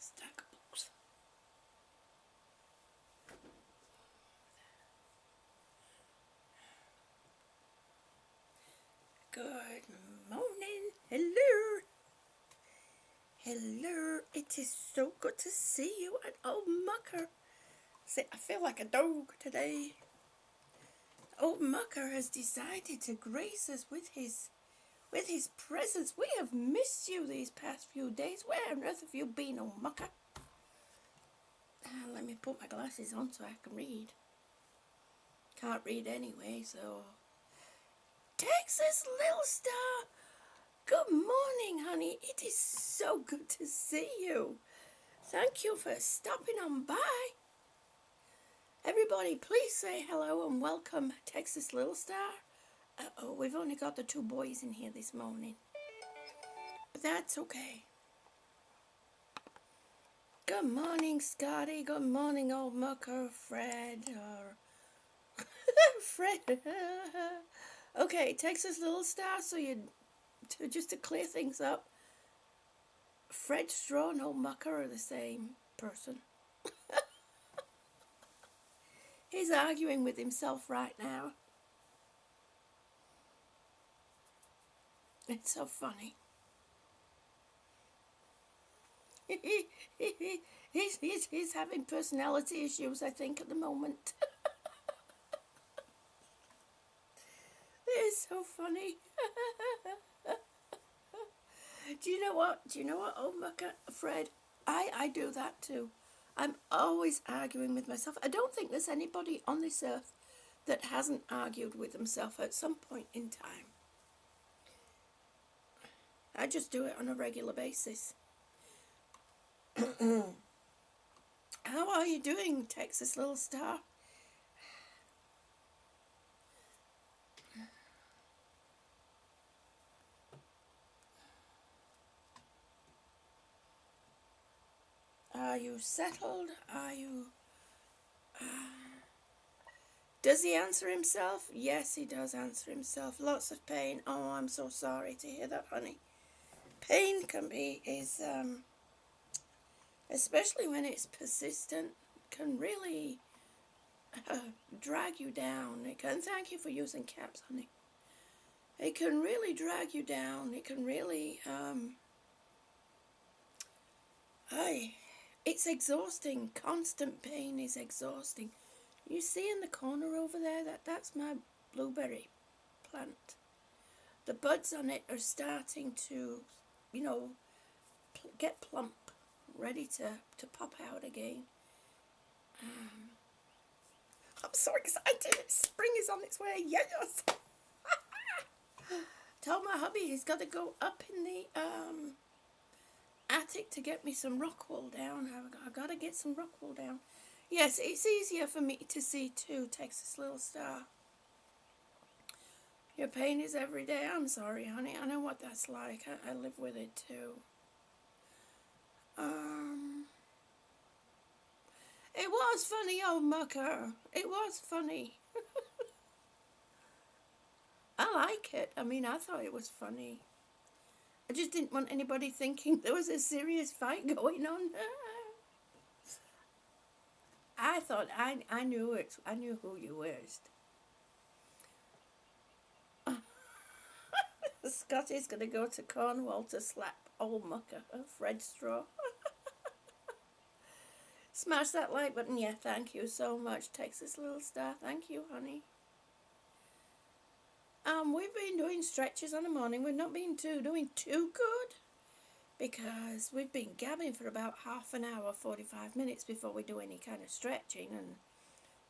stack of books. Good morning. Hello. Hello. It is so good to see you, an old mucker. See, I feel like a dog today. Old mucker has decided to grace us with his presence. We have missed you these past few days. Where on earth have you been, old mucker? Let me put my glasses on so I can read. Can't read anyway, so... Texas Little Star! Good morning, honey. It is so good to see you. Thank you for stopping on by. Everybody, please say hello and welcome Texas Little Star. Uh-oh, we've only got the two boys in here this morning. But that's okay. Good morning, Scotty. Good morning, old mucker, Fred. Fred. Okay, Texas Little Star, so just to clear things up, Fred Straw and old mucker are the same person. He's arguing with himself right now. It's so funny. He's having personality issues, I think, at the moment. It's so funny. Do you know what, old mucker, Fred? I do that too. I'm always arguing with myself. I don't think there's anybody on this earth that hasn't argued with himself at some point in time. I just do it on a regular basis. How are you doing, Texas Little Star? Are you settled? Are you... Does he answer himself? Yes, he does answer himself. Lots of pain. Oh, I'm so sorry to hear that, honey. Pain is especially when it's persistent, can really drag you down. It can, thank you for using caps, honey. It can really drag you down. It can really, it's exhausting. Constant pain is exhausting. You see in the corner over there, that's my blueberry plant. The buds on it are starting to, get plump, ready to pop out again. I'm so excited. Spring is on its way. Yes. Told my hubby he's got to go up in the attic to get me some rock wool down. I've got to get some rock wool down. Yes, it's easier for me to see too, Texas Little Star. Your pain is every day. I'm sorry, honey. I know what that's like. I live with it too. It was funny, old mucker. It was funny. I like it. I mean, I thought it was funny. I just didn't want anybody thinking there was a serious fight going on. I thought I knew it. I knew who you were. Scotty's gonna go to Cornwall to slap old mucker, Fred Straw. Smash that like button. Yeah, thank you so much, Texas Little Star. Thank you, honey. We've been doing stretches on the morning. We've not been doing too good because we've been gabbing for about half an hour, 45 minutes before we do any kind of stretching, and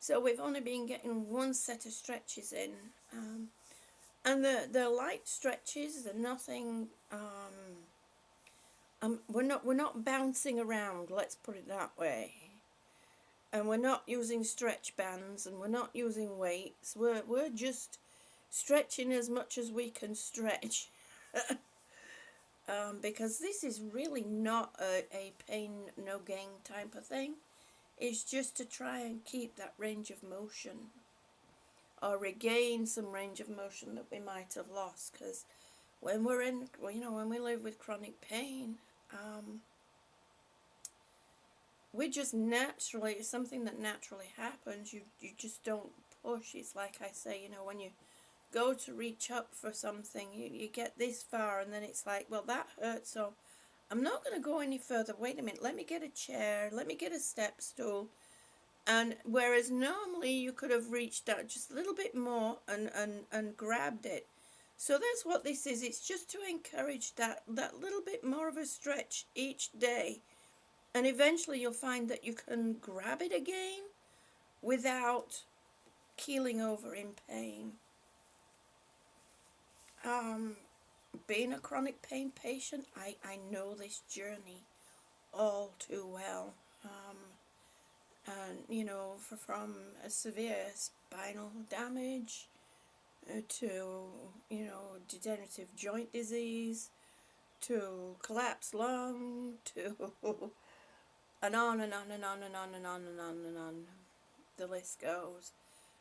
so we've only been getting one set of stretches in, and the light stretches. They're nothing. We're not bouncing around. Let's put it that way. And we're not using stretch bands, and we're not using weights. We're just stretching as much as we can stretch. Because this is really not a pain no gain type of thing. It's just to try and keep that range of motion, or regain some range of motion that we might have lost. Because when when we live with chronic pain, we just naturally, it's something that naturally happens. You just don't push. It's like I say, you know, when you go to reach up for something, you get this far and then it's like, well, that hurts, so I'm not going to go any further. Wait a minute, let me get a chair, let me get a step stool. And whereas normally you could have reached out just a little bit more and grabbed it. So that's what this is. It's just to encourage that little bit more of a stretch each day. And eventually you'll find that you can grab it again without keeling over in pain. Being a chronic pain patient, I know this journey all too well. And, you know, from a severe spinal damage to, you know, degenerative joint disease to collapsed lung to and on and on and on and on and on and on and on the list goes.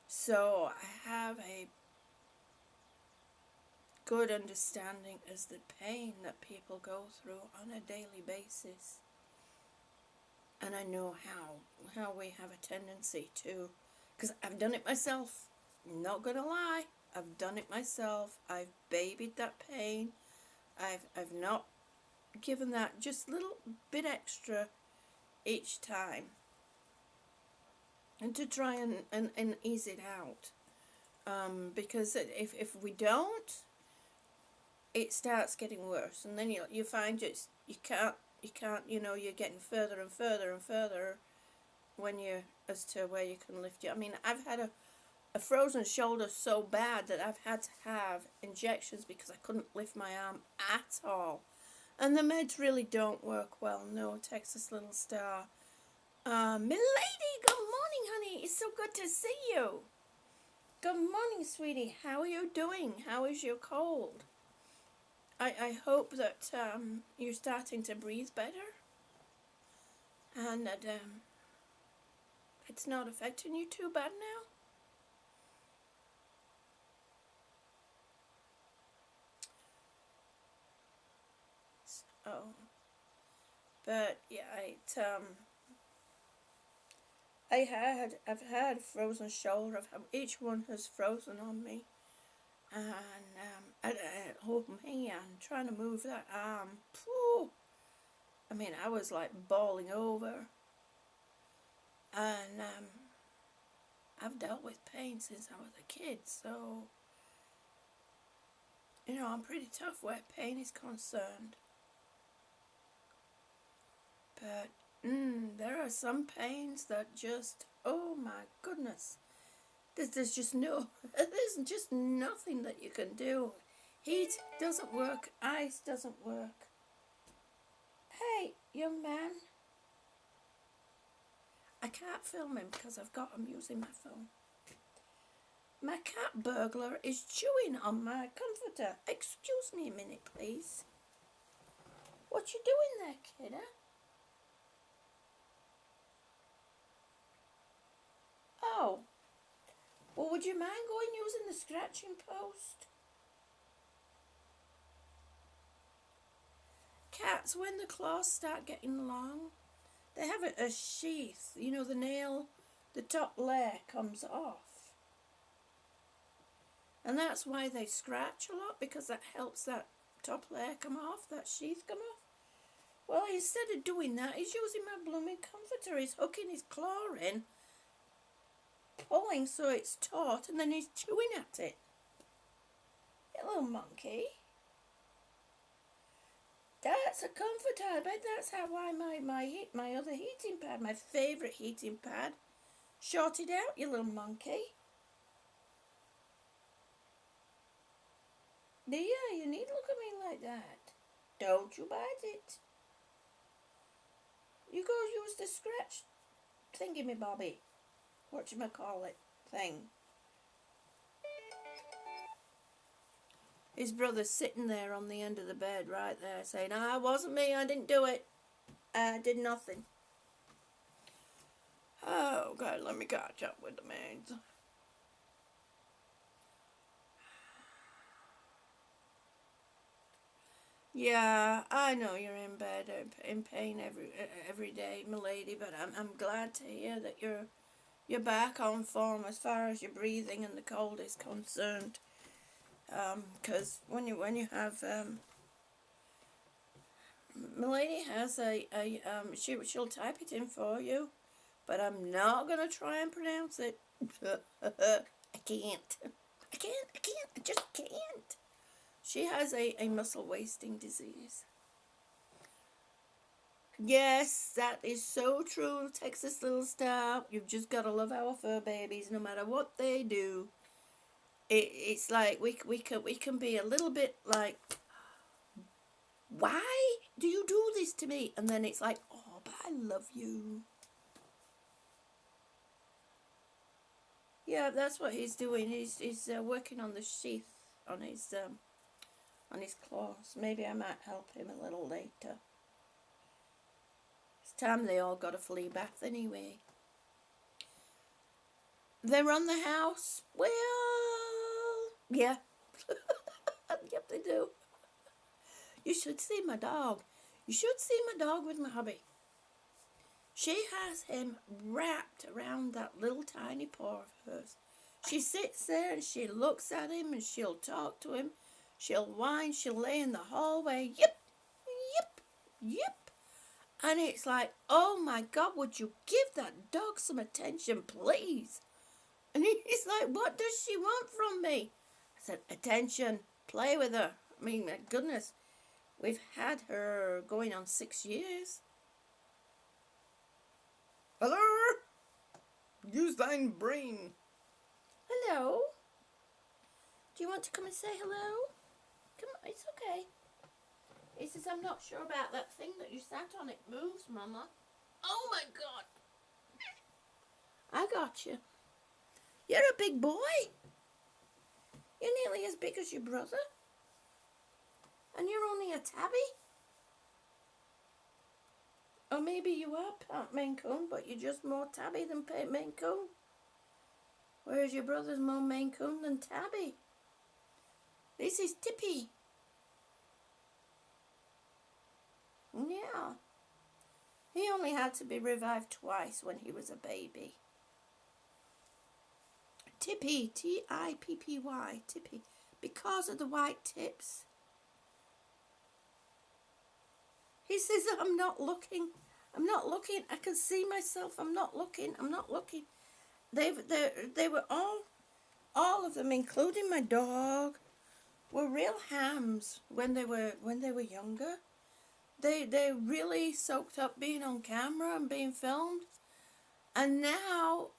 So I have a good understanding as the pain that people go through on a daily basis. And I know how we have a tendency to, because I've done it myself, not gonna lie, I've done it myself. I've babied that pain. I've not given that just a little bit extra each time, and to try and ease it out, because if we don't, it starts getting worse, and then you find just you can't, you know, you're getting further and further and further when you, as to where you can lift it. I mean, I've had a frozen shoulder so bad that I've had to have injections because I couldn't lift my arm at all. And the meds really don't work well. No, Texas Little Star. Milady, good morning, honey. It's so good to see you. Good morning, sweetie. How are you doing? How is your cold? I hope that you're starting to breathe better and that it's not affecting you too bad now. So, but yeah, I've had frozen shoulder. Each one has frozen on me, and oh man, trying to move that arm. Phew, I mean, I was like bawling over, and I've dealt with pain since I was a kid, so you know I'm pretty tough where pain is concerned. But there are some pains that just, oh my goodness, there's just no, there's just nothing that you can do. Heat doesn't work, ice doesn't work. Hey, young man. I can't film him because I'm using my phone. My cat burglar is chewing on my comforter. Excuse me a minute, please. What you doing there, kiddo? Oh, well, would you mind going using the scratching post? Cats, when the claws start getting long, they have a sheath. You know, the nail, the top layer comes off. And that's why they scratch a lot, because that helps that top layer come off, that sheath come off. Well, instead of doing that, he's using my blooming comforter. He's hooking his claw in, pulling so it's taut, and then he's chewing at it. You little monkey. That's a comforter. I bet that's why my other heating pad, my favourite heating pad, shorted out, you little monkey. Yeah, you need to look at me like that. Don't you bite it. You go use the scratch thingy-me-bobby. Whatchamacallit thing. His brother's sitting there on the end of the bed right there saying, "Ah, it wasn't me, I didn't do it. I did nothing." Oh, God, let me catch up with the maids. Yeah, I know you're in bed, in pain every day, milady. But I'm glad to hear that you're back on form as far as your breathing and the cold is concerned. 'Cause when you have milady has she'll type it in for you, but I'm not gonna try and pronounce it. I can't. I just can't. She has a muscle wasting disease. Yes, that is so true, Texas Little Star. You've just got to love our fur babies, no matter what they do. It's like we can be a little bit like, why do you do this to me? And then it's like, oh, but I love you. Yeah, that's what he's doing. He's working on the sheath on his claws. Maybe I might help him a little later. It's time they all got a flea bath anyway. They run the house. Well, yeah. Yep, they do. You should see my dog. You should see my dog with my hubby. She has him wrapped around that little tiny paw of hers. She sits there and she looks at him and she'll talk to him. She'll whine. She'll lay in the hallway. Yip, yip, yip. And it's like, oh my God, would you give that dog some attention, please? And he's like, what does she want from me? I said, attention, play with her. I mean, my goodness, we've had her going on 6 years. Hello? Use thine brain. Hello? Do you want to come and say hello? Come on, it's okay. He says, I'm not sure about that thing that you sat on. It moves, Mama. Oh my God. I got you. You're a big boy. You're nearly as big as your brother. And you're only a tabby. Or maybe you are part Maine Coon, but you're just more tabby than Maine Coon. Whereas your brother's more Maine Coon than tabby. This is Tippy. Yeah. He only had to be revived twice when he was a baby. Tippy, Tippy, Tippy, because of the white tips. He says, I'm not looking. I can see myself. I'm not looking. They were all of them, including my dog, were real hams when they were younger. They really soaked up being on camera and being filmed. And now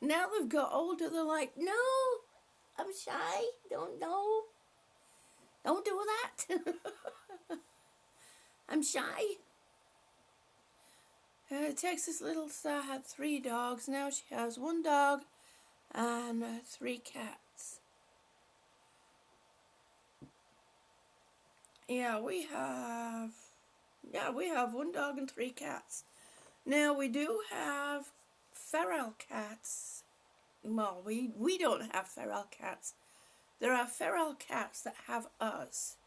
now they've got older, they're like, no, I'm shy. Don't do that. I'm shy. Texas Little Star had 3 dogs. Now she has 1 dog and 3 cats. Yeah, we have 1 dog and 3 cats. Now we do have feral cats. Well, we don't have feral cats. There are feral cats that have us,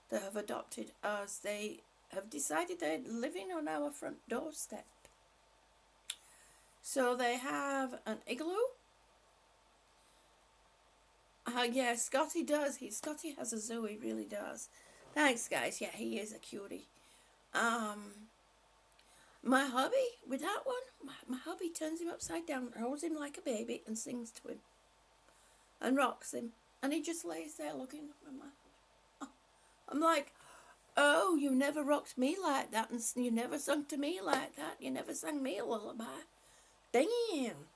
that have adopted us. They have decided they're living on our front doorstep. So they have an igloo. Yeah, Scotty does. Scotty has a zoo, he really does. Thanks, guys. Yeah, he is a cutie. My hubby, with that one, my hubby turns him upside down, holds him like a baby, and sings to him. And rocks him. And he just lays there looking at my hubby. I'm like, oh, you never rocked me like that, and you never sung to me like that. You never sang me a lullaby. Damn.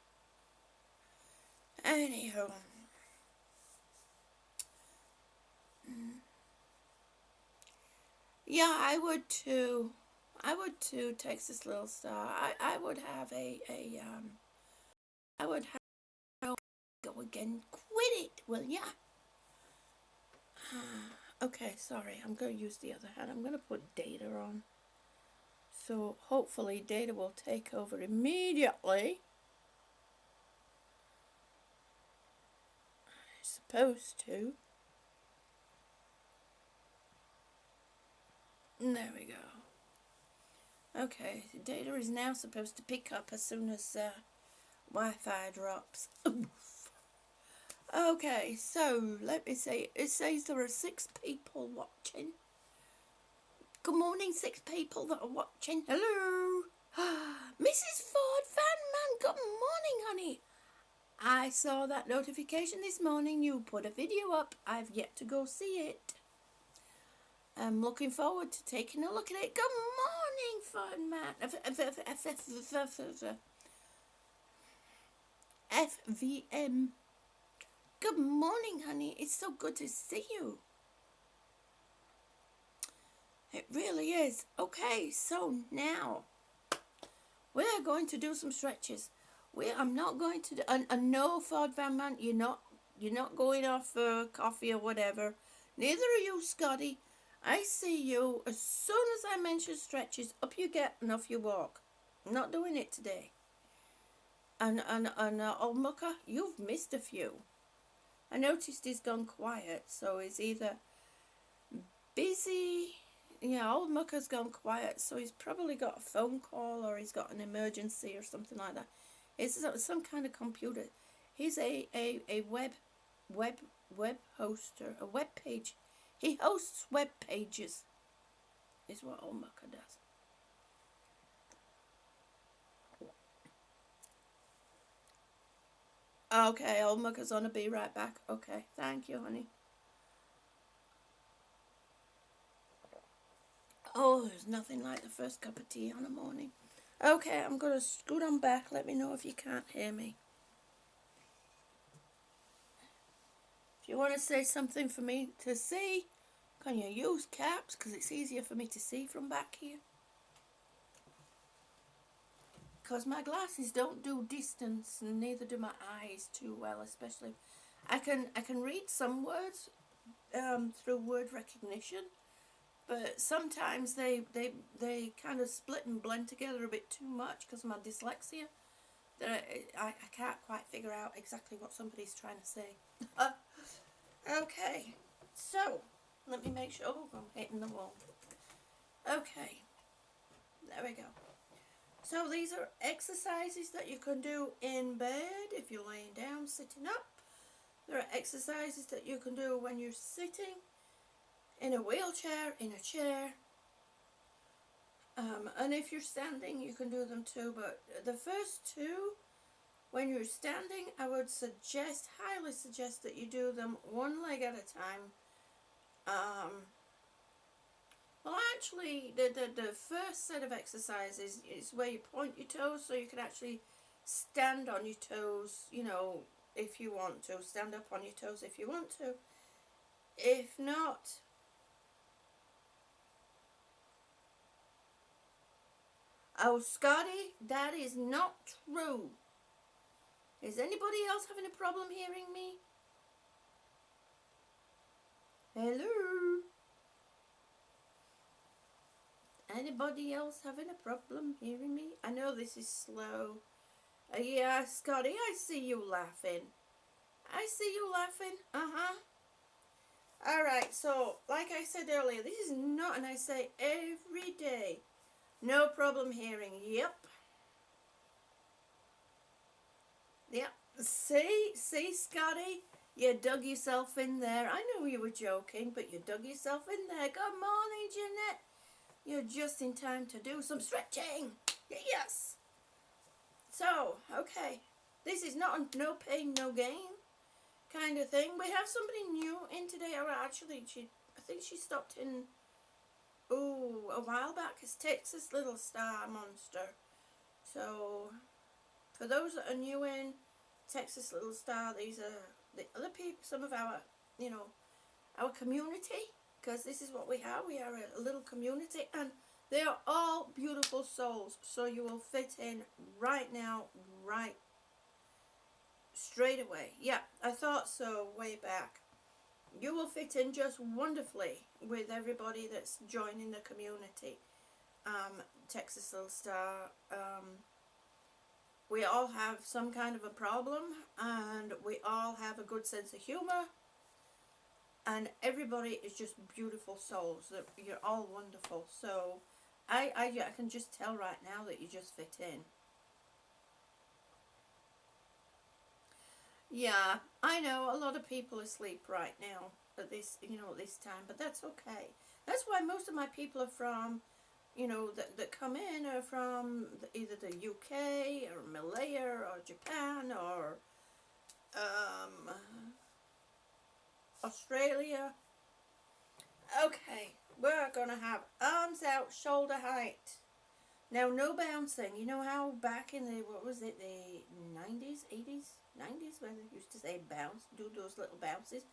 Anyhow. Yeah, I would too. Texas Little Star. I would have I would have go again. Quit it, will ya? Okay, sorry. I'm going to use the other hand. I'm going to put Data on. So hopefully Data will take over immediately. I'm supposed to. There we go. Okay, data is now supposed to pick up as soon as Wi-Fi drops. Okay, so let me see. It says there are 6 people watching. Good morning, 6 people that are watching. Hello. Mrs. Ford Fanman, good morning, honey. I saw that notification this morning. You put a video up. I've yet to go see it. I'm looking forward to taking a look at it. Good morning, Fun Man. FVM. Good morning, honey. It's so good to see you. It really is. Okay, so now we're going to do some stretches. I'm not going to do, and no, Ford Van Man, you're not going off for coffee or whatever. Neither are you, Scotty. I see you as soon as I mention stretches. Up you get and off you walk. I'm not doing it today. And old Mucker, you've missed a few. I noticed he's gone quiet, so he's either busy. Yeah, old Mucker's gone quiet, so he's probably got a phone call or he's got an emergency or something like that. It's some kind of computer. He's a web hoster, a web page. He hosts web pages, is what old Mucker does. Okay, old Mucker's on. Be right back. Okay, thank you, honey. Oh, there's nothing like the first cup of tea on a morning. Okay, I'm going to scoot on back. Let me know if you can't hear me. If you want to say something for me to see, can you use caps? Because it's easier for me to see from back here. Because my glasses don't do distance, and neither do my eyes too well, especially. I can read some words through word recognition, but sometimes they kind of split and blend together a bit too much because of my dyslexia. That I can't quite figure out exactly what somebody's trying to say. Okay, so let me make sure I'm hitting the wall. Okay, there we go. So these are exercises that you can do in bed if you're laying down, sitting up. There are exercises that you can do when you're sitting in a wheelchair, in a chair. And if you're standing, you can do them too. But the first two, when you're standing, I would highly suggest that you do them one leg at a time. Well, actually, the first set of exercises is where you point your toes so you can actually stand on your toes, if you want to. Stand up on your toes if you want to. If not, oh, Scotty, that is not true. Is anybody else having a problem hearing me? Hello? Anybody else having a problem hearing me? I know this is slow. Yeah, Scotty, I see you laughing. I see you laughing. Uh-huh. Alright, so, like I said earlier, this is not, and I say every day, no problem hearing. Yep. See, Scotty? You dug yourself in there. I know you were joking, but you dug yourself in there. Good morning, Jeanette. You're just in time to do some stretching. Yes. So, okay. This is not a no pain, no gain kind of thing. We have somebody new in today. Or actually, I think she stopped in a while back. It's Texas Little Star Monster. So, for those that are new in Texas Little Star, these are the other people, some of our, our community. Because this is what we are. We are a little community, and they are all beautiful souls. So you will fit in right now, right straight away. Yeah, I thought so way back. You will fit in just wonderfully with everybody that's joining the community. Texas Little Star. We all have some kind of a problem, and we all have a good sense of humor. And everybody is just beautiful souls. That you're all wonderful. So I can just tell right now that you just fit in. Yeah, I know a lot of people are asleep right now at this, at this time, but that's okay. That's why most of my people are from, that come in are from either the UK or Malaya or Japan or um, Australia. Okay, we're gonna have arms out, shoulder height. Now, no bouncing. You know how back in the, what was it, the 90s, 80s, 90s, where they used to say bounce, do those little bounces?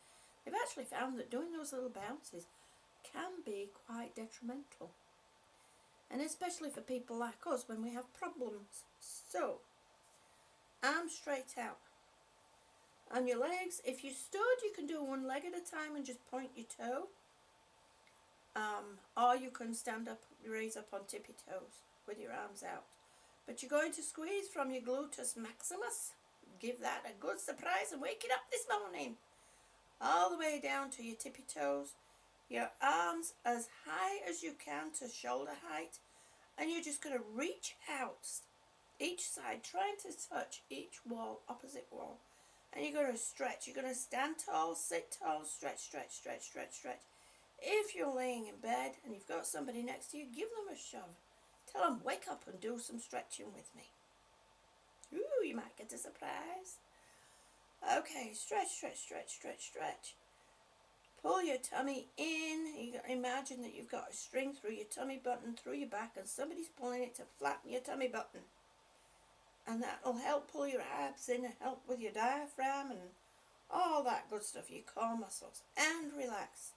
They've actually found that doing those little bounces can be quite detrimental. And especially for people like us when we have problems. So, arms straight out. On your legs, if you stood, you can do one leg at a time and just point your toe. Or you can stand up, raise up on tippy toes with your arms out. But you're going to squeeze from your gluteus maximus. Give that a good surprise and wake it up this morning. All the way down to your tippy toes. Your arms as high as you can to shoulder height. And you're just going to reach out each side, trying to touch each wall, opposite wall. And you're going to stretch. You're going to stand tall, sit tall, stretch, stretch, stretch, stretch, stretch. If you're laying in bed and you've got somebody next to you, give them a shove. Tell them, wake up and do some stretching with me. Ooh, you might get a surprise. Okay, stretch, stretch, stretch, stretch, stretch. Pull your tummy in. You imagine that you've got a string through your tummy button, through your back, and somebody's pulling it to flatten your tummy button. And that'll help pull your abs in and help with your diaphragm and all that good stuff, your core muscles. And relax.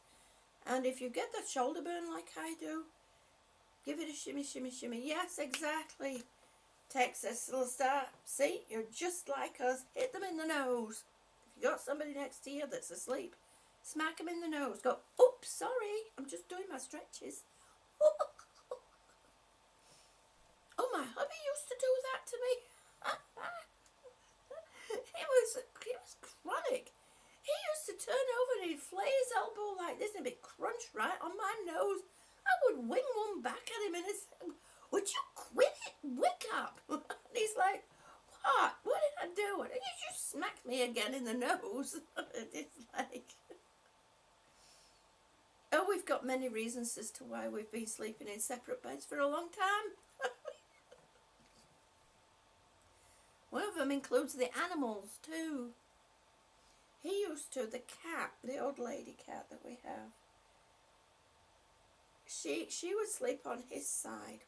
And if you get the shoulder burn like I do, give it a shimmy, shimmy, shimmy. Yes, exactly. Texas little star. See, you're just like us. Hit them in the nose. If you got somebody next to you that's asleep, smack them in the nose. Go, oops, sorry, I'm just doing my stretches. Oh, my hubby used to do that to me. He was chronic. He used to turn over and he'd flay his elbow like this and it'd crunch right on my nose. I would wing one back at him and he'd say, would you quit it? Wake up. And he's like, what? What did I do? And you just smacked me again in the nose. It's like... Oh, we've got many reasons as to why we've been sleeping in separate beds for a long time. One of them includes the animals too. He used to, the cat, the old lady cat that we have. She would sleep on his side,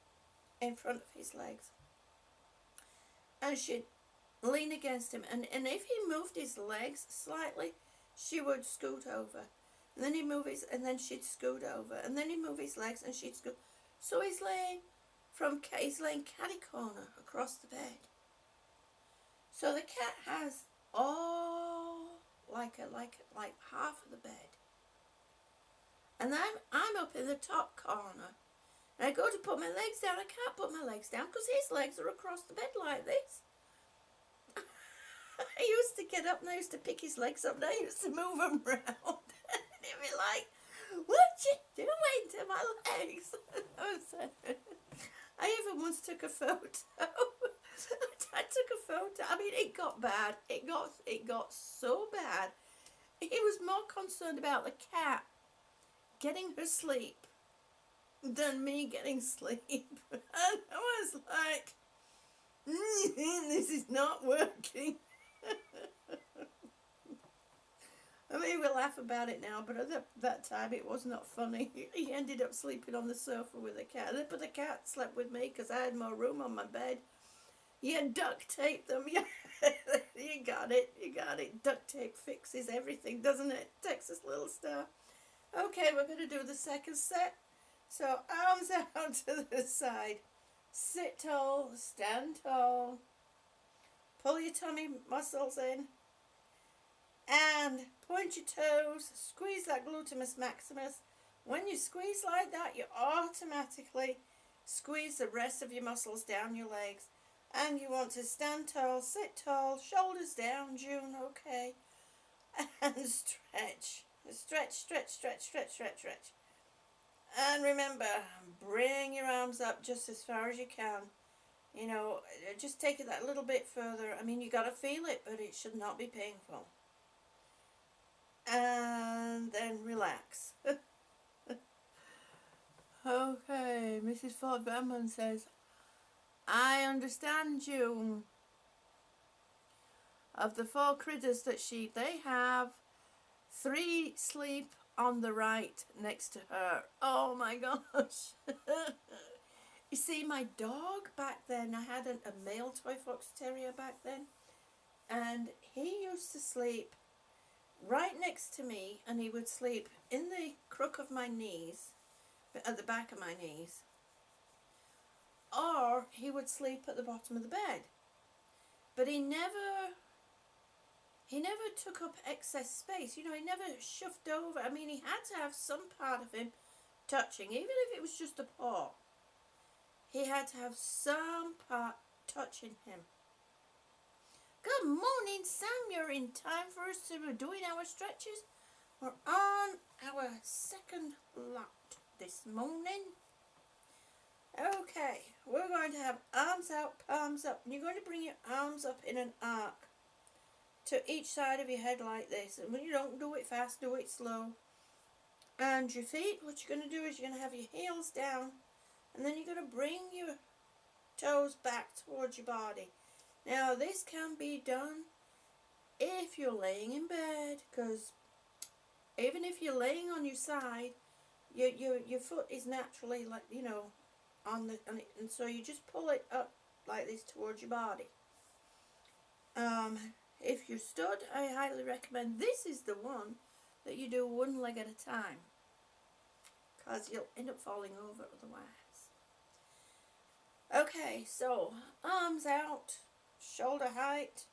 in front of his legs. And she'd lean against him. And if he moved his legs slightly, she would scoot over. And then he'd move his, and then she'd scoot over. And then he'd move his legs and she'd scoot. So he's laying catty corner across the bed. So the cat has like half of the bed. And I'm up in the top corner. And I go to put my legs down. I can't put my legs down because his legs are across the bed like this. I used to get up and I used to pick his legs up and I used to move them around. And he'd be like, what you doing to my legs? I even once took a photo. I took a photo. I mean, it got bad. It got so bad. He was more concerned about the cat getting her sleep than me getting sleep. And I was like, this is not working. I mean, we laugh about it now, but at that time it was not funny. He ended up sleeping on the sofa with the cat. But the cat slept with me because I had more room on my bed. You duct tape them. Yeah. You got it. Duct tape fixes everything, doesn't it? Texas little star. Okay, we're going to do the second set. So arms out to the side. Sit tall, stand tall. Pull your tummy muscles in. And point your toes. Squeeze that gluteus maximus. When you squeeze like that, you automatically squeeze the rest of your muscles down your legs. And you want to stand tall, sit tall, shoulders down, June, okay. And stretch. Stretch, stretch, stretch, stretch, stretch, stretch. And remember, bring your arms up just as far as you can. You know, just take it that little bit further. I mean, you got to feel it, but it should not be painful. And then relax. Okay, Mrs. Ford Vermont says, I understand you. Of the 4 critters that they have 3 sleep on the right next to her. Oh my gosh. You see, my dog back then, I had a male toy fox terrier back then, and he used to sleep right next to me, and he would sleep in the crook of my knees, at the back of my knees, or he would sleep at the bottom of the bed. But he never took up excess space. You know, he never shoved over. I mean, he had to have some part of him touching, even if it was just a paw. He had to have some part touching him. Good morning, Sam. You're in time for us to be doing our stretches. We're on our second lot this morning. Okay, we're going to have arms out, palms up. And you're going to bring your arms up in an arc to each side of your head like this. And when you don't do it fast, do it slow. And your feet, what you're going to do is you're going to have your heels down. And then you're going to bring your toes back towards your body. Now, this can be done if you're laying in bed, because even if you're laying on your side, your foot is naturally, like, you know, on it, and so you just pull it up like this towards your body. If you're stood, I highly recommend this is the one that you do one leg at a time, because you'll end up falling over otherwise. Okay, so arms out, shoulder height,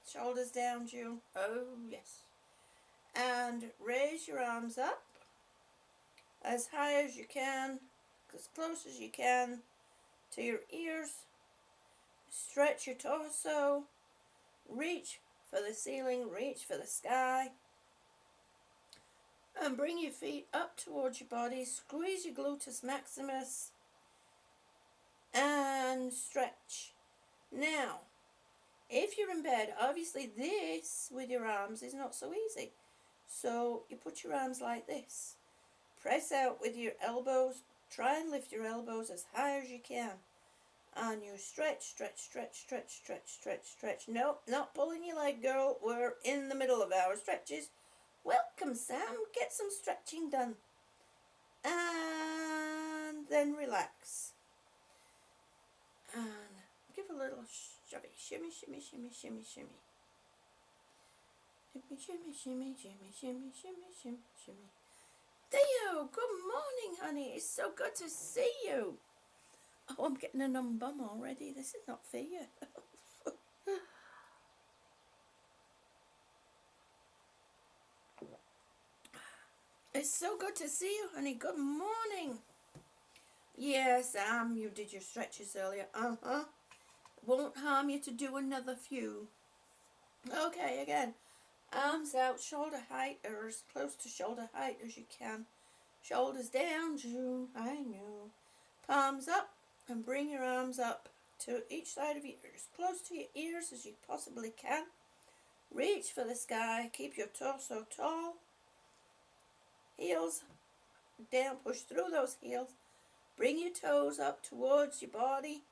shoulders down, June. Oh, yes. And raise your arms up as high as you can, as close as you can to your ears. Stretch your torso. Reach for the ceiling, reach for the sky. And bring your feet up towards your body. Squeeze your gluteus maximus. And stretch. Now, if you're in bed, obviously this with your arms is not so easy. So you put your arms like this. Press out with your elbows. Try and lift your elbows as high as you can. And you stretch, stretch, stretch, stretch, stretch, stretch, stretch. Nope, not pulling your leg, girl. We're in the middle of our stretches. Welcome, Sam. Get some stretching done. And then relax. And give a little shimmy, shimmy, shimmy, shimmy, shimmy, shimmy. Shimmy, shimmy, shimmy, shimmy, shimmy, shimmy, shimmy, shimmy. Theo, good morning, honey. It's so good to see you. Oh, I'm getting a numb bum already. This is not fair. It's so good to see you, honey. Good morning. Yes, you did your stretches earlier. Won't harm you to do another few. Okay, again. Arms out, shoulder height, or as close to shoulder height as you can. Shoulders down, June. I know. Palms up, and bring your arms up to each side of your ears, as close to your ears as you possibly can. Reach for the sky. Keep your torso tall. Heels down. Push through those heels. Bring your toes up towards your body.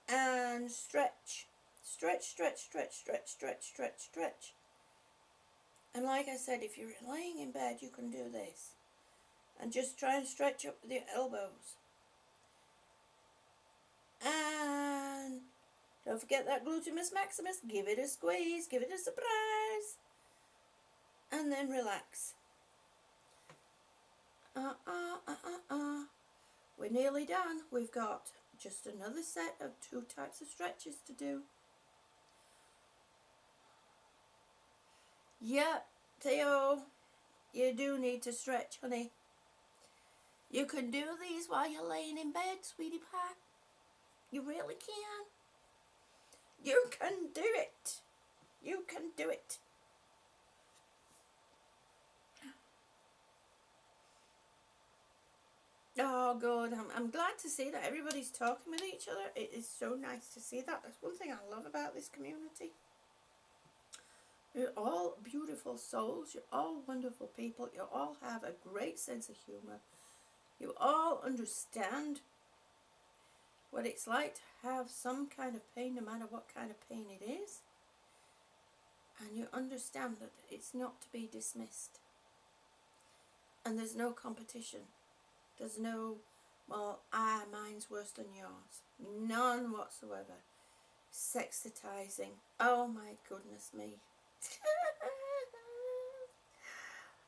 And stretch. Stretch, stretch, stretch, stretch, stretch, stretch, stretch. And like I said, if you're laying in bed, you can do this. And just try and stretch up with your elbows. And don't forget that gluteus maximus. Give it a squeeze. Give it a surprise. And then relax. We're nearly done. We've got just another set of 2 types of stretches to do. Yep, Theo, you do need to stretch, honey. You can do these while you're laying in bed, sweetie pie. You really can. You can do it. You can do it. Oh, good. I'm glad to see that everybody's talking with each other. It is so nice to see that. That's one thing I love about this community. You're all beautiful souls. You're all wonderful people. You all have a great sense of humor. You all understand what it's like to have some kind of pain, no matter what kind of pain it is. And you understand that it's not to be dismissed. And there's no competition. There's no, well, mine's worse than yours. None whatsoever. Sexitizing. Oh my goodness me.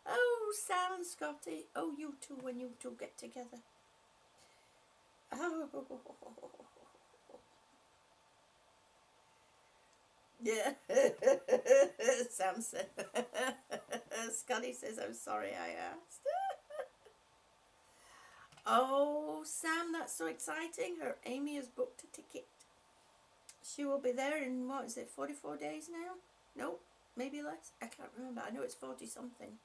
Oh, Sam and Scotty. Oh, you two, when you two get together. Oh. Yeah. Sam said. Scotty says, I'm sorry I asked. Oh, Sam, that's so exciting. Her Amy has booked a ticket. She will be there in, what is it, 44 days now? Nope, maybe less. I can't remember. I know it's 40 something.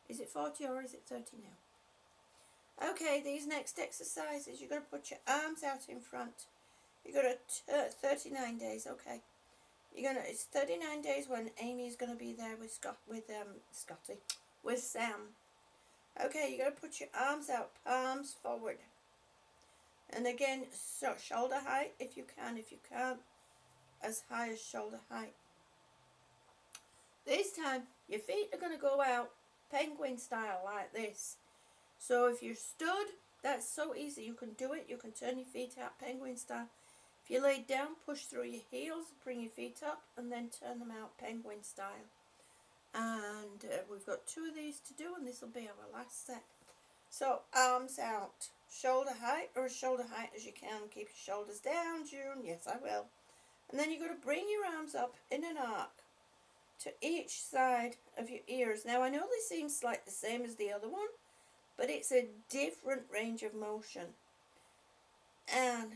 Is it 40 or is it 30 now? Okay, these next exercises, you're going to put your arms out in front. You're going to 39 days, okay. It's 39 days when Amy's going to be there with Scotty, with Sam. Okay, you're going to put your arms out, palms forward. And again, so shoulder height if you can. If you can't, as high as shoulder height. This time, your feet are going to go out penguin style like this. So if you're stood, that's so easy. You can do it. You can turn your feet out penguin style. If you lay down, push through your heels, bring your feet up, and then turn them out penguin style. And we've got 2 of these to do, and this will be our last set. So arms out, shoulder height, or as shoulder height as you can. Keep your shoulders down, June. Yes, I will. And then you're going to bring your arms up in an arc to each side of your ears. Now, I know this seems like the same as the other one, but it's a different range of motion. And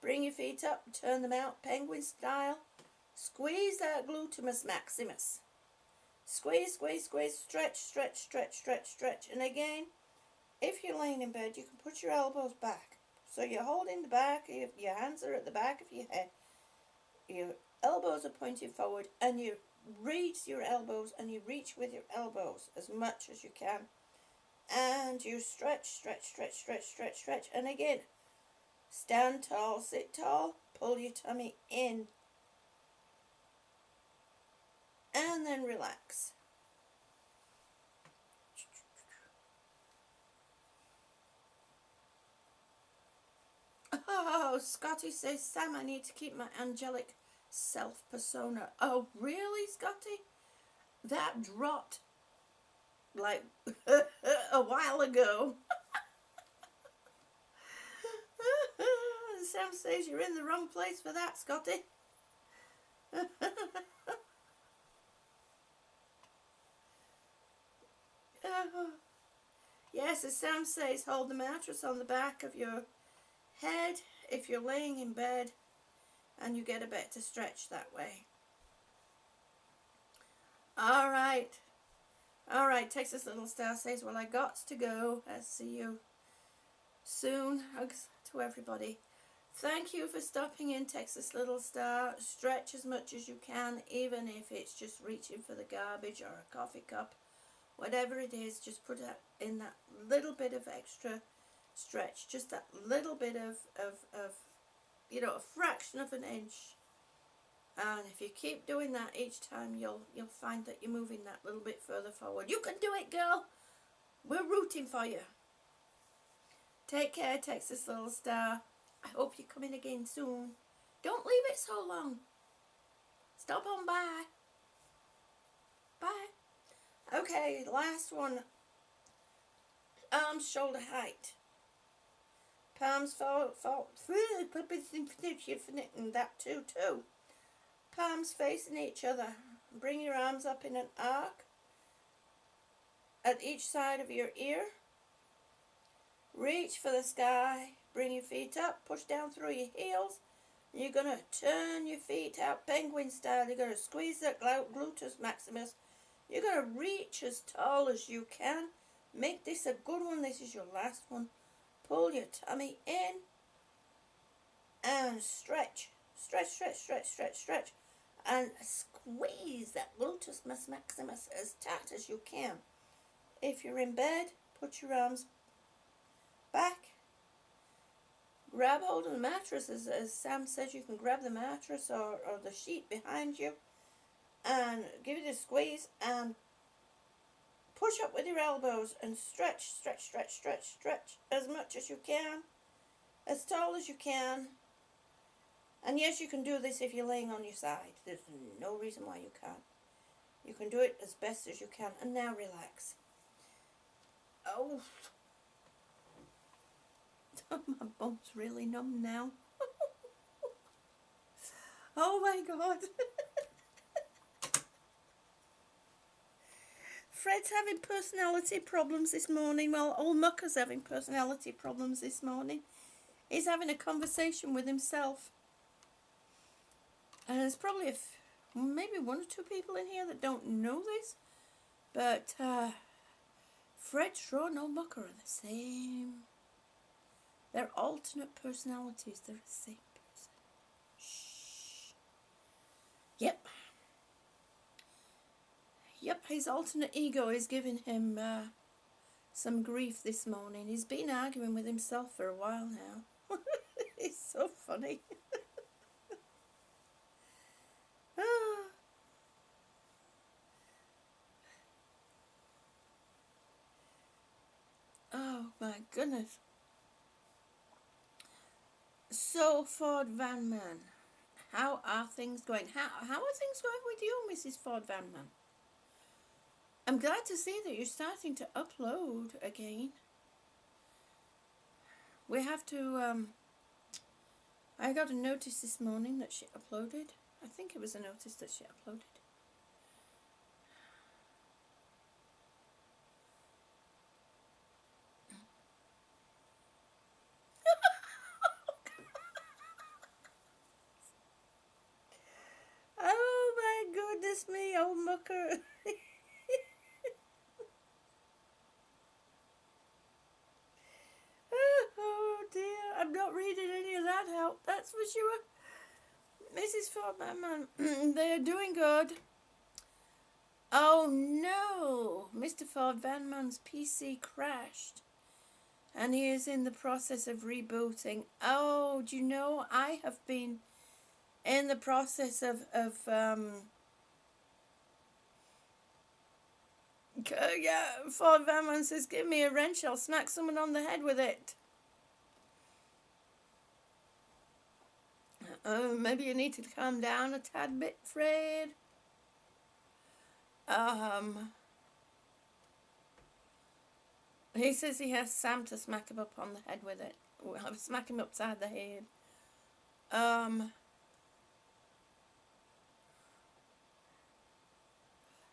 bring your feet up, turn them out, penguin style. Squeeze that gluteus maximus. Squeeze, squeeze, squeeze, stretch, stretch, stretch, stretch, stretch. And again, if you're laying in bed, you can put your elbows back. So you're holding the back, your hands are at the back of your head. Your elbows are pointing forward, and you reach your elbows, and you reach with your elbows as much as you can. And you stretch, stretch, stretch, stretch, stretch, stretch. And again, stand tall, sit tall, pull your tummy in. And then relax. Oh, Scotty says, Sam, I need to keep my angelic self persona. Oh, really, Scotty? That dropped like a while ago. Sam says you're in the wrong place for that, Scotty. Yes, as Sam says, hold the mattress on the back of your head if you're laying in bed, and you get a better stretch that way. All right, Texas Little Star says, well, I got to go. I'll see you soon. Hugs to everybody. Thank you for stopping in, Texas Little Star. Stretch as much as you can, even if it's just reaching for the garbage or a coffee cup. Whatever it is, just put in that little bit of extra stretch. Just that little bit of a fraction of an inch. And if you keep doing that each time, you'll find that you're moving that little bit further forward. You can do it, girl. We're rooting for you. Take care, Texas Little Star. I hope you come in again soon. Don't leave it so long. Stop on by. Bye. Okay, last one. Arms shoulder height. Palms forward. That too. Palms facing each other. Bring your arms up in an arc at each side of your ear. Reach for the sky. Bring your feet up. Push down through your heels. You're going to turn your feet out penguin style. You're going to squeeze that gluteus maximus. You're going to reach as tall as you can. Make this a good one. This is your last one. Pull your tummy in and stretch. Stretch, stretch, stretch, stretch, stretch. And squeeze that gluteus maximus as tight as you can. If you're in bed, put your arms back. Grab hold of the mattress. As Sam says, you can grab the mattress or the sheet behind you and give it a squeeze and push up with your elbows and stretch, stretch, stretch, stretch, stretch as much as you can, as tall as you can. And yes, you can do this if you're laying on your side. There's no reason why you can't. You can do it as best as you can. And now relax. Oh, my bum's really numb now. Oh my God. Fred's having personality problems this morning. Well, old Mucker's having personality problems this morning. He's having a conversation with himself. And there's probably maybe one or two people in here that don't know this. But Fred, Shaw, and old Mucker are the same. They're alternate personalities. They're the same person. Shh. Yep. Yep, his alternate ego is giving him some grief this morning. He's been arguing with himself for a while now. It's so funny. Oh my goodness. So, Ford Van Man, how are things going? How are things going with you, Mrs. Ford Van Man? I'm glad to see that you're starting to upload again. We have to, I got a notice this morning that she uploaded. I think it was a notice that she uploaded. Oh my goodness me, old Mucker. Oh dear, I'm not reading any of that out, that's for sure. Mrs. Ford Van Man, they are doing good. Oh no, Mr. Ford Van Man's PC crashed and he is in the process of rebooting. Oh, do you know, I have been in the process of yeah, Ford Van Man says, give me a wrench, I'll smack someone on the head with it. Maybe you need to calm down a tad bit, Fred. He says he has Sam to smack him up on the head with it. I'll smack him upside the head.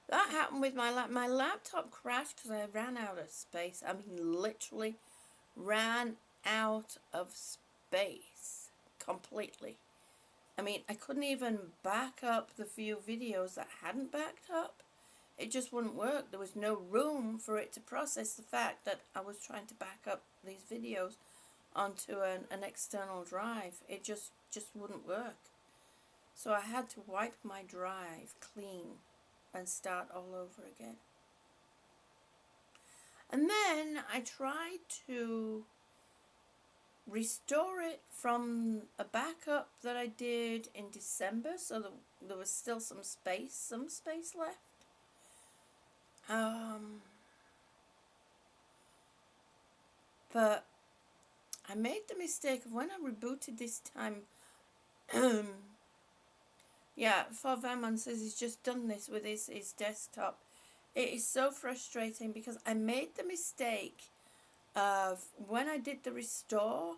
That happened with my laptop crashed because I ran out of space. I mean, literally ran out of space completely. I mean, I couldn't even back up the few videos that hadn't backed up. It just wouldn't work. There was no room for it to process the fact that I was trying to back up these videos onto an external drive. It just wouldn't work. So I had to wipe my drive clean and start all over again. And then I tried to restore it from a backup that I did in December, so that there was still some space left. But I made the mistake of when I rebooted this time. Yeah, Ford Van Man says he's just done this with his desktop. It is so frustrating because I made the mistake of when I did the restore,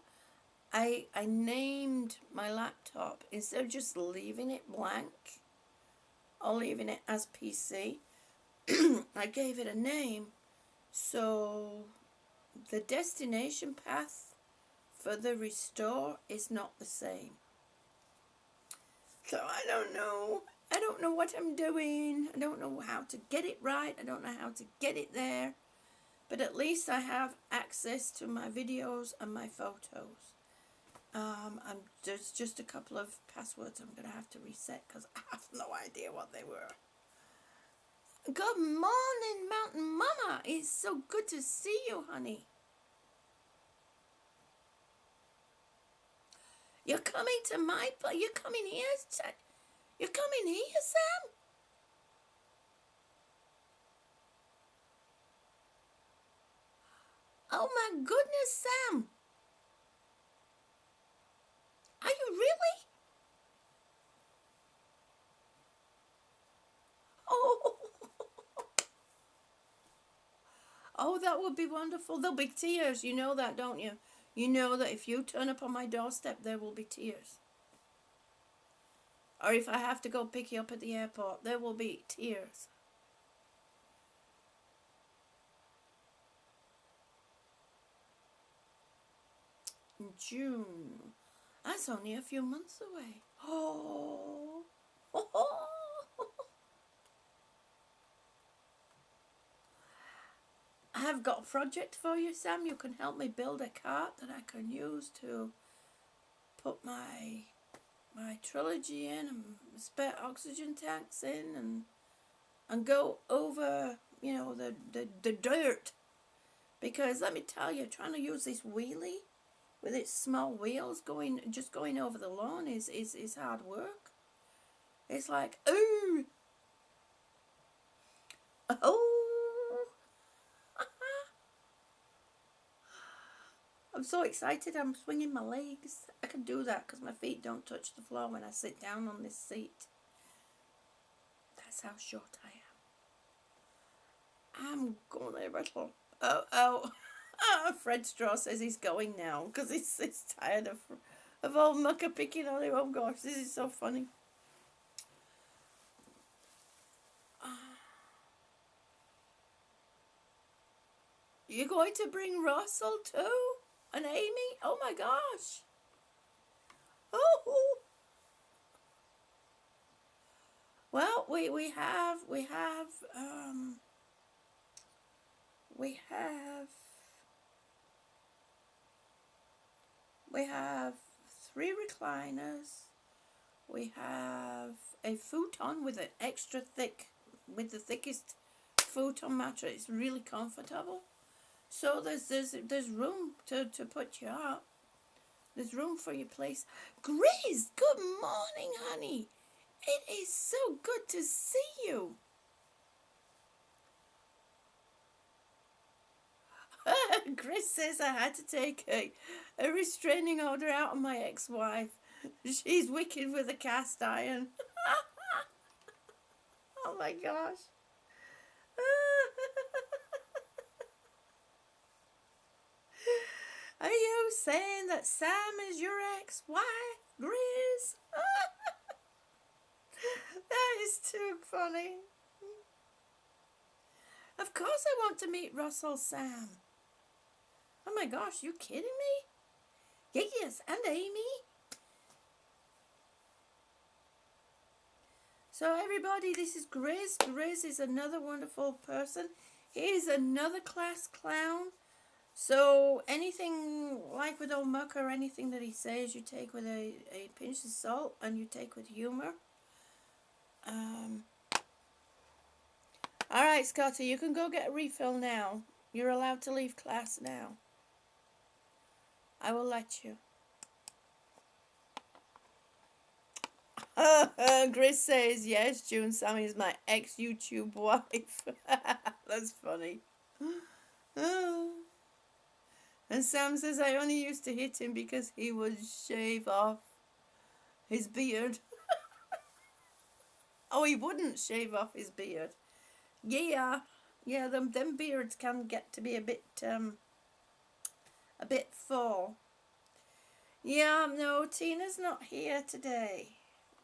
I named my laptop instead of just leaving it blank or leaving it as PC. I gave it a name, so the destination path for the restore is not the same. So I don't know. I don't know what I'm doing. I don't know how to get it right. I don't know how to get it there. But at least I have access to my videos and my photos. There's just a couple of passwords I'm going to have to reset because I have no idea what they were. Good morning, Mountain Mama. It's so good to see you, honey. You're coming to my place. You're coming here, You're coming here, Sam? Oh my goodness, Sam. Are you really? Oh. Oh, that would be wonderful. There'll be tears. You know that, don't you? You know that if you turn up on my doorstep, there will be tears. Or if I have to go pick you up at the airport, there will be tears. June. That's only a few months away. Oh. I've got a project for you, Sam. You can help me build a cart that I can use to put my trilogy in and spare oxygen tanks in and go over, you know, the dirt. Because let me tell you, trying to use this wheelie with its small wheels going over the lawn is hard work. It's like, ooh, oh, I'm so excited. I'm swinging my legs. I can do that because my feet don't touch the floor when I sit down on this seat. That's how short I am. I'm going a little. Oh. Fred Straw says he's going now because he's tired of all mucker picking on him. Oh gosh, this is so funny. You're going to bring Russell too? And Amy? Oh my gosh. Oh. Well, we have 3 recliners. We have a futon with the thickest futon mattress. It's really comfortable. So there's room to put you up. There's room for your place. Grizz, good morning, honey. It is so good to see you. Grizz says I had to take a restraining order out on my ex-wife. She's wicked with a cast iron. Oh my gosh. Are you saying that Sam is your ex-wife, Grizz? That is too funny. Of course I want to meet Russell, Sam. Oh my gosh, you kidding me? Yes, and Amy. So everybody, this is Grizz. Grizz is another wonderful person. He is another class clown. So anything like with old Muck or anything that he says, you take with a pinch of salt and you take with humor. All right, Scotty, you can go get a refill now. You're allowed to leave class now. I will let you. Grizz says, yes, June Sammy is my ex-YouTube wife. That's funny. And Sam says, I only used to hit him because he would shave off his beard. Oh, he wouldn't shave off his beard. Yeah, them beards can get to be a bit full. Yeah, no, Tina's not here today.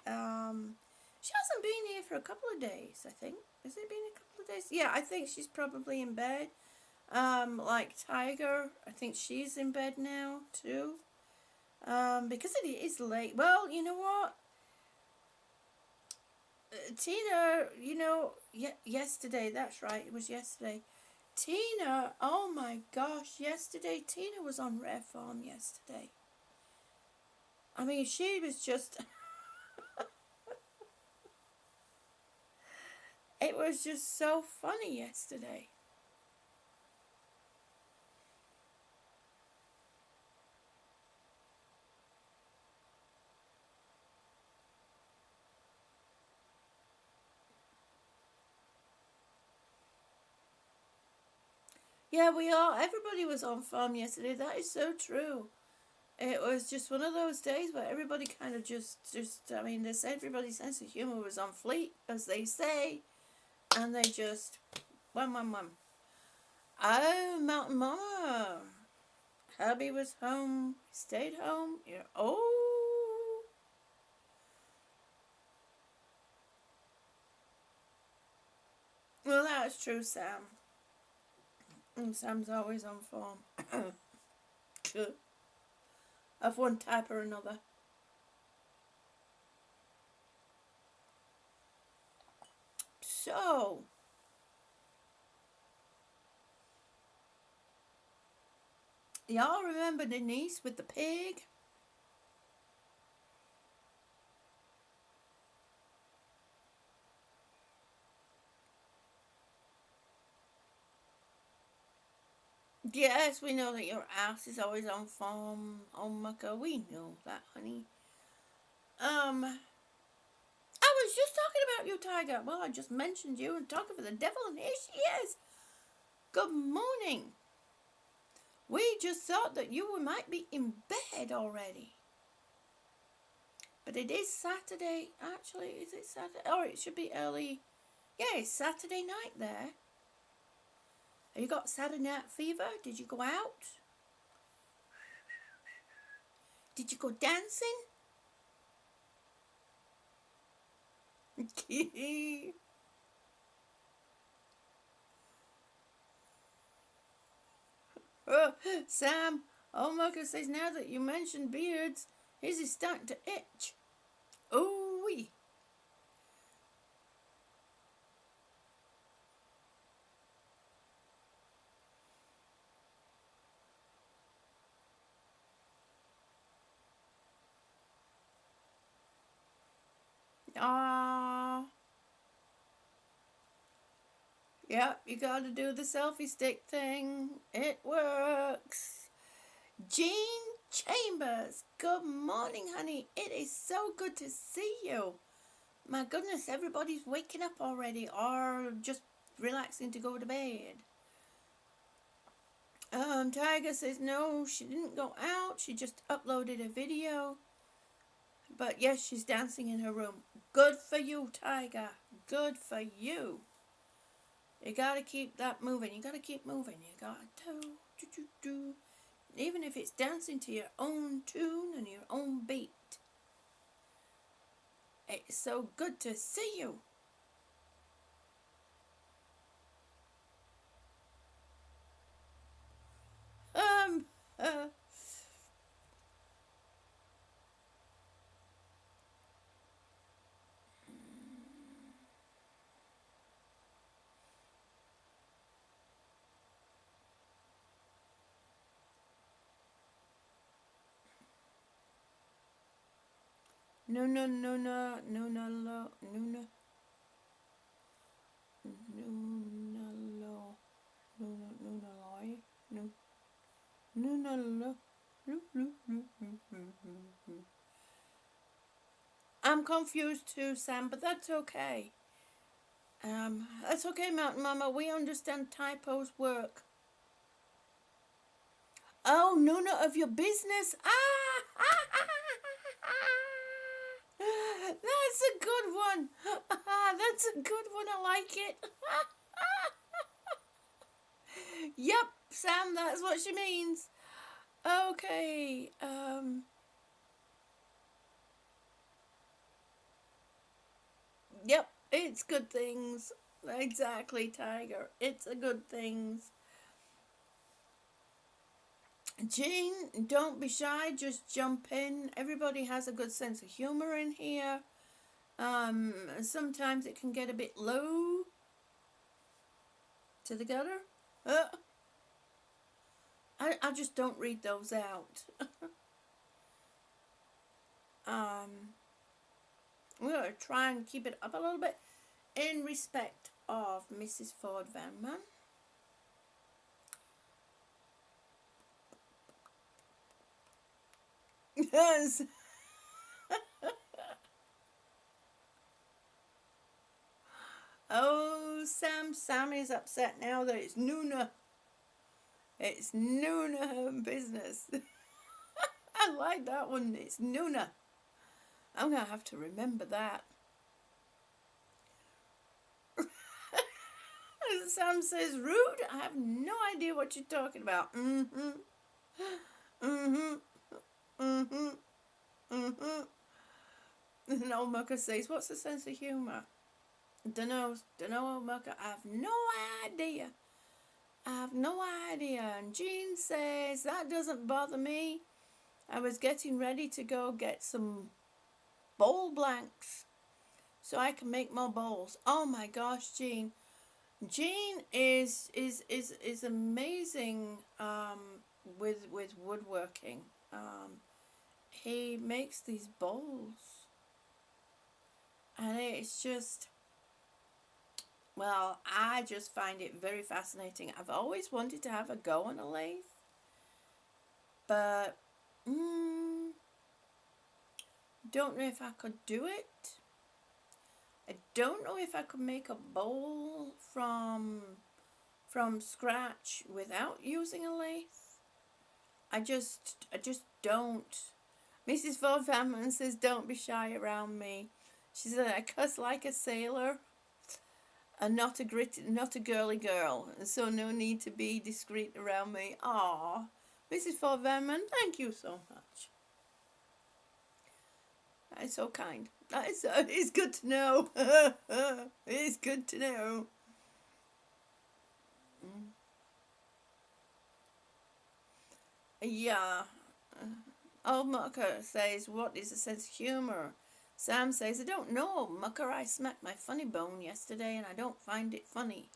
She hasn't been here for a couple of days, I think. Has it been a couple of days? Yeah, I think she's probably in bed. Like Tiger, I think she's in bed now too. Because it is late. Well, you know what? Tina, you know, yesterday, that's right, it was yesterday. Tina, oh my gosh, yesterday Tina was on Rare Farm yesterday. I mean, she was just, it was just so funny yesterday. Yeah, we all, everybody was on farm yesterday. That is so true. It was just one of those days where everybody kind of I mean, they said everybody's sense of humor was on fleek, as they say, and they just, wham. Oh, Mountain Mama. Hubby was home, stayed home. Yeah. Oh. Well, that's true, Sam. And Sam's always on form. Of one type or another. So, y'all remember Denise with the pig? Yes, we know that your ass is always on form. Oh, Mucka, we know that, honey. I was just talking about you, Tiger. Well, I just mentioned you and talking for the devil, and here she is. Good morning. We just thought that you might be in bed already. But it is Saturday. Actually, is it Saturday? Oh, it should be early. Yeah, it's Saturday night there. Have you got Saturday night fever? Did you go out? Did you go dancing? Oh, Sam, Marcus says now that you mentioned beards, his is starting to itch. Ooh-wee. Ah. Yep, you gotta do the selfie stick thing. It works. Jean Chambers, good morning, honey. It is so good to see you. My goodness, everybody's waking up already or just relaxing to go to bed. Tiger says no, she didn't go out. She just uploaded a video. But yes, she's dancing in her room. Good for you, Tiger. Good for you. You gotta keep that moving. You gotta keep moving. You gotta do. Even if it's dancing to your own tune and your own beat. It's so good to see you. Uh, no, no, no, no, no, no, no, no, no. I'm confused too, Sam, but that's okay. That's okay, Mountain Mama. We understand typos work. Oh, none of your business. That's a good one. That's a good one. I like it. Yep, Sam, that's what she means. Okay. Yep, it's good things. Exactly, Tiger. It's a good things. Jean, don't be shy. Just jump in. Everybody has a good sense of humor in here. Sometimes it can get a bit low to the gutter. I just don't read those out. We're going to try and keep it up a little bit in respect of Mrs. Ford Van Man. Yes. Oh, Sam is upset now that it's Nuna. It's Nuna business. I like that one. It's Nuna. I'm going to have to remember that. Sam says, rude? I have no idea what you're talking about. Mm-hmm. Mm-hmm. Mm-hmm. Mm-hmm. And old Mucker says, what's the sense of humour? Dunno, old Mucker. I have no idea. I have no idea. And Jean says, that doesn't bother me. I was getting ready to go get some bowl blanks so I can make more bowls. Oh my gosh, Jean. Jean is amazing with woodworking. He makes these bowls, and it's just, well, I just find it very fascinating. I've always wanted to have a go on a lathe, but don't know if I could do it. I don't know if I could make a bowl from scratch without using a lathe. I just don't. Mrs. Ford Famine says, don't be shy around me. She said, I cuss like a sailor and not a girly girl, and so no need to be discreet around me. Aw, Mrs. Ford Famine, thank you so much. That is so kind. It's good to know. It's good to know. Yeah. Old Mucker says, what is a sense of humour? Sam says, I don't know, Mucker. I smacked my funny bone yesterday and I don't find it funny.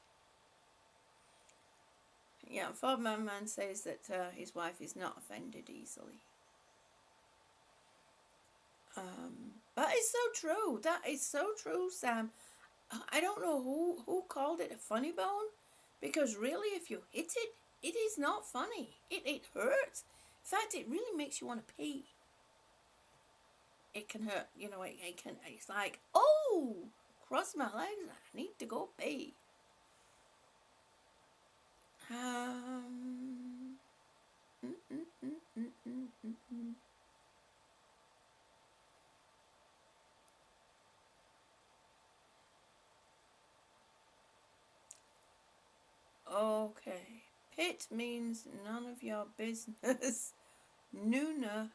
Yeah, Fordman says that his wife is not offended easily. That is so true. That is so true, Sam. I don't know who called it a funny bone, because really if you hit it, it is not funny. It hurts. In fact, it really makes you want to pee. It can hurt, it's like, oh, cross my legs, I need to go pee. Okay. Pit means none of your business. Nuna.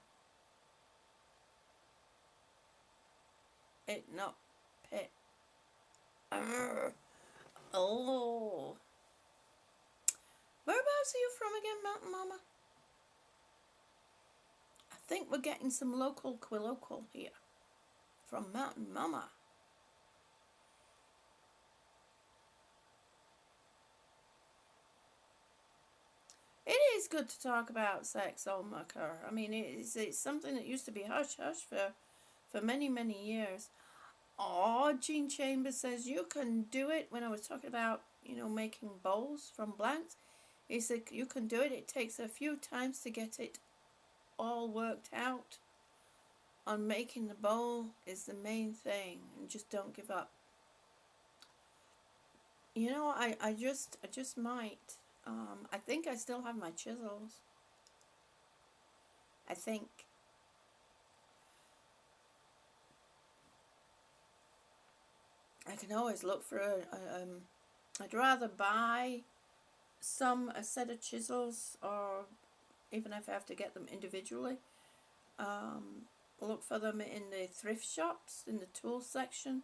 It not pit. Oh. Whereabouts are you from again, Mountain Mama? I think we're getting some local colloquial here. From Mountain Mama. It is good to talk about sex, old Mucker. I mean, it's something that used to be hush-hush for many, many years. Oh, Jean Chambers says, you can do it. When I was talking about, making bowls from blanks, he said, you can do it. It takes a few times to get it all worked out. On making the bowl is the main thing, and just don't give up. I just might. I think I still have my chisels. I think. I can always look for I'd rather buy a set of chisels, or even if I have to get them individually, look for them in the thrift shops, in the tool section,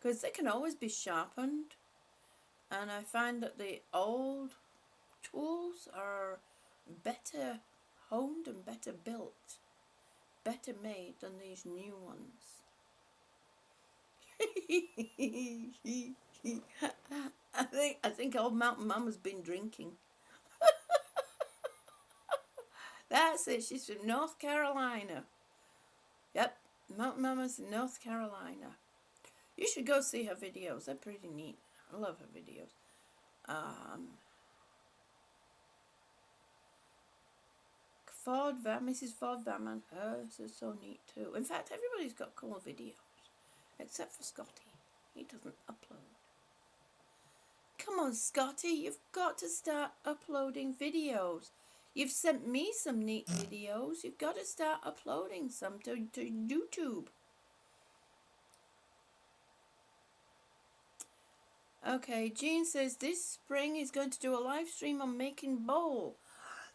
because they can always be sharpened. And I find that the old tools are better honed and better built, better made than these new ones. I think old Mountain Mama's been drinking. That's it. She's from North Carolina. Yep, Mountain Mama's in North Carolina. You should go see her videos. They're pretty neat. I love her videos. Mrs. Ford Vanman, hers is so neat too. In fact, everybody's got cool videos, except for Scotty. He doesn't upload. Come on, Scotty, you've got to start uploading videos. You've sent me some neat videos. You've got to start uploading some to YouTube. Okay, Jean says this spring he's going to do a live stream on making bowl.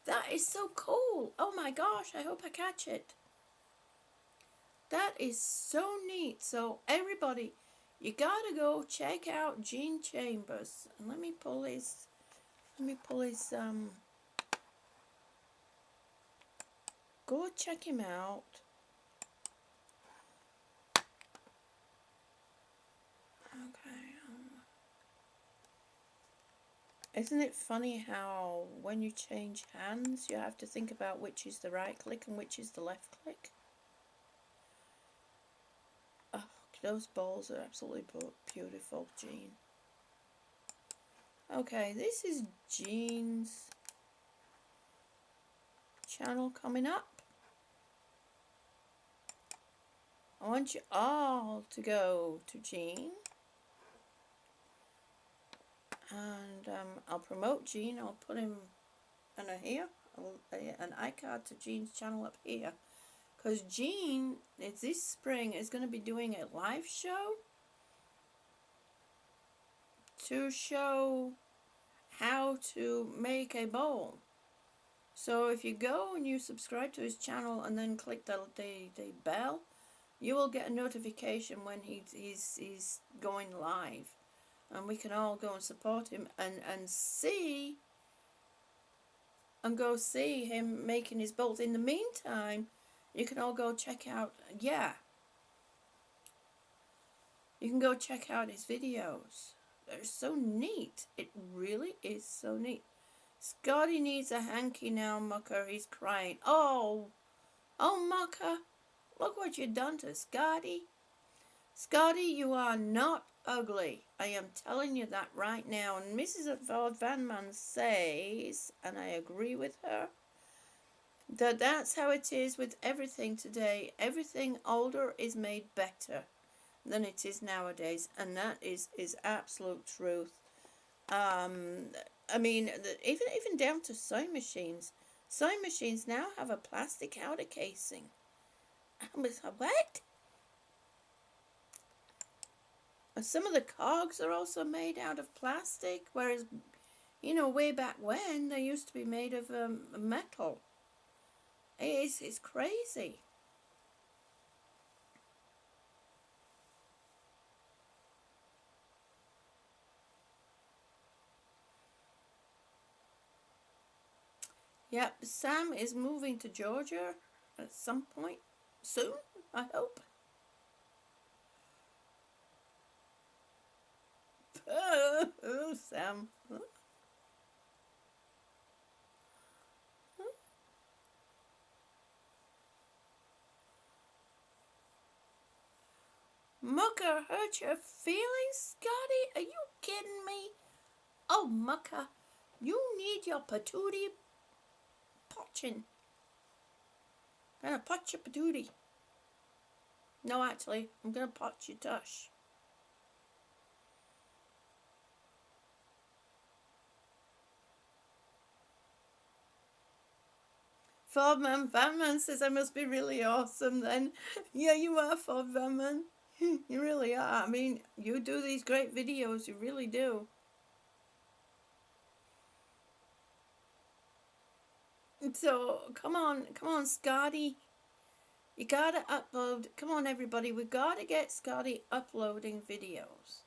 That is so cool. Oh my gosh, I hope I catch it. That is so neat. So everybody, you gotta go check out Gene Chambers. And let me pull his go check him out. Okay. Isn't it funny how when you change hands, you have to think about which is the right click and which is the left click? Oh, those bowls are absolutely beautiful, Jean. Okay, this is Jean's channel coming up. I want you all to go to Jean. And I'll promote Jean. I'll put him here, an iCard to Jean's channel up here. Because Jean, this spring, is going to be doing a live show to show how to make a bowl. So if you go and you subscribe to his channel and then click the bell, you will get a notification when he's going live. And we can all go and support him and see and go see him making his bowls. In the meantime, you can all go check out, you can go check out his videos. They're so neat. It really is so neat. Scotty needs a hanky now, Mucker. He's crying. Oh, Mucker, look what you've done to Scotty. Scotty, you are not ugly. I am telling you that right now. And Mrs. Ford Vanman says, and I agree with her, that's how it is with everything today. Everything older is made better than it is nowadays. And that is absolute truth. I mean, even down to sewing machines. Sewing machines now have a plastic outer casing. I was like, what? Some of the cogs are also made out of plastic, whereas, way back when, they used to be made of metal. It's crazy. Yep, Sam is moving to Georgia at some point soon, I hope. Oh, Sam. Huh? Mucker hurt your feelings, Scotty? Are you kidding me? Oh, Mucker, you need your patootie potchin'. Gonna potch your patootie. No, actually, I'm gonna potch your tush. Ford Vanman says I must be really awesome then. Yeah, you are, Ford Vanman. You really are. I mean, you do these great videos. You really do. So, come on, Scotty. You gotta upload. Come on, everybody. We gotta get Scotty uploading videos.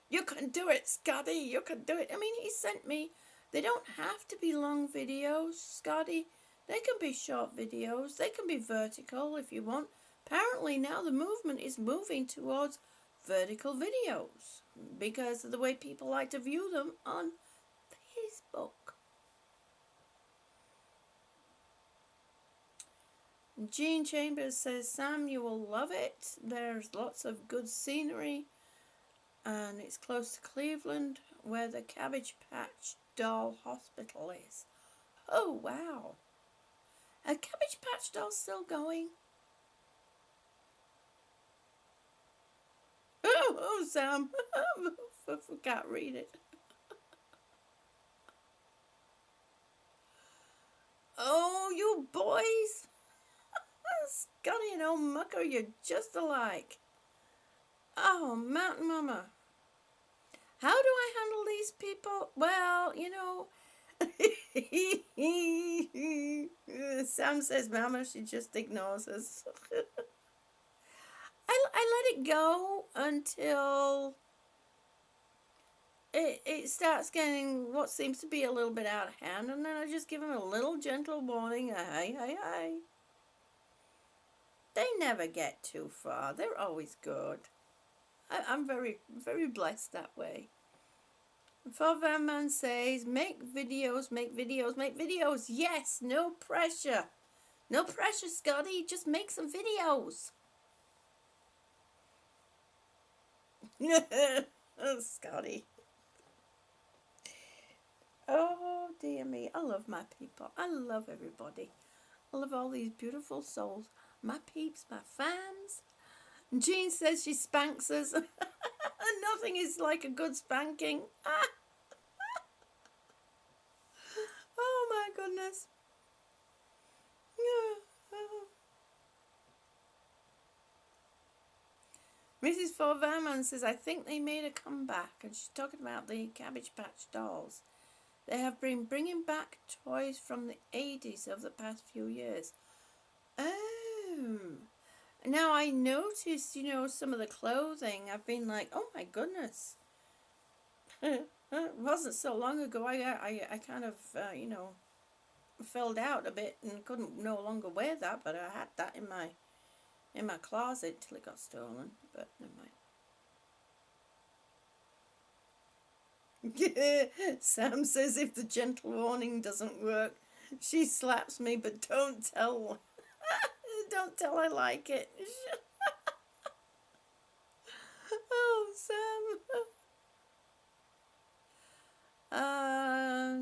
You can do it, Scotty. You can do it. I mean, he sent me. They don't have to be long videos, Scotty. They can be short videos. They can be vertical if you want. Apparently now the movement is moving towards vertical videos because of the way people like to view them on Facebook. Jean Chambers says, Sam, you will love it. There's lots of good scenery, and it's close to Cleveland, where the Cabbage Patch Doll Hospital is. Oh, wow. Are Cabbage Patch Dolls still going? Oh, Sam. I can't read it. Oh, you boys. Scotty and old Mucker, you're just alike. Oh, Mountain Mama. How do I handle these people? Well, you know. Sam says, Mama, she just ignores us. I let it go until it starts getting what seems to be a little bit out of hand, and then I just give them a little gentle warning. Hey, hey, hey. They never get too far. They're always good. I'm very, very blessed that way. For Van Man says, make videos, make videos, make videos. Yes, no pressure. No pressure, Scotty. Just make some videos. Oh, Scotty. Oh, dear me. I love my people. I love everybody. I love all these beautiful souls. My peeps, my fans. Jean says she spanks us. Nothing is like a good spanking. Oh, my goodness. Mrs. Forverman says, I think they made a comeback. And she's talking about the Cabbage Patch Dolls. They have been bringing back toys from the 80s over the past few years. Oh. Now, I noticed, some of the clothing. I've been like, oh, my goodness. It wasn't so long ago. I kind of, filled out a bit and couldn't no longer wear that. But I had that in my closet till it got stolen. But never mind. Sam says if the gentle warning doesn't work, she slaps me, but don't tell I like it. Oh, Sam.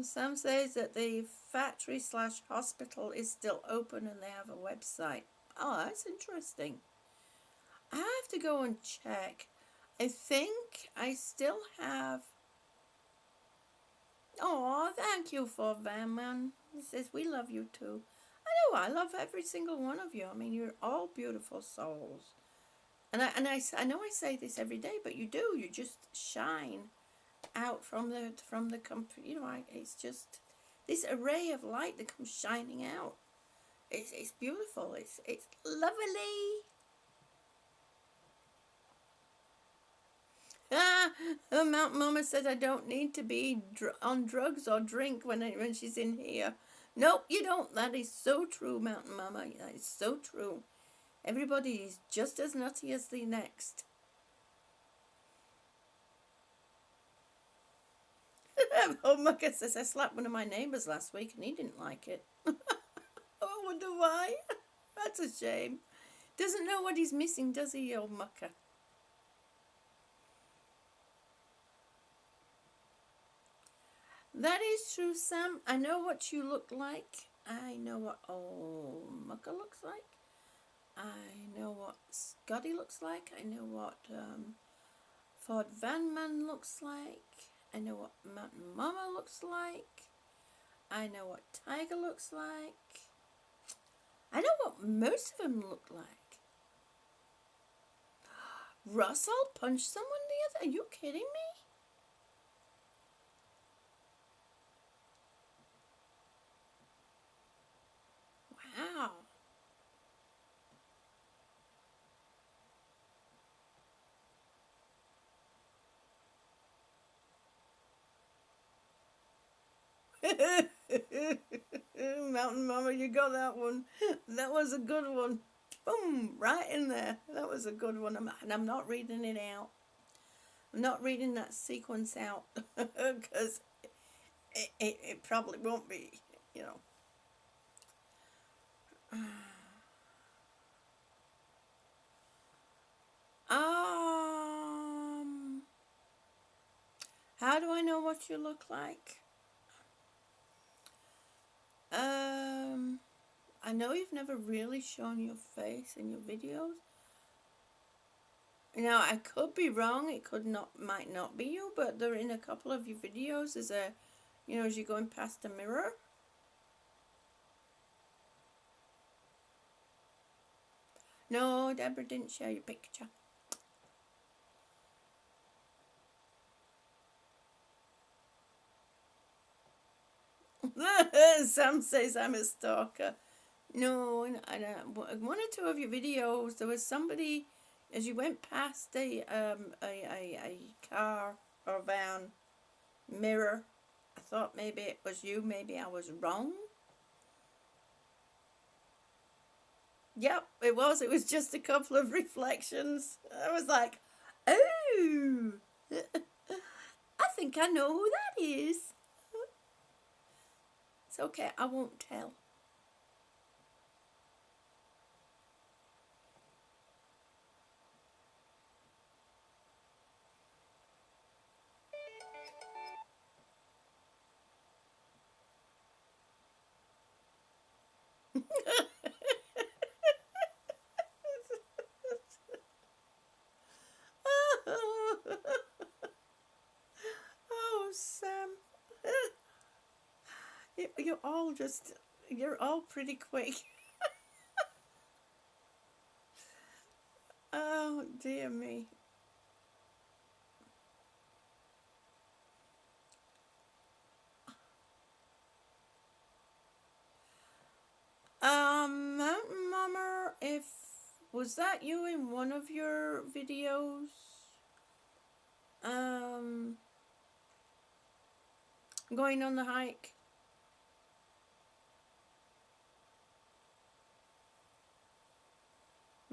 Sam says that the factory/hospital is still open and they have a website. Oh, that's interesting. I have to go and check. I think I still have. Oh, thank you for Van Man. He says we love you too. I love every single one of you. I mean, you're all beautiful souls. And I know I say this every day, but you do. You just shine out from the it's just this array of light that comes shining out. It's beautiful. It's lovely. Mount Mama said I don't need to be on drugs or drink when she's in here. Nope, you don't. That is so true, Mountain Mama. That is so true. Everybody is just as nutty as the next. Oh, Mucker says I slapped one of my neighbours last week and he didn't like it. Oh, I wonder why. That's a shame. Doesn't know what he's missing, does he, old Mucker? That is true, Sam. I know what you look like. I know what old Mucker looks like. I know what Scotty looks like. I know what Ford Van Man looks like. I know what Mountain Mama looks like. I know what Tiger looks like. I know what most of them look like. Russell punched someone the other. Are you kidding me? Wow. Mountain Mama, you got that one. That was a good one. Boom, right in there. That was a good one. And I'm not reading it out. I'm not reading that sequence out because it probably won't be, what you look like. I know you've never really shown your face in your videos. Now, I could be wrong. It might not be you, but they're in a couple of your videos. As as you're going past a mirror. No, Deborah didn't share your picture. Sam says I'm a stalker. No, one or two of your videos, there was somebody, as you went past a car or van mirror, I thought maybe it was you, maybe I was wrong. Yep, it was. It was just a couple of reflections. I was like, oh, I think I know who that is. It's okay, I won't tell. Oh, Sam. You're all pretty quick. Oh, dear me. Mountain Mama, was that you in one of your videos? Going on the hike?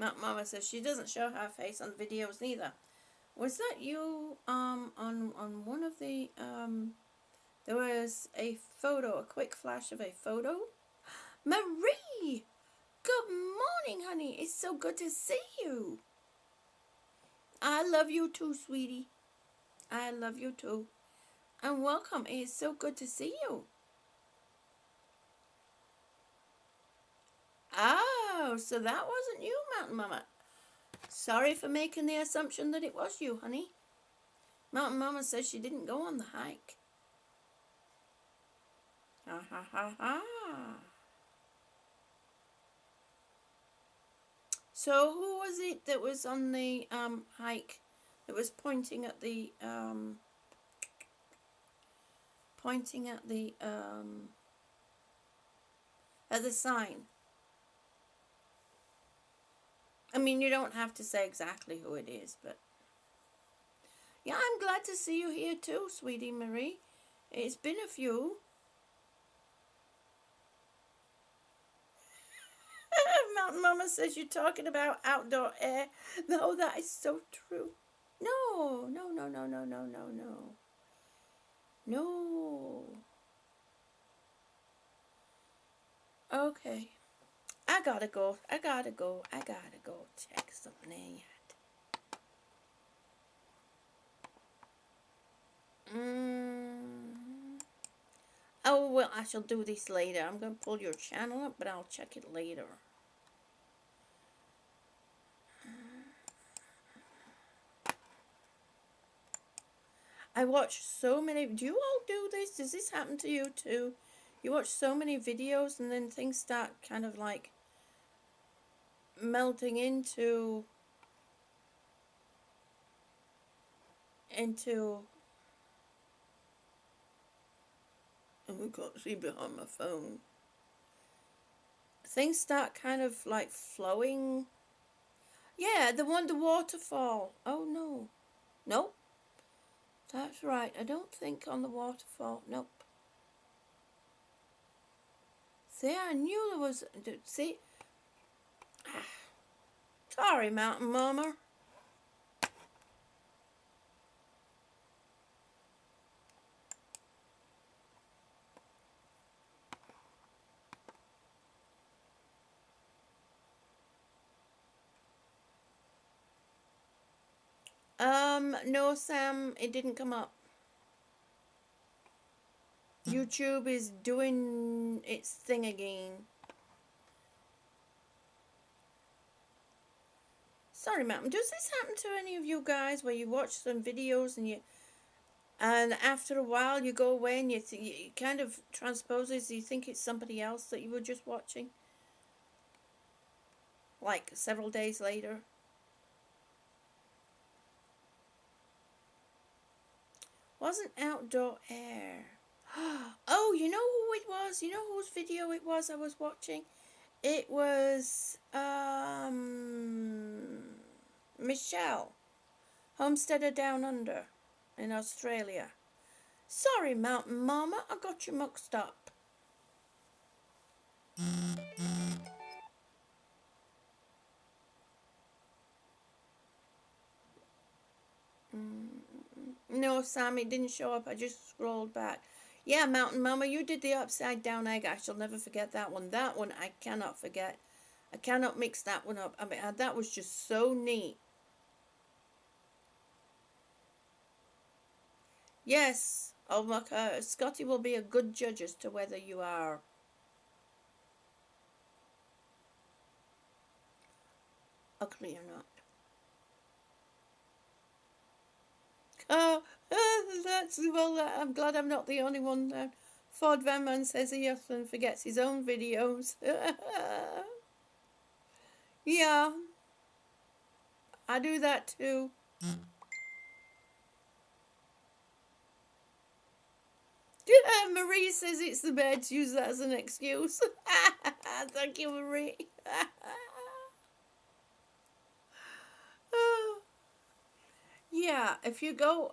Mountain Mama says she doesn't show her face on videos neither. Was that you, on one of the, there was a photo, a quick flash of a photo? Marie! Good morning, honey. It's so good to see you. I love you too, sweetie. I love you too. And welcome. It's so good to see you. Oh, so that wasn't you, Mountain Mama. Sorry for making the assumption that it was you, honey. Mountain Mama says she didn't go on the hike. Ha ha ha ha. So who was it that was on the hike that was pointing at the sign? I mean, you don't have to say exactly who it is, but yeah, I'm glad to see you here too, sweetie Marie. It's been a few. Mountain Mama says you're talking about outdoor air. No, that is so true. No, no, no, no, no, no, no, no. No. Okay. I gotta go check something out. Oh, well, I shall do this later. I'm going to pull your channel up, but I'll check it later. I watch so many. Do you all do this? Does this happen to you too? You watch so many videos and then things start kind of like melting into oh, I can't see behind my phone. Things start kind of like flowing. Yeah, the waterfall. Oh no. Nope. That's right. I don't think on the waterfall. Nope. See, I knew there was. See? Sorry, Mountain Mama. No, Sam, it didn't come up. YouTube is doing its thing again. Sorry, ma'am. Does this happen to any of you guys where you watch some videos and after a while you go away and you kind of transposes, you think it's somebody else that you were just watching? Like several days later? Wasn't outdoor air. Oh, you know who it was? You know whose video it was I was watching? It was Michelle, Homesteader Down Under in Australia. Sorry, Mountain Mama, I got you mixed up. No, Sam, it didn't show up. I just scrolled back. Yeah, Mountain Mama, you did the upside down egg. I shall never forget that one. That one I cannot forget. I cannot mix that one up. I mean, that was just so neat. Yes, Scotty will be a good judge as to whether you are ugly or not. Oh, I'm glad I'm not the only one then. Ford Van Man says he often forgets his own videos. Yeah, I do that too. Marie says it's the beds. Use that as an excuse. Thank you, Marie. Yeah, if you go,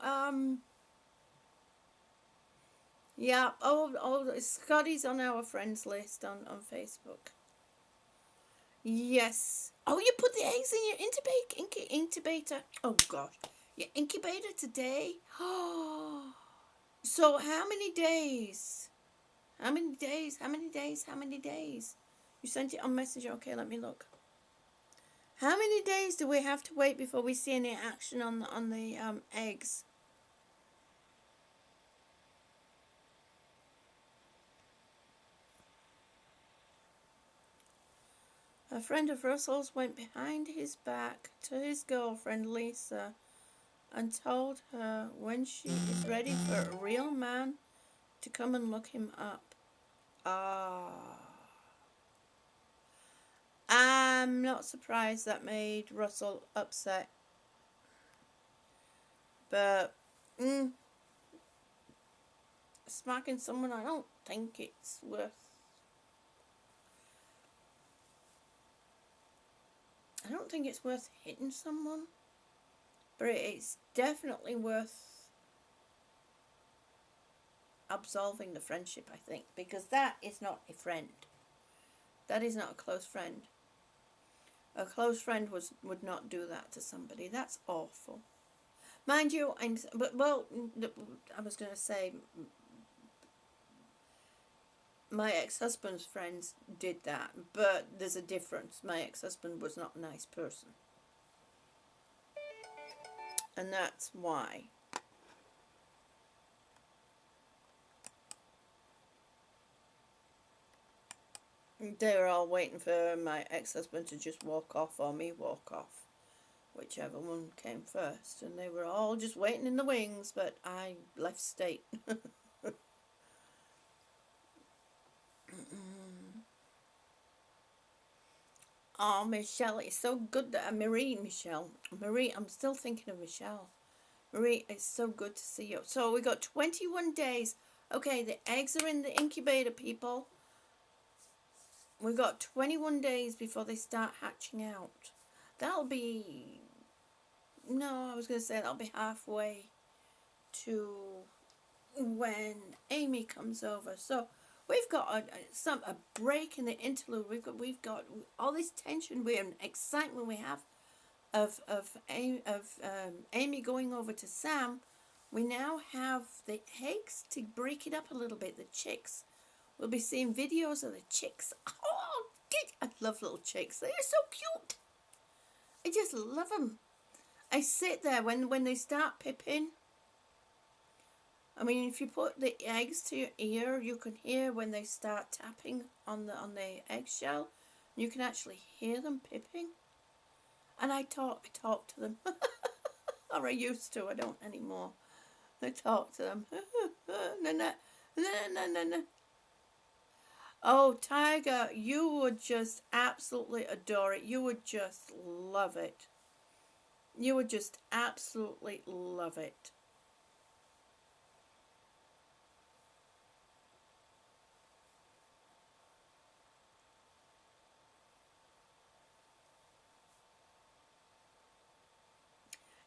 yeah, Scotty's on our friends list on Facebook. Yes. Oh, you put the eggs in your incubator. Oh gosh, your incubator today. Oh. So how many days? How many days? How many days? How many days? You sent it on Messenger. Okay, let me look. How many days do we have to wait before we see any action on the eggs? A friend of Russell's went behind his back to his girlfriend Lisa and told her when she is ready for a real man to come and look him up. I'm not surprised that made Russell upset. But smacking someone, I don't think it's worth. I don't think it's worth hitting someone, but it's definitely worth absolving the friendship, I think, because that is not a friend. That is not a close friend. A close friend would not do that to somebody. That's awful. Mind you, I was going to say, my ex-husband's friends did that, but there's a difference. My ex-husband was not a nice person. And that's why. They were all waiting for my ex-husband to just walk off or me walk off. Whichever one came first. And they were all just waiting in the wings, but I left state. Oh, Michelle, it's so good that Marie, I'm still thinking of Michelle. Marie, it's so good to see you. So we got 21 days. Okay, the eggs are in the incubator, people. We got 21 days before they start hatching out. That'll be... No, I was going to say that'll be halfway to when Amy comes over. So we've got a break in the interlude. We've got all this tension and excitement we have of Amy going over to Sam. We now have the eggs to break it up a little bit. The chicks. We'll be seeing videos of the chicks. Oh, I love little chicks. They're so cute. I just love them. I sit there when they start pipping. I mean, if you put the eggs to your ear, you can hear when they start tapping on the eggshell. You can actually hear them pipping. And I talk to them. Or I used to, I don't anymore. I talk to them. Na, na, na, na, na, na. Oh, Tiger, you would just absolutely adore it. You would just love it. You would just absolutely love it.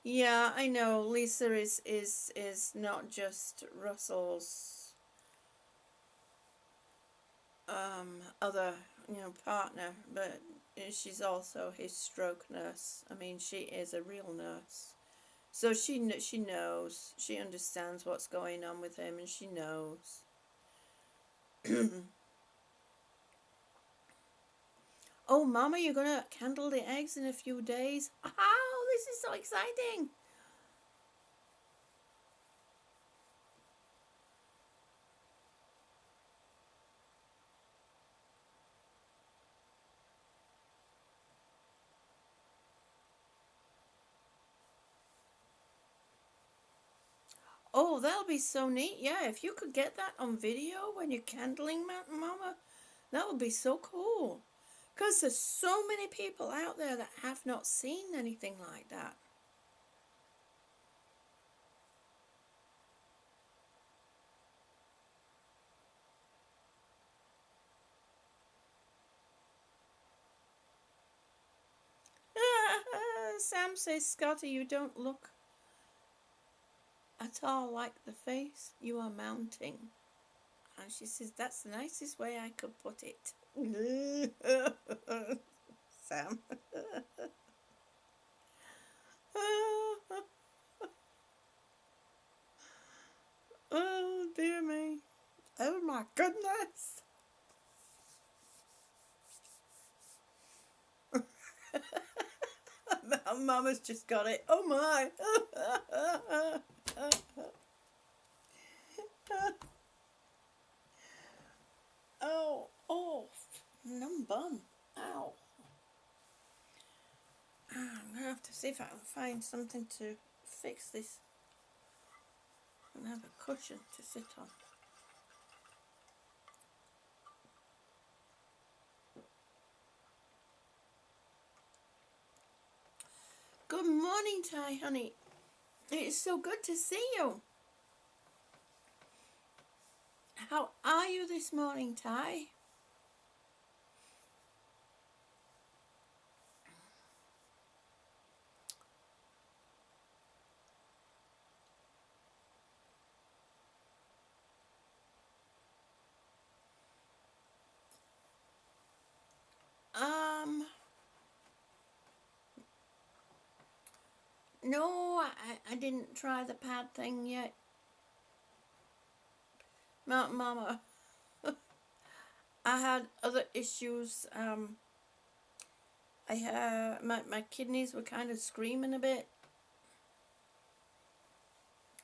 Yeah, I know. Lisa is not just Russell's other partner, but she's also his stroke nurse. I mean, she is a real nurse. So she knows, she understands what's going on with him, and she knows. Oh, Mama, you're gonna candle the eggs in a few days. Oh, this is so exciting! Oh, that'll be so neat. Yeah, if you could get that on video when you're candling, Mama, that would be so cool. Because there's so many people out there that have not seen anything like that. Sam says, Scotty, you don't look at all like the face you are mounting. And she says, that's the nicest way I could put it. Sam. Oh, dear me. Oh, my goodness. Mama's just got it. Oh, my. Oh, oh, numb bum. Ow. I'm going to have to see if I can find something to fix this and have a cushion to sit on. Good morning, Ty, honey. It's so good to see you. How are you this morning, Ty? No, I didn't try the pad thing yet. Mama, I had other issues. I had my kidneys were kind of screaming a bit.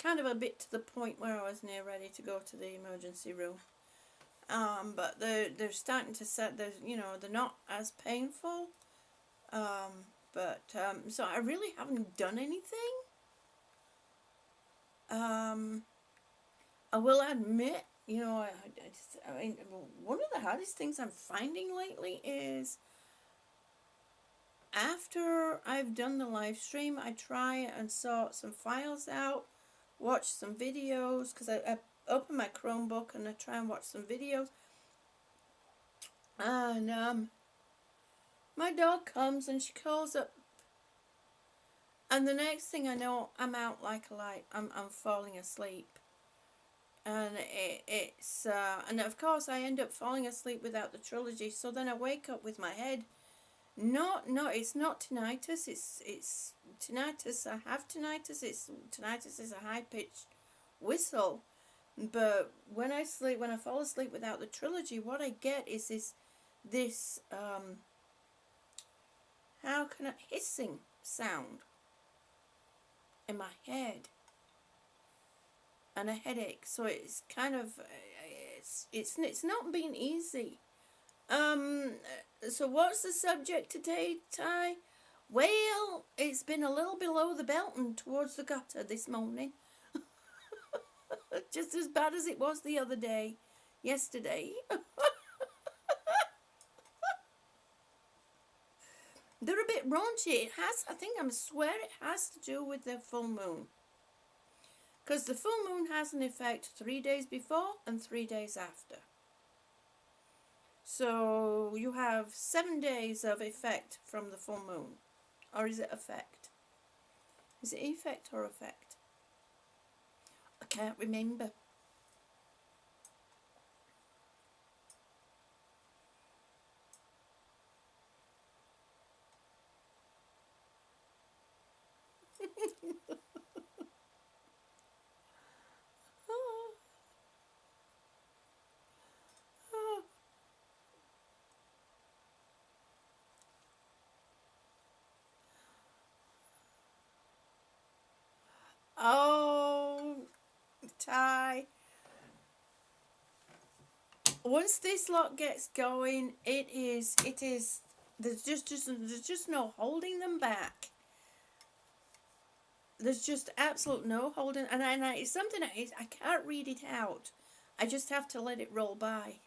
Kind of a bit to the point where I was near ready to go to the emergency room. But they're starting to set. They're not as painful. So I really haven't done anything. I will admit, I mean, one of the hardest things I'm finding lately is after I've done the live stream, I try and sort some files out, watch some videos, because I open my Chromebook and I try and watch some videos. And my dog comes and she calls up, and the next thing I know, I'm out like a light. I'm falling asleep. And and of course I end up falling asleep without the trilogy. So then I wake up with my head. No, it's not tinnitus. It's tinnitus. I have tinnitus. Tinnitus is a high pitched whistle. But when I fall asleep without the trilogy, what I get is this how can I hissing sound in my head. and a headache. So it's kind of it's not been easy. So what's the subject today, Ty? Well, it's been a little below the belt and towards the gutter this morning. Just as bad as it was the other day. Yesterday. They're a bit raunchy. I swear it has to do with the full moon. Because the full moon has an effect 3 days before and 3 days after. So you have 7 days of effect from the full moon. Or is it effect? Is it effect or effect? I can't remember. Oh, Ty. Once this lot gets going, it is. There's just no holding them back. There's just absolute no holding, and it's something I can't read it out. I just have to let it roll by.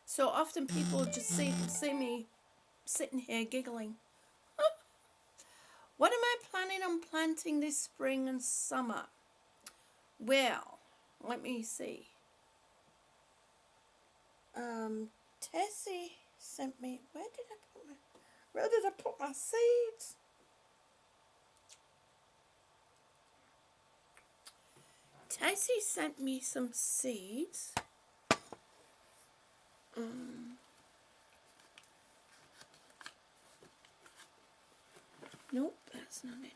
So often people just see me sitting here giggling. What am I planning on planting this spring and summer? Well, let me see. Tessie sent me. Where did I put my seeds? Tessie sent me some seeds. Nope, that's not it.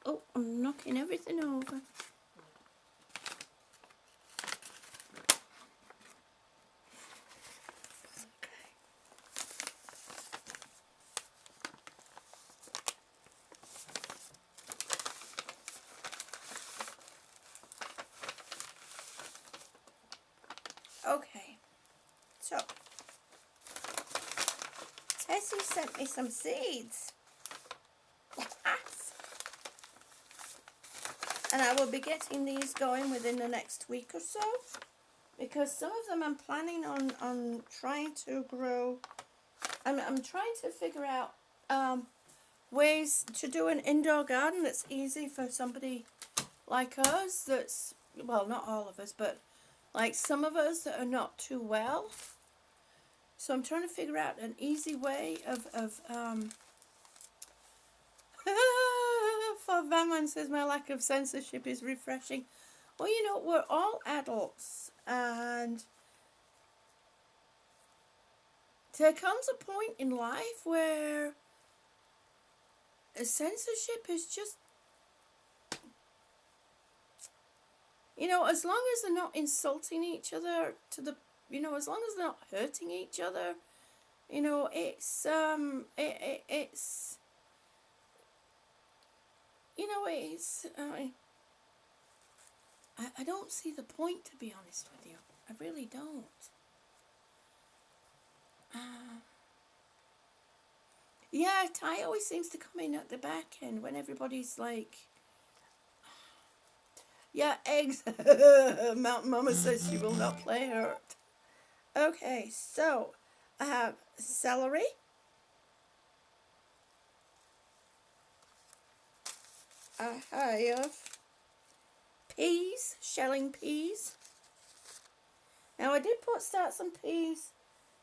Oh, I'm knocking everything over. Okay, so Tessie sent me some seeds. And I will be getting these going within the next week or so, because some of them I'm planning on trying to grow. I'm trying to figure out ways to do an indoor garden that's easy for somebody like us. That's, well, not all of us, but like some of us that are not too well. So I'm trying to figure out an easy way of for Vanman says my lack of censorship is refreshing. Well, you know, we're all adults, and there comes a point in life where censorship is just, you know, as long as they're not insulting each other to the, you know, as long as they're not hurting each other, you know, it's you know, it's I don't see the point, to be honest with you. I really don't. Yeah, Ty always seems to come in at the back end when everybody's like, yeah, eggs. Mountain Mama says she will not play hurt. Okay, so I have celery. I have peas, shelling peas. Now I did start some peas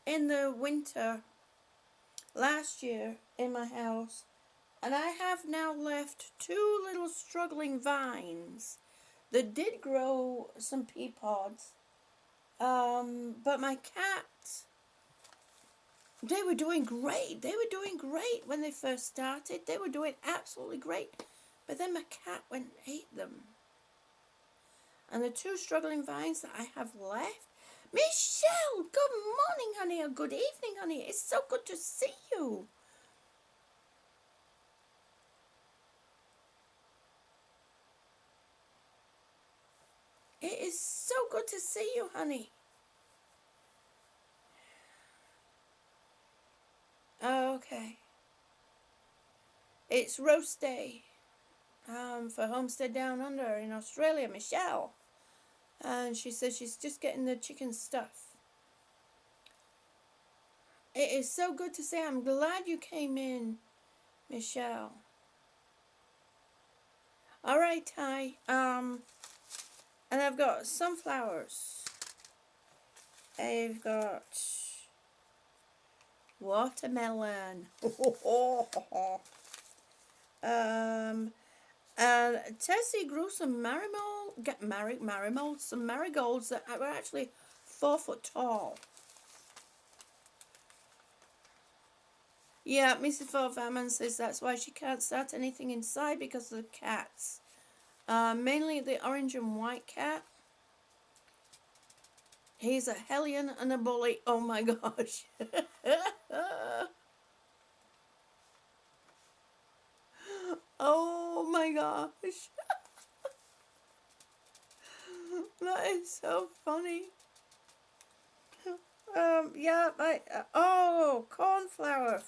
in the winter last year in my house, and I have now left 2 little struggling vines that did grow some pea pods, but my cats, they were doing great. They were doing great when they first started. They were doing absolutely great. But then my cat went and ate them. And the 2 struggling vines that I have left. Michelle, good morning, honey, or good evening, honey. It's so good to see you. It is so good to see you, honey. Okay. It's roast day for Homestead Down Under in Australia, Michelle. And she says she's just getting the chicken stuff. It is so good to see. I'm glad you came in, Michelle. All right, Ty. And I've got sunflowers. I've got watermelon. And Tessie grew some some marigolds that were actually 4 foot tall. Yeah, Mrs. Four says that's why she can't start anything inside because of the cats. Mainly the orange and white cat. He's a hellion and a bully. Oh my gosh. Oh my gosh. That is so funny. Yeah, cornflower.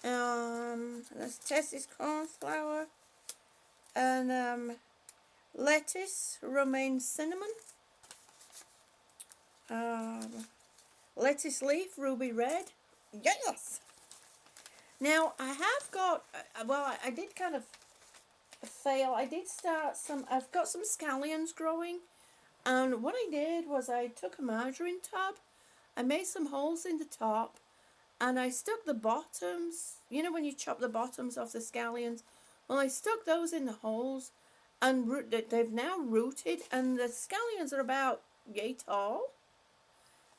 That's Tessie's cornflower. And, lettuce, romaine cinnamon. Lettuce leaf, ruby red. Yes! Now, I have got, I did kind of fail. I did start I've got some scallions growing. And what I did was I took a margarine tub, I made some holes in the top, and I stuck the bottoms, you know when you chop the bottoms off the scallions? Well, I stuck those in the holes, and they've now rooted, and the scallions are about yay tall.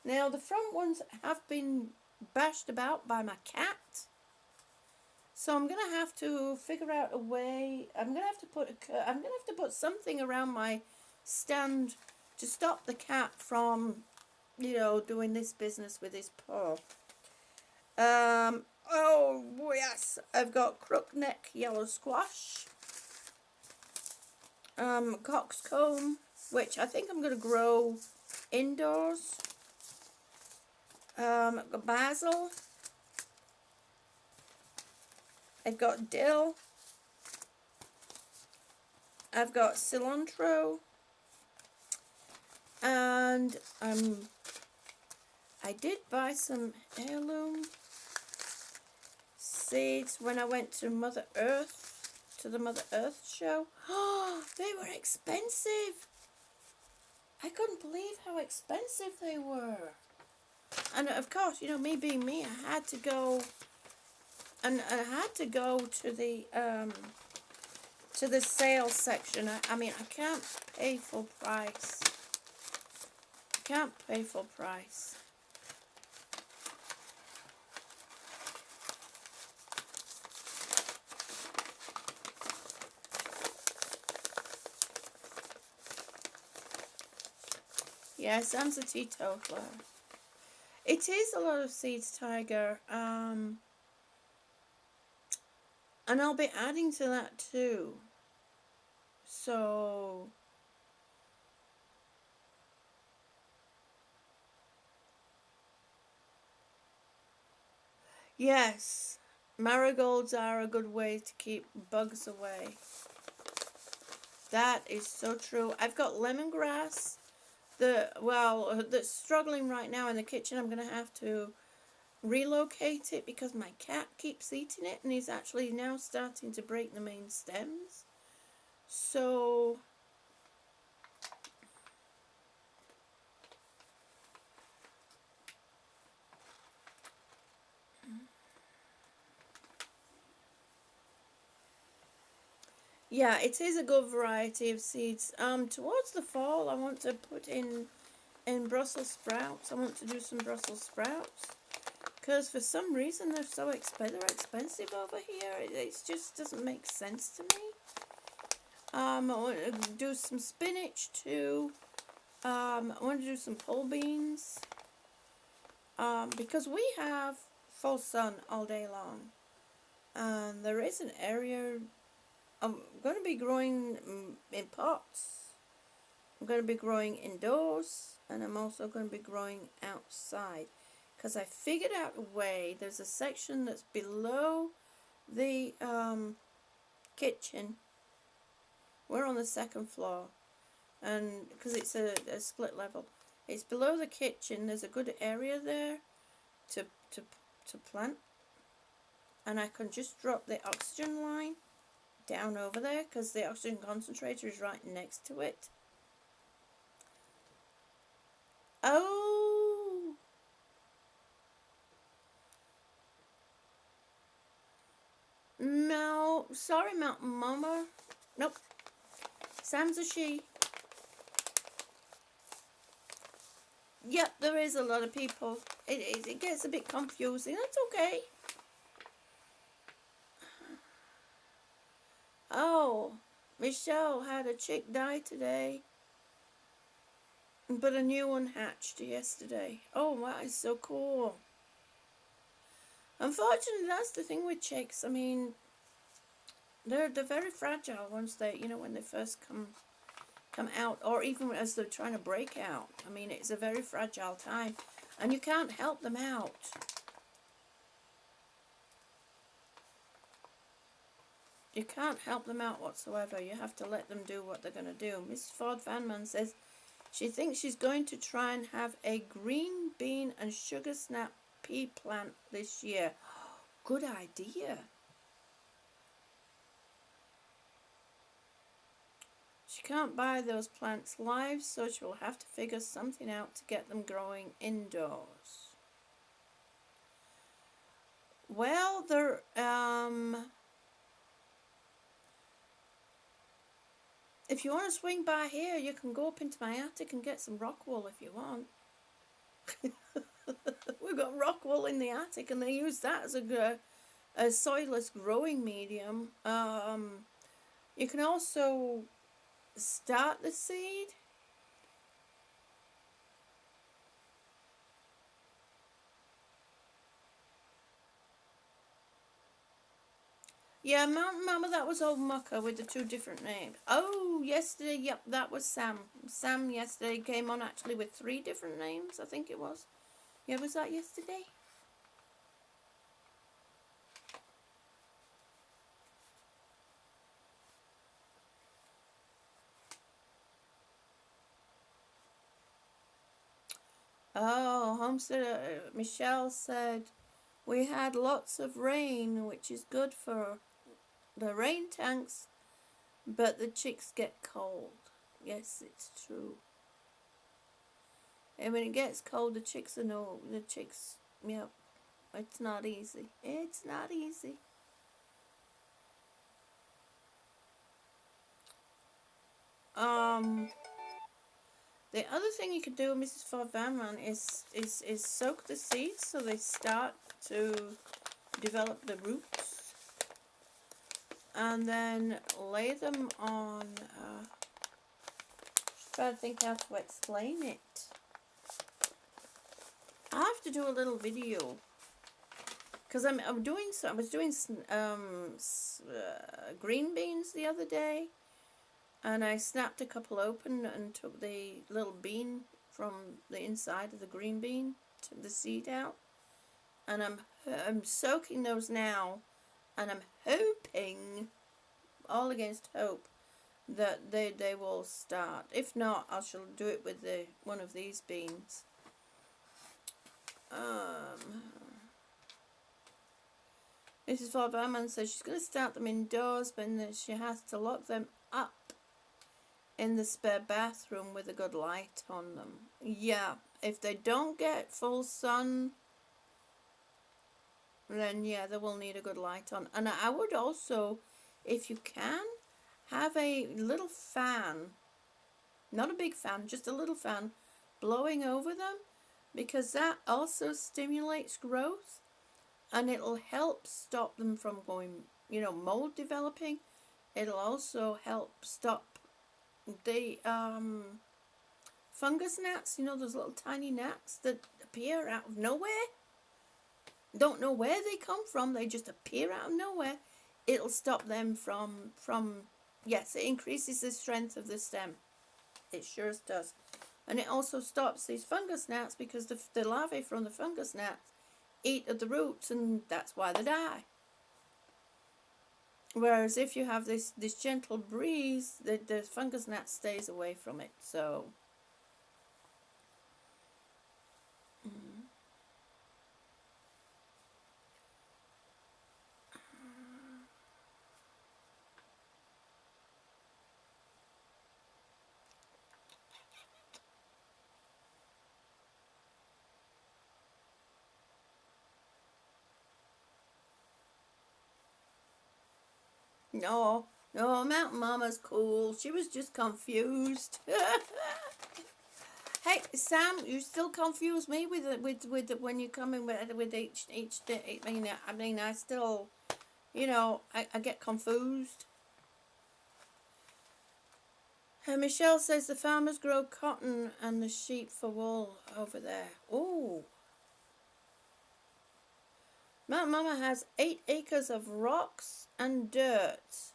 Now, the front ones have been bashed about by my cat. So I'm going to have to figure out a way. I'm going to have to put something around my stand to stop the cat from, doing this business with his paw. Oh, yes. I've got crookneck yellow squash. Coxcomb, which I think I'm going to grow indoors. I've got basil. I've got dill. I've got cilantro. And I did buy some heirloom seeds when I went to the Mother Earth show. Oh, they were expensive. I couldn't believe how expensive they were. And of course, me being me, I had to go. And I had to go to the sales section. I can't pay full price. I can't pay full price. Yeah, Sam's a teetotaler. It is a lot of seeds, Tiger. And I'll be adding to that too. So, yes, marigolds are a good way to keep bugs away. That is so true. I've got lemongrass. That's struggling right now in the kitchen. I'm going to have to relocate it because my cat keeps eating it, and he's actually now starting to break the main stems. So yeah, it is a good variety of seeds. Towards the fall, I want to put in Brussels sprouts. I want to do some Brussels sprouts. Because for some reason they're expensive over here. It just doesn't make sense to me. I want to do some spinach too. I want to do some pole beans. Because we have full sun all day long. And there is an area I'm going to be growing in pots. I'm going to be growing indoors. And I'm also going to be growing outside. Because I figured out a way. There's a section that's below the kitchen. We're on the second floor. And because it's a split level. It's below the kitchen. There's a good area there to plant. And I can just drop the oxygen line down over there because the oxygen concentrator is right next to it. Oh! No, sorry, Mountain Mama. Nope. Sam's a she. Yep, there is a lot of people. It gets a bit confusing. That's okay. Oh, Michelle had a chick die today. But a new one hatched yesterday. Oh, that is so cool. Unfortunately, that's the thing with chicks. I mean, they're very fragile once they, when they first come out, or even as they're trying to break out. I mean, it's a very fragile time, and you can't help them out. You can't help them out whatsoever. You have to let them do what they're going to do. Mrs. Ford Vanman says she thinks she's going to try and have a green bean and sugar snap pea plant this year. Good idea. She can't buy those plants live, so she will have to figure something out to get them growing indoors. Well, they're, if you want to swing by here, you can go up into my attic and get some rock wool if you want. We've got rock wool in the attic, and they use that as a soilless growing medium. You can also start the seed. Yeah, Mountain Mama, that was old Mucker with the two different names. Oh, yesterday, yep, that was Sam. Sam yesterday came on actually with 3 different names, I think it was. Yeah, was that yesterday? Oh, Homestead, Michelle said, we had lots of rain, which is good for the rain tanks, but the chicks get cold. Yes, it's true. And when it gets cold, the chicks yep, it's not easy. It's not easy. The other thing you could do, Mrs. Ford Vanman, is soak the seeds so they start to develop the roots, and then lay them on. Just trying to think how to explain it. I have to do a little video because I was doing green beans the other day. And I snapped a couple open and took the little bean from the inside of the green bean, took the seed out. And I'm soaking those now, and I'm hoping, all against hope, that they will start. If not, I shall do it with one of these beans. Mrs. Ford Bowman says she's going to start them indoors, but then she has to lock them up in the spare bathroom with a good light on them. Yeah, if they don't get full sun, then yeah, they will need a good light on. And I would also, if you can, have a little fan, not a big fan, just a little fan, blowing over them, because that also stimulates growth, and it'll help stop them from going, mold developing. it'll also help stop the fungus gnats. You know, those little tiny gnats that appear out of nowhere. Don't know where they come from. They just appear out of nowhere. It'll stop them from yes, it increases the strength of the stem. It sure does. And it also stops these fungus gnats because the larvae from the fungus gnats eat at the roots, and that's why they die. Whereas if you have this gentle breeze, the fungus gnat stays away from it. So no, Mountain Mama's cool. She was just confused. Hey, Sam, you still confuse me with when you come in with each day. I mean, I still, I get confused. Michelle says the farmers grow cotton and the sheep for wool over there. Oh. Mountain Mama has 8 acres of rocks and dirt.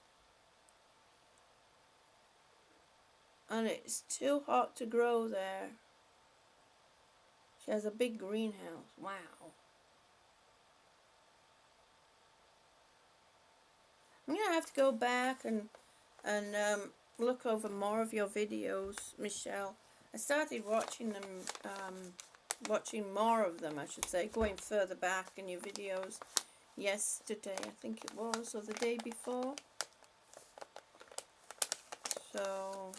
And it's too hot to grow there. She has a big greenhouse. Wow. I'm going to have to go back and look over more of your videos, Michelle. I started watching them, watching more of them, I should say, going further back in your videos yesterday, I think it was, or the day before. So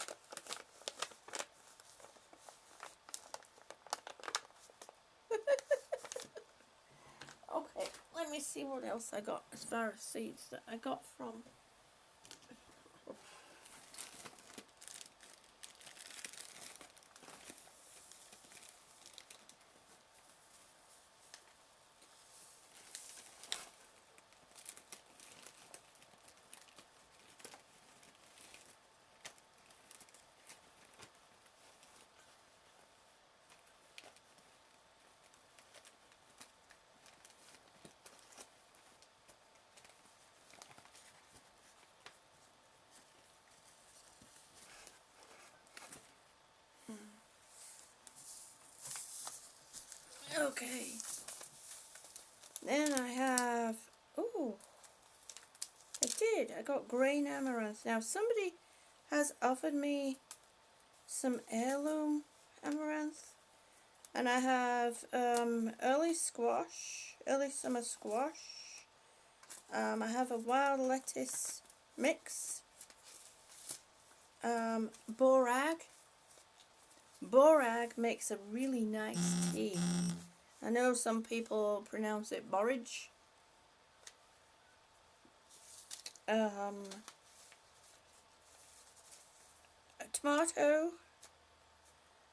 okay, let me see what else I got as far as seeds that I got from. Okay. Then I have, oh, I got green amaranth. Now somebody has offered me some heirloom amaranth. And I have early summer squash. I have a wild lettuce mix. Borag. Borag makes a really nice tea. I know some people pronounce it borage. A tomato.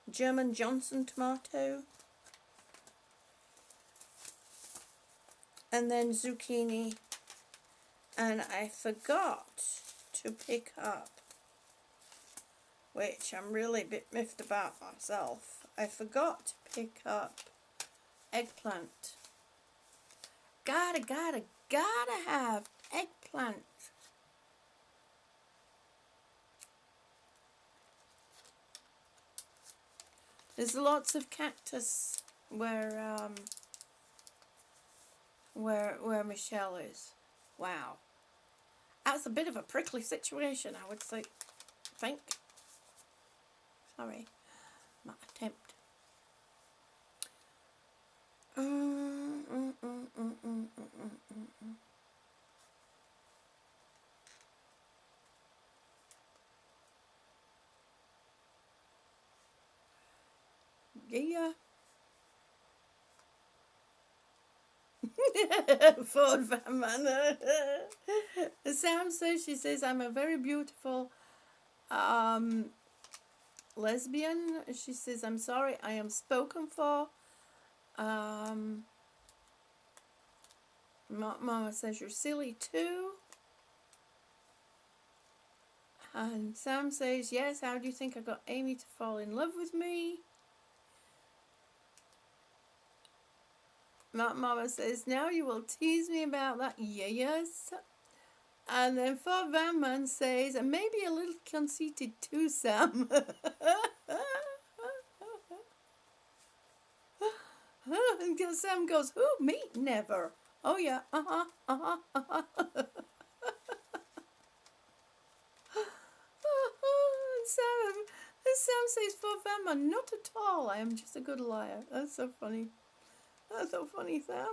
German Johnson tomato. And then zucchini. And I forgot to pick up, which I'm really a bit miffed about myself. I forgot to pick up eggplant. Gotta have eggplant. There's lots of cactus where Michelle is. Wow. That's a bit of a prickly situation, I would say. Think. Sorry. My attempt. Yeah. Ford Van Man. Sam says, she says, I'm a very beautiful lesbian. She says, I'm sorry, I am spoken for. Mama says, you're silly too. And Sam says, yes, how do you think I got Amy to fall in love with me? Mama says, now you will tease me about that. Yes. And then Fort Van Man says, and maybe a little conceited too, Sam. And Sam goes, who? Me? Never. Oh, yeah. Uh-huh. Uh-huh. Uh-huh. Sam says, Fort Van Man, not at all. I am just a good liar. That's so funny. That's so funny, Sam.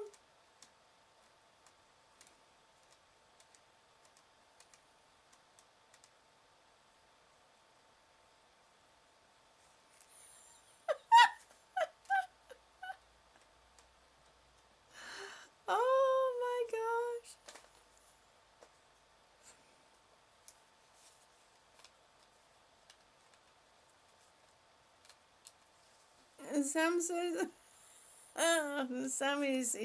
Oh my gosh. And Sam says, Sam is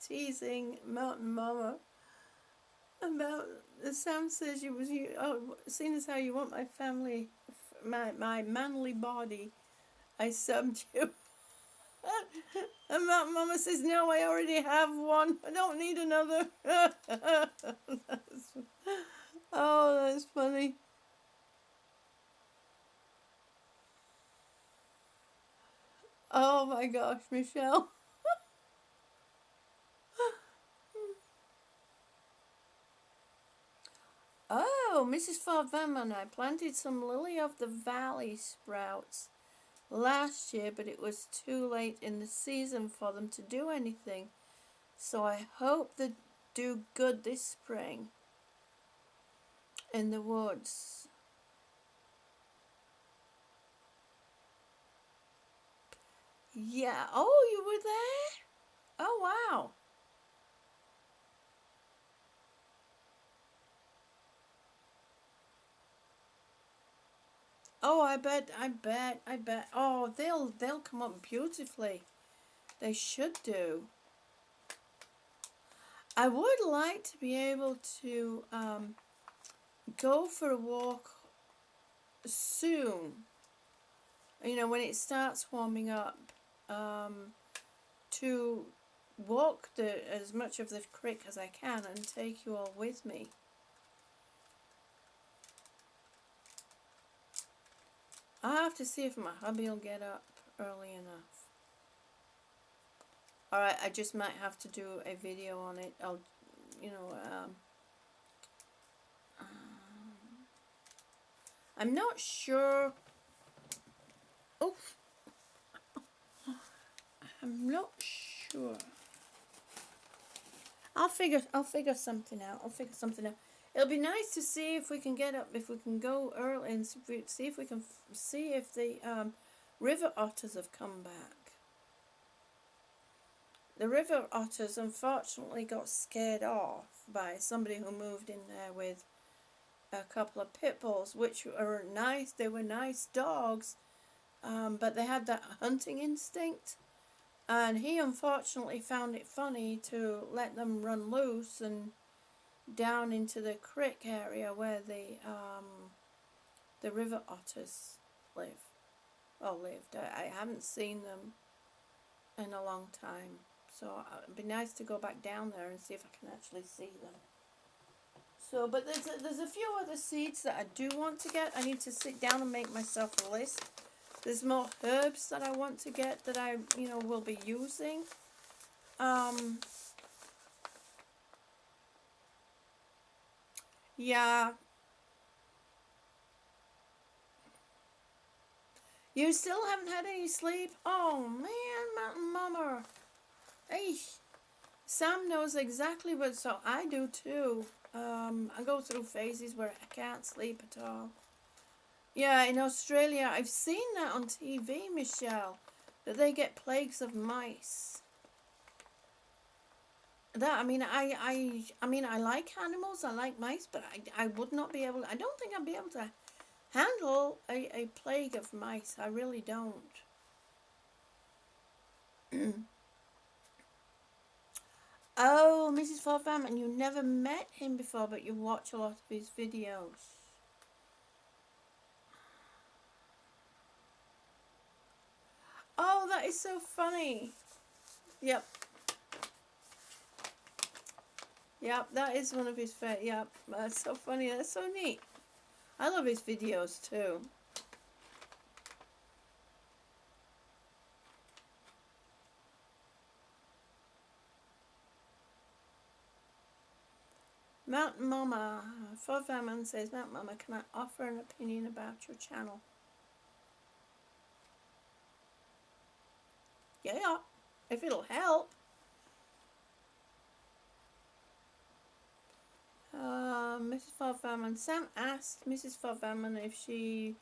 teasing Mountain Mama about. Sam says seeing as how you want my family, my manly body, I subbed you. And Mountain Mama says, no, I already have one. I don't need another. Oh, that's funny. Oh my gosh, Michelle. Oh, Mrs. Farvam and I planted some lily of the valley sprouts last year, but it was too late in the season for them to do anything. So I hope they do good this spring in the woods. Yeah. Oh, you were there? Oh, wow. Oh, I bet. Oh, they'll come up beautifully. They should do. I would like to be able to go for a walk soon. You know, when it starts warming up, to walk as much of the creek as I can and take you all with me. I'll have to see if my hubby will get up early enough. Alright, I just might have to do a video on it. I'll, you know, I'm not sure. Oh, I'm not sure. I'll figure something out. It'll be nice to see if we can get up, if we can go early and see if we can see if the river otters have come back. The river otters unfortunately got scared off by somebody who moved in there with a couple of pit bulls, which were nice. They were nice dogs, but they had that hunting instinct. And he unfortunately found it funny to let them run loose and down into the creek area where the river otters live. Oh, lived. I haven't seen them in a long time. So it'd be nice to go back down there and see if I can actually see them. So, but there's a few other seeds that I do want to get. I need to sit down and make myself a list. There's more herbs that I want to get that I, will be using. Yeah. You still haven't had any sleep? Oh, man, Mountain Mama. Hey, Sam knows exactly what, so I do too. I go through phases where I can't sleep at all. Yeah, in Australia, I've seen that on TV, Michelle, that they get plagues of mice. That, I like animals, I like mice, but I would not be able, I don't think I'd be able to handle a plague of mice. I really don't. Oh, Mrs. Farfam, and you never met him before, but you watch a lot of his videos. that is so funny. Yep. Yep, that is one of his favorite. Yep, that's so funny. That's so neat. I love his videos too. Mountain Mama. Ford Vanman says, Mountain Mama, can I offer an opinion about your channel? Yeah, if it'll help. Mrs. Ford Vanman. Sam asked Mrs. Ford Vanman if she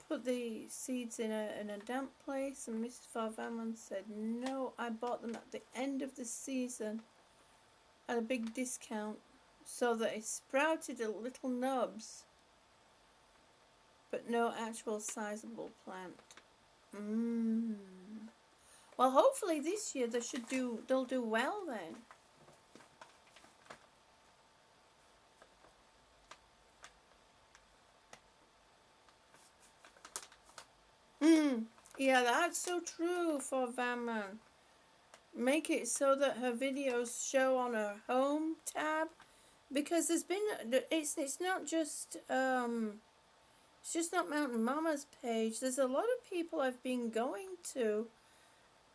put the seeds in a damp place, and Mrs. Ford Vanman said, no, I bought them at the end of the season at a big discount so that it sprouted a little nubs but no actual sizable plant. Well, hopefully this year they'll do well then. Yeah, that's so true for Vanman. Make it so that her videos show on her home tab, because it's not just it's just not Mountain Mama's page. There's a lot of people I've been going to,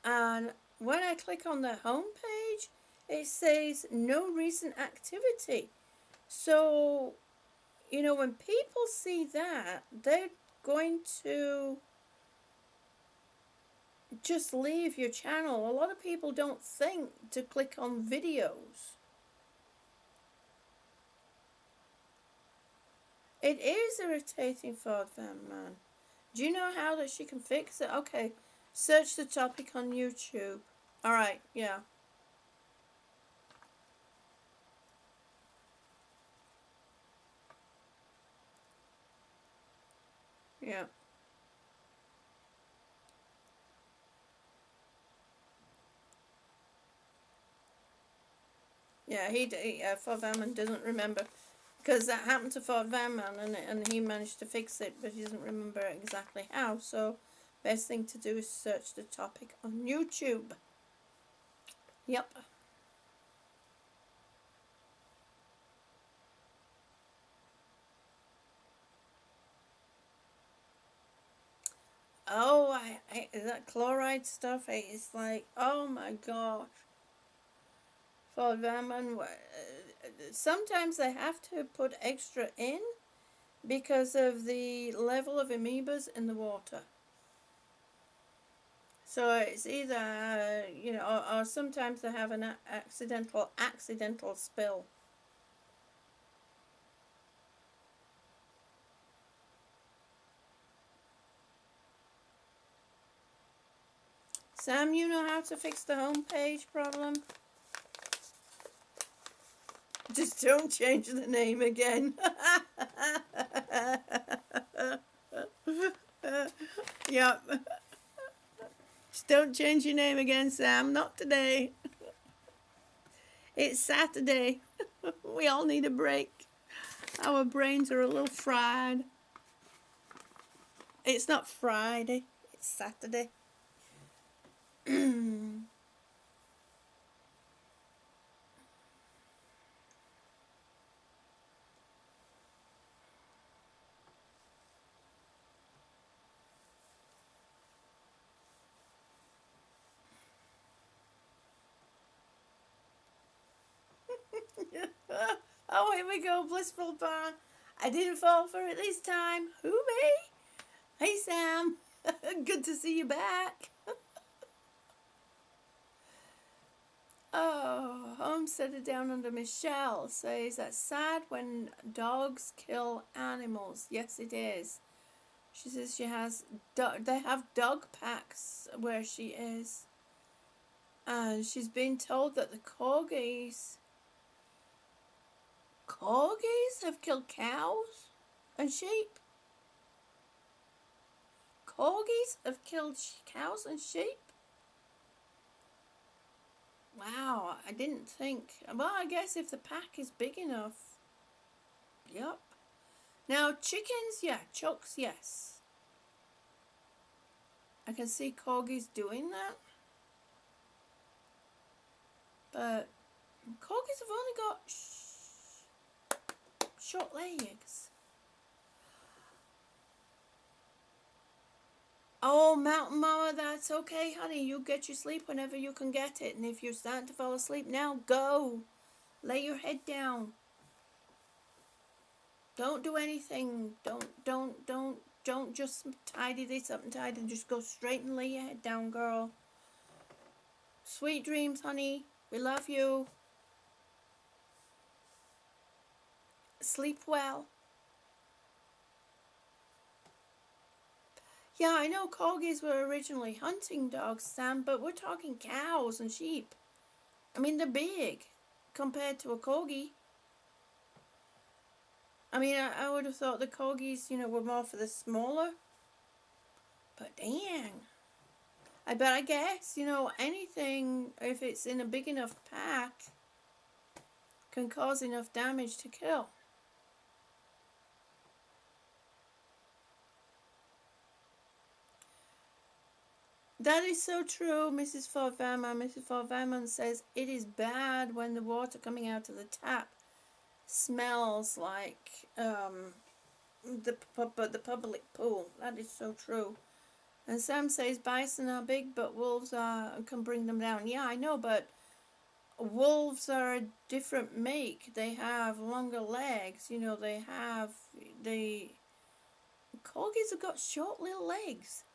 and when I click on their home page, it says no recent activity. So, you know, when people see that, they're going to just leave your channel. A lot of people don't think to click on videos. It is irritating for them, man. Do you know how that she can fix it? Okay, search the topic on YouTube. Alright, yeah. Yeah. Yeah, Ford Vanman doesn't remember. Because that happened to Ford Vanman, and he managed to fix it, but he doesn't remember exactly how. So, best thing to do is search the topic on YouTube. Yep. Oh, that chloride stuff, it's like, oh my gosh. Ford Vanman, sometimes they have to put extra in because of the level of amoebas in the water. So it's either, you know, or sometimes they have an accidental spill. Sam, you know how to fix the homepage problem? Just don't change the name again. Yep. Just don't change your name again, Sam. Not today. It's Saturday. We all need a break. Our brains are a little fried. It's not Friday. It's Saturday. Oh, here we go, Blissful Barn. I didn't fall for it this time. Who, me? Hey, Sam. Good to see you back. Oh, Homesteader Down Under Michelle says that's sad when dogs kill animals. Yes, it is. She says she has they have dog packs where she is, and she's been told that the corgis have killed cows and sheep. Corgis have killed cows and sheep. Wow, I didn't think. Well, I guess if the pack is big enough. Yep. Now, chickens, yeah. Chooks, yes. I can see corgis doing that, but corgis have only got short legs. Oh, Mountain Mama, that's okay, honey. You get your sleep whenever you can get it. And if you're starting to fall asleep now, go. Lay your head down. Don't do anything. Don't just tidy this up and tidy. Just go straight and lay your head down, girl. Sweet dreams, honey. We love you. Sleep well. Yeah, I know corgis were originally hunting dogs, Sam, but we're talking cows and sheep. I mean, they're big compared to a corgi. I mean, I would have thought the corgis, were more for the smaller. But dang. But I guess, anything, if it's in a big enough pack, can cause enough damage to kill. That is so true, Mrs. Ford Vanman. Mrs. Ford Vanman says it is bad when the water coming out of the tap smells like the public pool. That is so true. And Sam says bison are big, but wolves can bring them down. Yeah, I know, but wolves are a different make. They have longer legs. The corgis have got short little legs.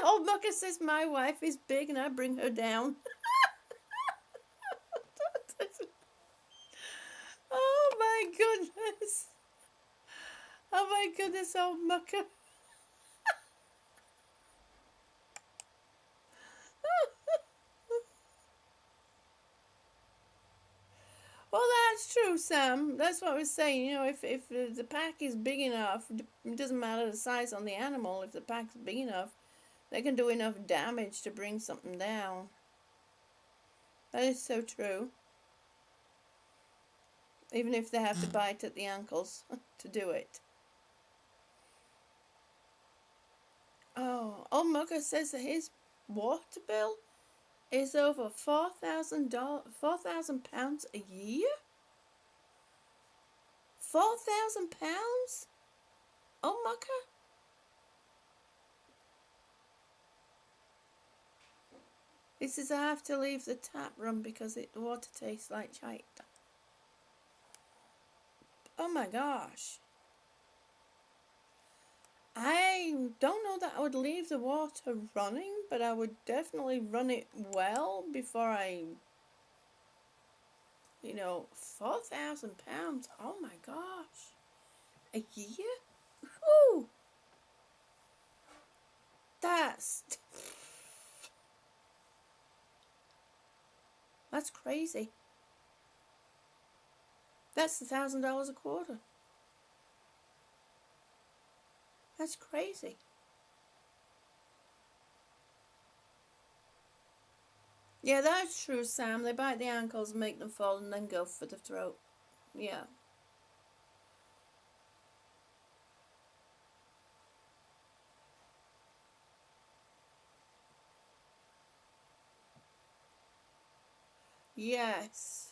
Old Mucker says my wife is big and I bring her down. Oh my goodness. Oh my goodness, old Mucker. Well, that's true, Sam. That's what I was saying. If the pack is big enough, it doesn't matter the size on the animal. If the pack's big enough, they can do enough damage to bring something down. That is so true. Even if they have to bite at the ankles to do it. Oh, old Mugger says that his water bill is over £4,000 a year? £4,000? Oh, Mugger? He says I have to leave the tap room because the water tastes like shite. Oh my gosh. I don't know that I would leave the water running, but I would definitely run it well before I, £4,000. Oh my gosh. A year? Whew. That's crazy. That's $1,000 a quarter. That's crazy. Yeah, that's true, Sam. They bite the ankles, make them fall, and then go for the throat. Yeah. Yes.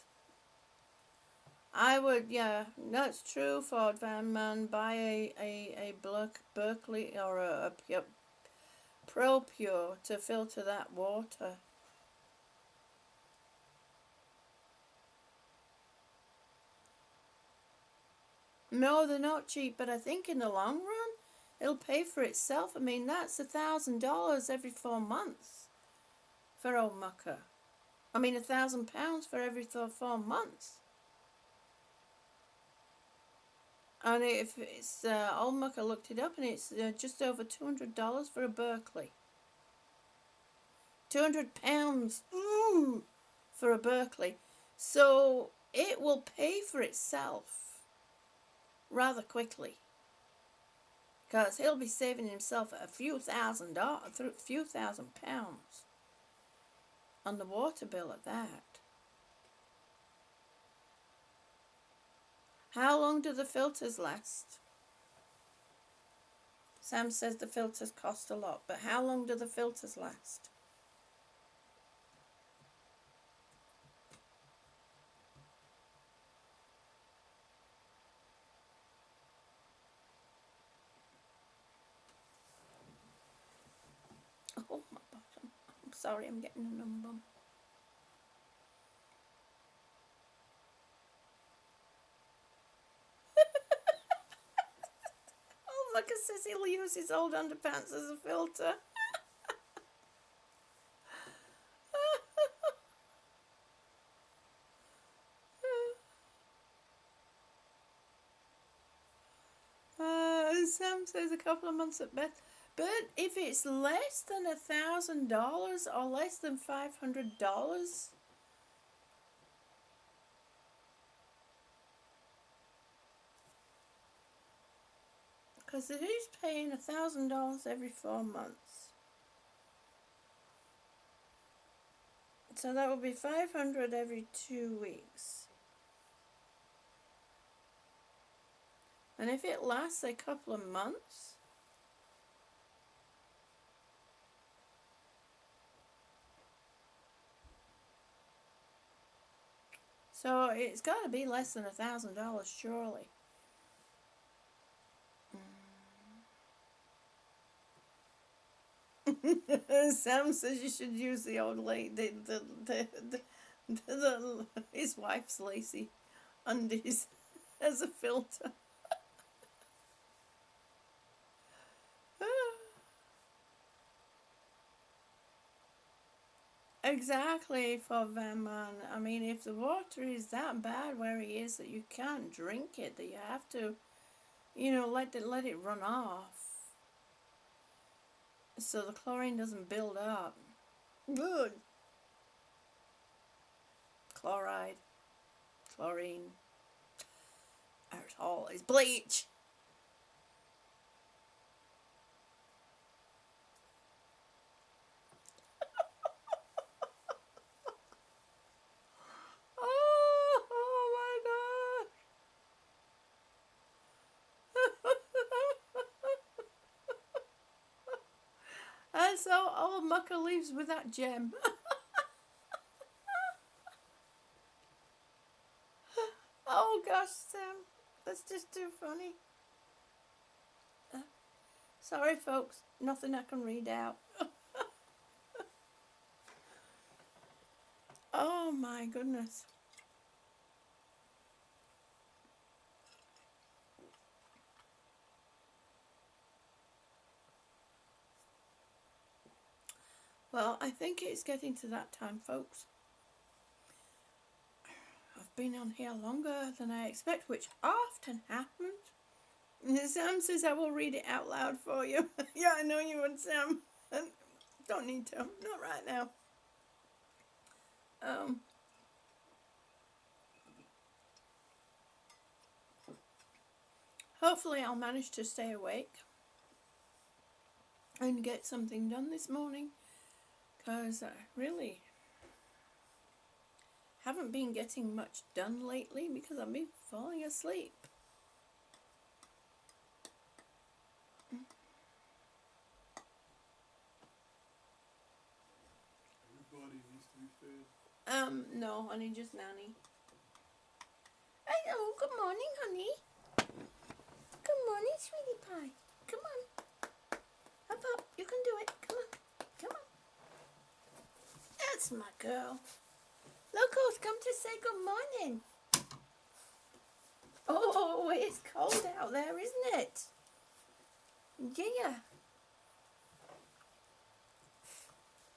I would, yeah, that's true, Ford Van Man. Buy a Berkeley or a Pro Pure to filter that water. No, they're not cheap, but I think in the long run, it'll pay for itself. I mean, that's $1,000 every 4 months for old Mucker. I mean, £1,000 for every 4 months. And if it's old Mucker looked it up, and it's just over $200 for a Berkeley. £200 for a Berkeley. So it will pay for itself rather quickly, because he'll be saving himself a few thousand pounds on the water bill at that. How long do the filters last? Sam says the filters cost a lot, but how long do the filters last? Oh, my bottom. I'm sorry, I'm getting a numb bum. Oh, Lucas says he'll use his old underpants as a filter. Sam says a couple of months at best. But if it's less than $1,000 or less than $500, because it is paying $1,000 every 4 months, so that would be $500 every 2 weeks. And if it lasts a couple of months, so it's got to be less than $1,000, surely. Sam says you should use the old lady, his wife's lacy undies as a filter. Exactly, for Van Man. I mean, if the water is that bad where he is that you can't drink it, that you have to, let it run off, so the chlorine doesn't build up. Good. Chloride, chlorine, aerosol is bleach. Oh my god. And so old Mucker leaves with that gem. Oh gosh, Sam, that's just too funny. Sorry folks, nothing I can read out. Oh my goodness. Well, I think it's getting to that time, folks. I've been on here longer than I expect, which often happens. Sam says I will read it out loud for you. Yeah, I know you would, Sam. Don't need to. Not right now. Hopefully I'll manage to stay awake and get something done this morning, because I really haven't been getting much done lately because I've been falling asleep. Everybody needs to be fed. No, honey, just Nanny. Hello, good morning, honey. Good morning, sweetie pie. Come on. Up, up, you can do it. Come on. Come on. That's my girl. Locals, come to say good morning. Oh, it's cold out there, isn't it? Yeah.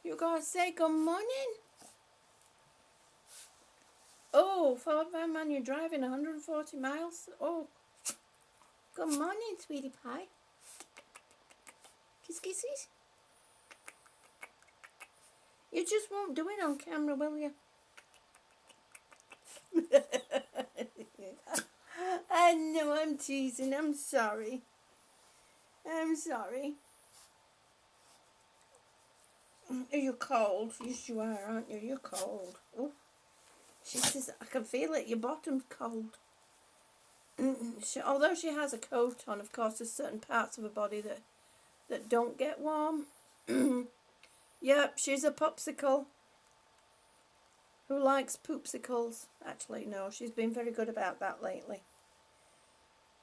You gotta say good morning. Oh, Van Man, you're driving 140 miles. Oh, good morning, sweetie pie. Kiss kisses. You just won't do it on camera, will you? I know I'm teasing. I'm sorry. I'm sorry. You're cold. Yes, you are, aren't you? You're cold. Oh, she says, I can feel it. Your bottom's cold. Although she has a coat on, of course, there's certain parts of her body that don't get warm. Yep, she's a popsicle who likes poopsicles. Actually, no, she's been very good about that lately.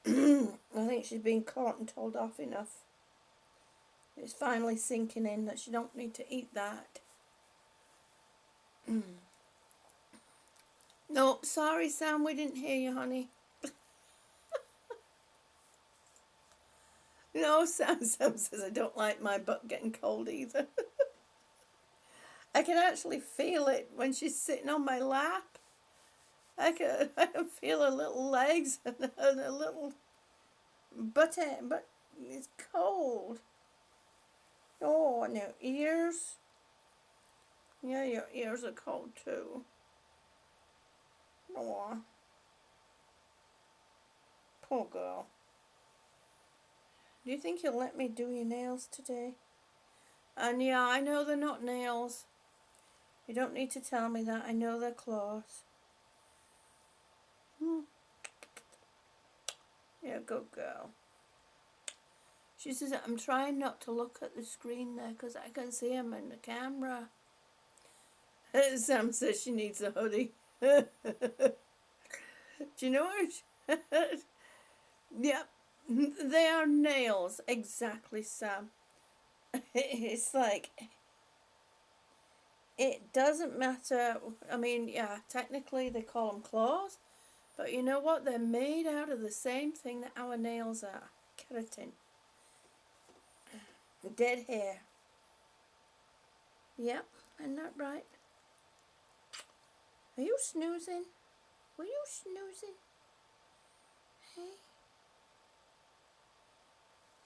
I think she's been caught and told off enough. It's finally sinking in that she don't need to eat that. No, sorry, Sam, we didn't hear you, honey. No, Sam says I don't like my butt getting cold either. I can actually feel it when she's sitting on my lap. I can feel her little legs and her little butt, but it's cold. Oh, and your ears. Yeah, your ears are cold too. Oh, poor girl. Do you think you'll let me do your nails today? And yeah, I know they're not nails. You don't need to tell me that. I know they're claws. Yeah, good girl. She says, I'm trying not to look at the screen there because I can see him in the camera. Sam says she needs a hoodie. Do you know what? Yep, they are nails. Exactly, Sam. It's like, it doesn't matter. I mean, yeah, technically they call them claws. But you know what? They're made out of the same thing that our nails are. Keratin. Dead hair. Yep, isn't that right? Are you snoozing? Were you snoozing? Hey?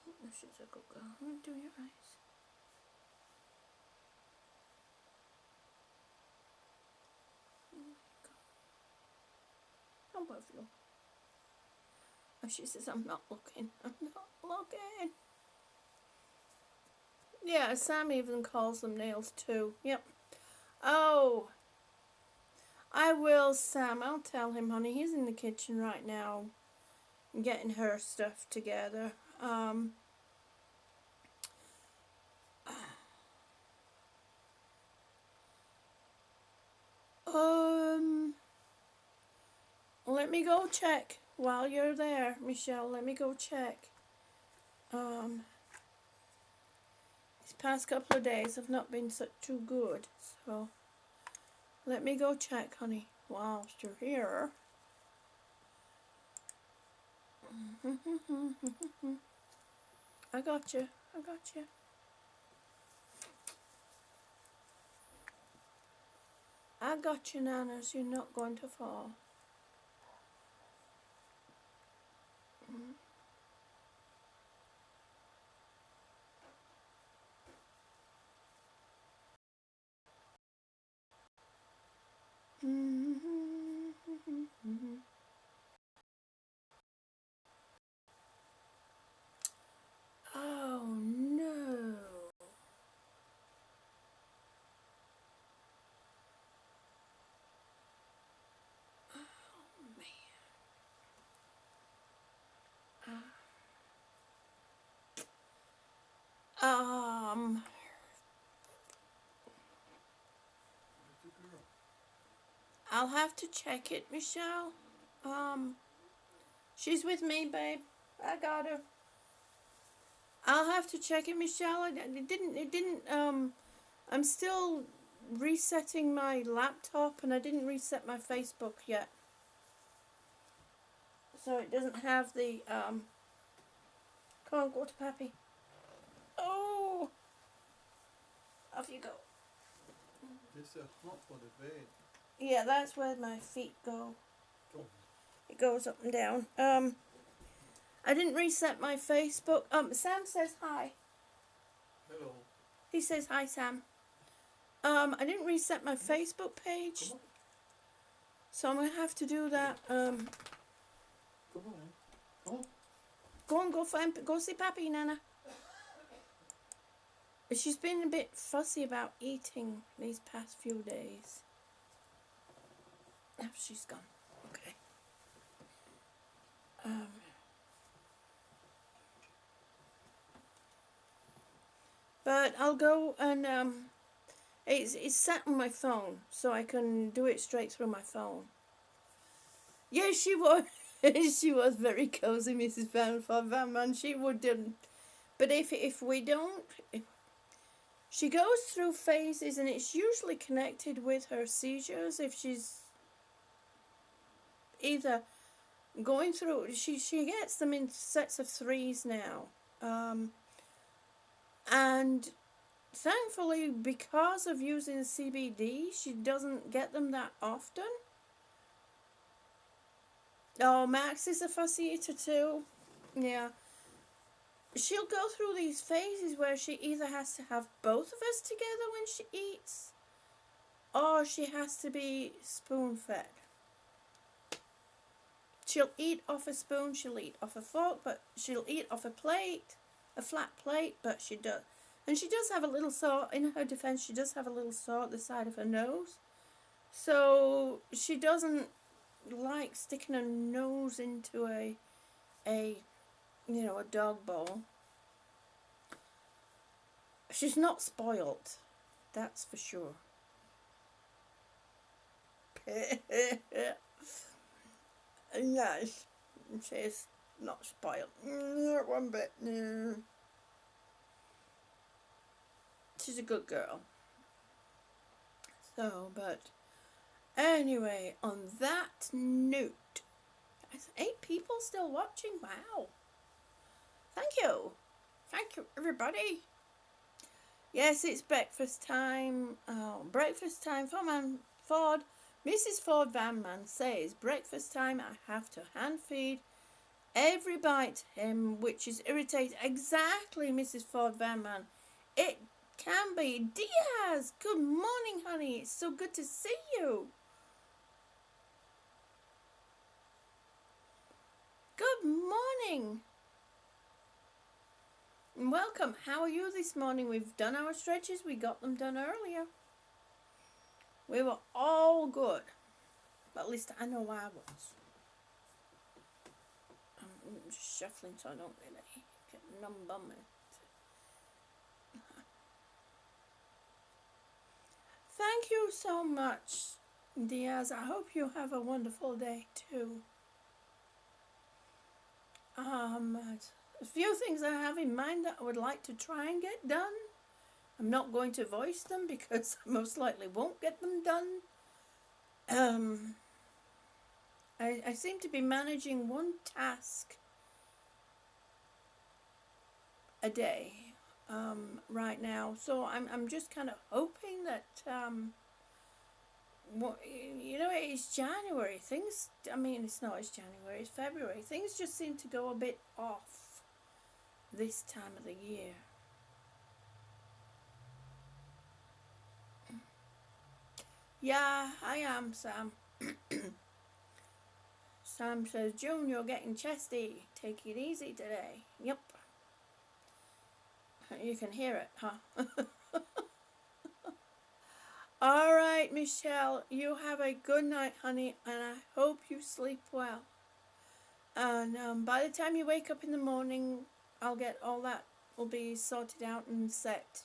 Oh, she's a good girl. I'm going to do your eyes. How about you? Oh, she says, I'm not looking. I'm not looking. Yeah, Sam even calls them nails too. Yep. Oh, I will, Sam. I'll tell him, honey. He's in the kitchen right now getting her stuff together. Let me go check while you're there, Michelle. Let me go check. These past couple of days have not been too good, so let me go check, honey, whilst you're here. I got you. I got you. I got you, Nanas. You're not going to fall. Oh no. I'll have to check it, Michelle. She's with me, babe. I got her. I'll have to check it, Michelle. It didn't, I'm still resetting my laptop and I didn't reset my Facebook yet. So it doesn't have the, come on, go to Pappy. Oh! Off you go. It's a hot for the bed. Yeah, that's where my feet go. Oh. It goes up and down. I didn't reset my Facebook. Sam says hi. Hello. He says hi, Sam. I didn't reset my Facebook page. So I'm going to have to do that. Come on. Oh. Go see Pappy, Nana. She's been a bit fussy about eating these past few days. Oh, she's gone. Okay. Um, but I'll go and it's set on my phone, so I can do it straight through my phone. Yes, she was. She was very cozy, Mrs. Van Man. She wouldn't. But if we don't, she goes through phases, and it's usually connected with her seizures. If she's either going through, she gets them in sets of threes now, and thankfully, because of using the CBD, she doesn't get them that often. Oh, Max is a fussy eater too. Yeah. She'll go through these phases where she either has to have both of us together when she eats, or she has to be spoon fed. She'll eat off a spoon, she'll eat off a fork, but she'll eat off a plate, a flat plate, but she does. And she does have a little sore, in her defense, she does have a little sore at the side of her nose. So she doesn't like sticking her nose into a dog bowl. She's not spoilt, that's for sure. Yes, she's not spoiled. Not one bit. No. She's a good girl. So, but anyway, on that note, 8 people still watching. Wow. Thank you. Thank you, everybody. Yes, it's breakfast time. Oh, breakfast time for Man Ford. Mrs. Ford Van Man says, breakfast time, I have to hand feed every bite to him, which is irritating. Exactly, Mrs. Ford Van Man. It can be. Diaz, good morning, honey. It's so good to see you. Good morning. Welcome. How are you this morning? We've done our stretches. We got them done earlier. We were all good. But at least I know I was. I'm just shuffling so I don't really get numb on it. Thank you so much, Diaz. I hope you have a wonderful day too. A few things I have in mind that I would like to try and get done. I'm not going to voice them because I most likely won't get them done. I seem to be managing one task a day right now, so I'm just kind of hoping that it's January. Things, I mean, it's not, it's January, it's February. Things just seem to go a bit off this time of the year. Yeah, I am, Sam. Sam says, June, you're getting chesty. Take it easy today. Yep. You can hear it, huh? All right, Michelle, you have a good night, honey, and I hope you sleep well. And by the time you wake up in the morning, I'll get all that will be sorted out and set.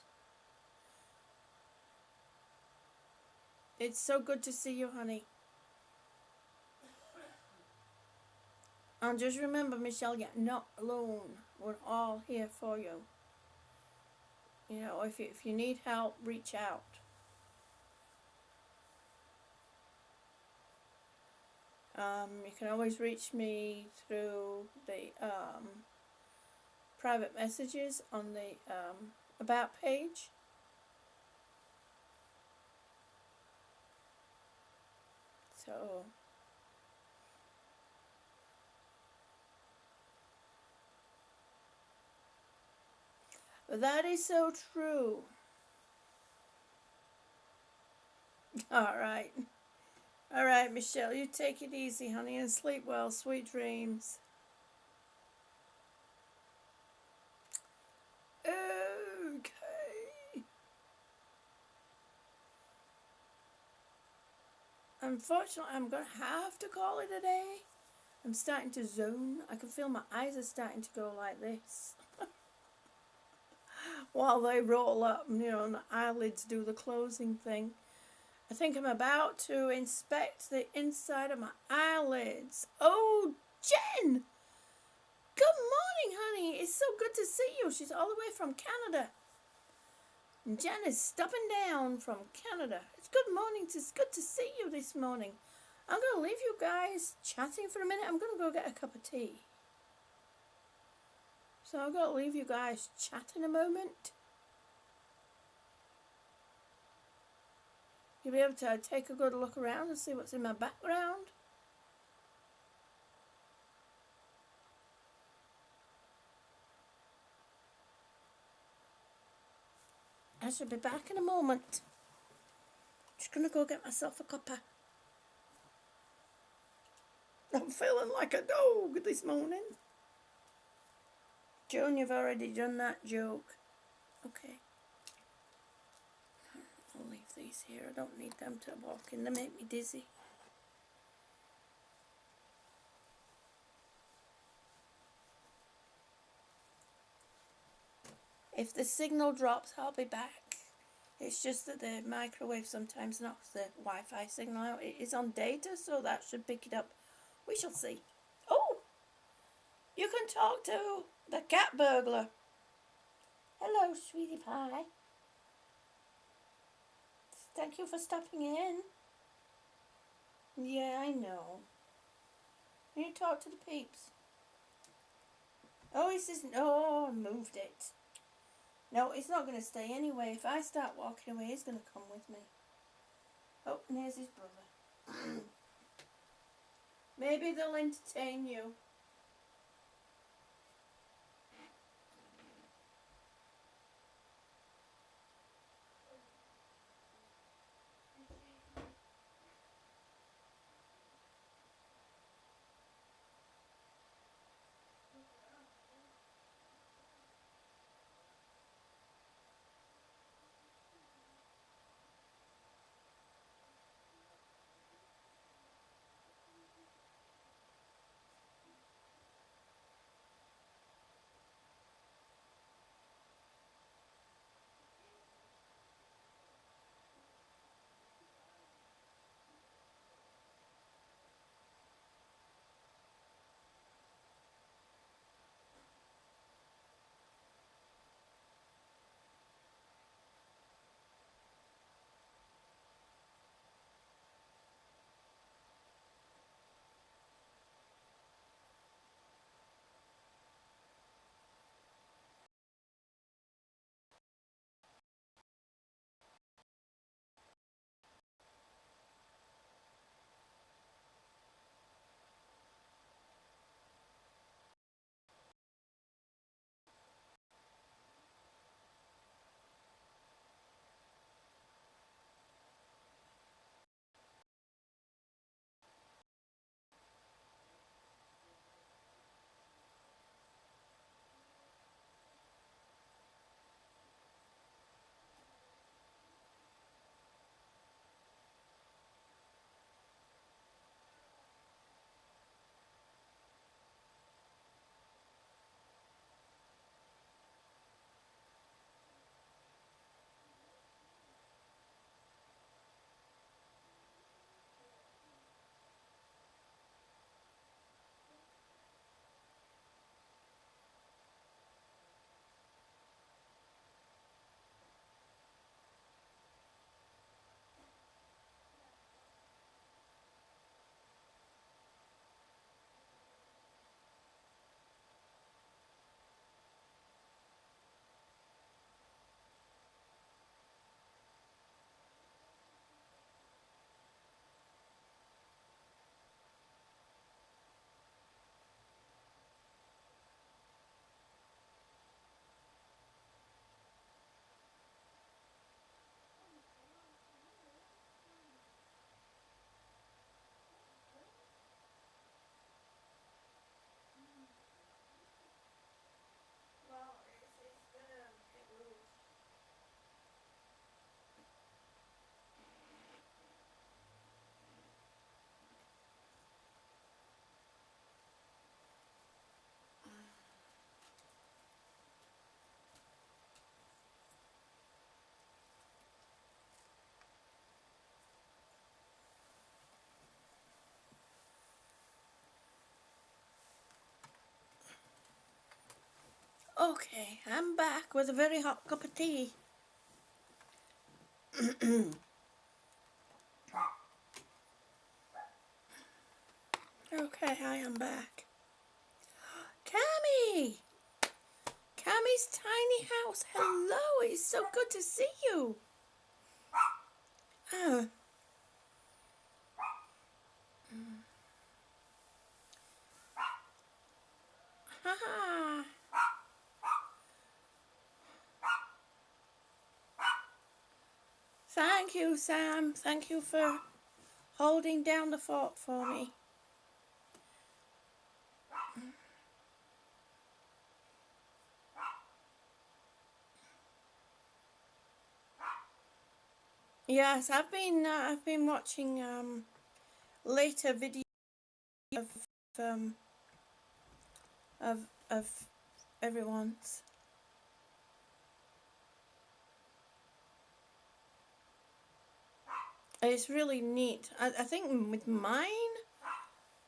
It's so good to see you, honey. And just remember, Michelle, you're not alone. We're all here for you. You know, if you need help, reach out. You can always reach me through the private messages on the About page. So, that is so true. All right. All right, Michelle, you take it easy, honey, and sleep well. Sweet dreams. Okay. Unfortunately, I'm going to have to call it a day. I'm starting to zone. I can feel my eyes are starting to go like this. While they roll up, and the eyelids do the closing thing. I think I'm about to inspect the inside of my eyelids. Oh, Jen! Good morning, honey. It's so good to see you. She's all the way from Canada. And Jen is stopping down from Canada. It's good to see you this morning. I'm going to leave you guys chatting for a minute. I'm going to go get a cup of tea. So I'm going to leave you guys chatting a moment. You'll be able to take a good look around and see what's in my background. I shall be back in a moment. Just going to go get myself a cuppa. I'm feeling like a dog this morning. Joan, you've already done that joke. Okay. I'll leave these here. I don't need them to walk in. They make me dizzy. If the signal drops, I'll be back. It's just that the microwave sometimes knocks the Wi-Fi signal out. It is on data, so that should pick it up. We shall see. Oh! You can talk to the cat burglar. Hello, sweetie pie. Thank you for stopping in. Yeah, I know. You talk to the peeps. Oh, he says, oh, I moved it. No, it's not going to stay anyway. If I start walking away, he's going to come with me. Oh, and here's his brother. Maybe they'll entertain you. Okay, I'm back with a very hot cup of tea. Okay, I am back. Cammy! Cammy's tiny house. Hello, it's so good to see you. Oh. Ha. Thank you, Sam. Thank you for holding down the fort for me. Yes, I've been watching later videos of um of everyone's. It's really neat. I think with mine,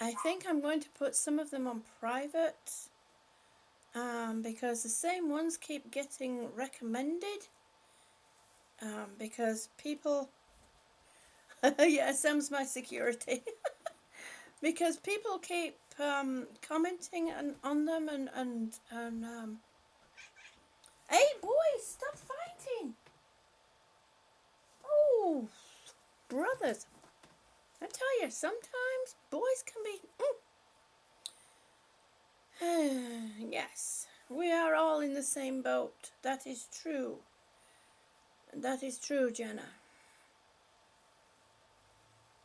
I think I'm going to put some of them on private, because the same ones keep getting recommended, because people, yeah, Sam's my security, because people keep commenting on them and hey boys, stop fighting. Oh, brothers, I tell you, sometimes boys can be yes, we are all in the same boat. That is true. That is true, Jenna.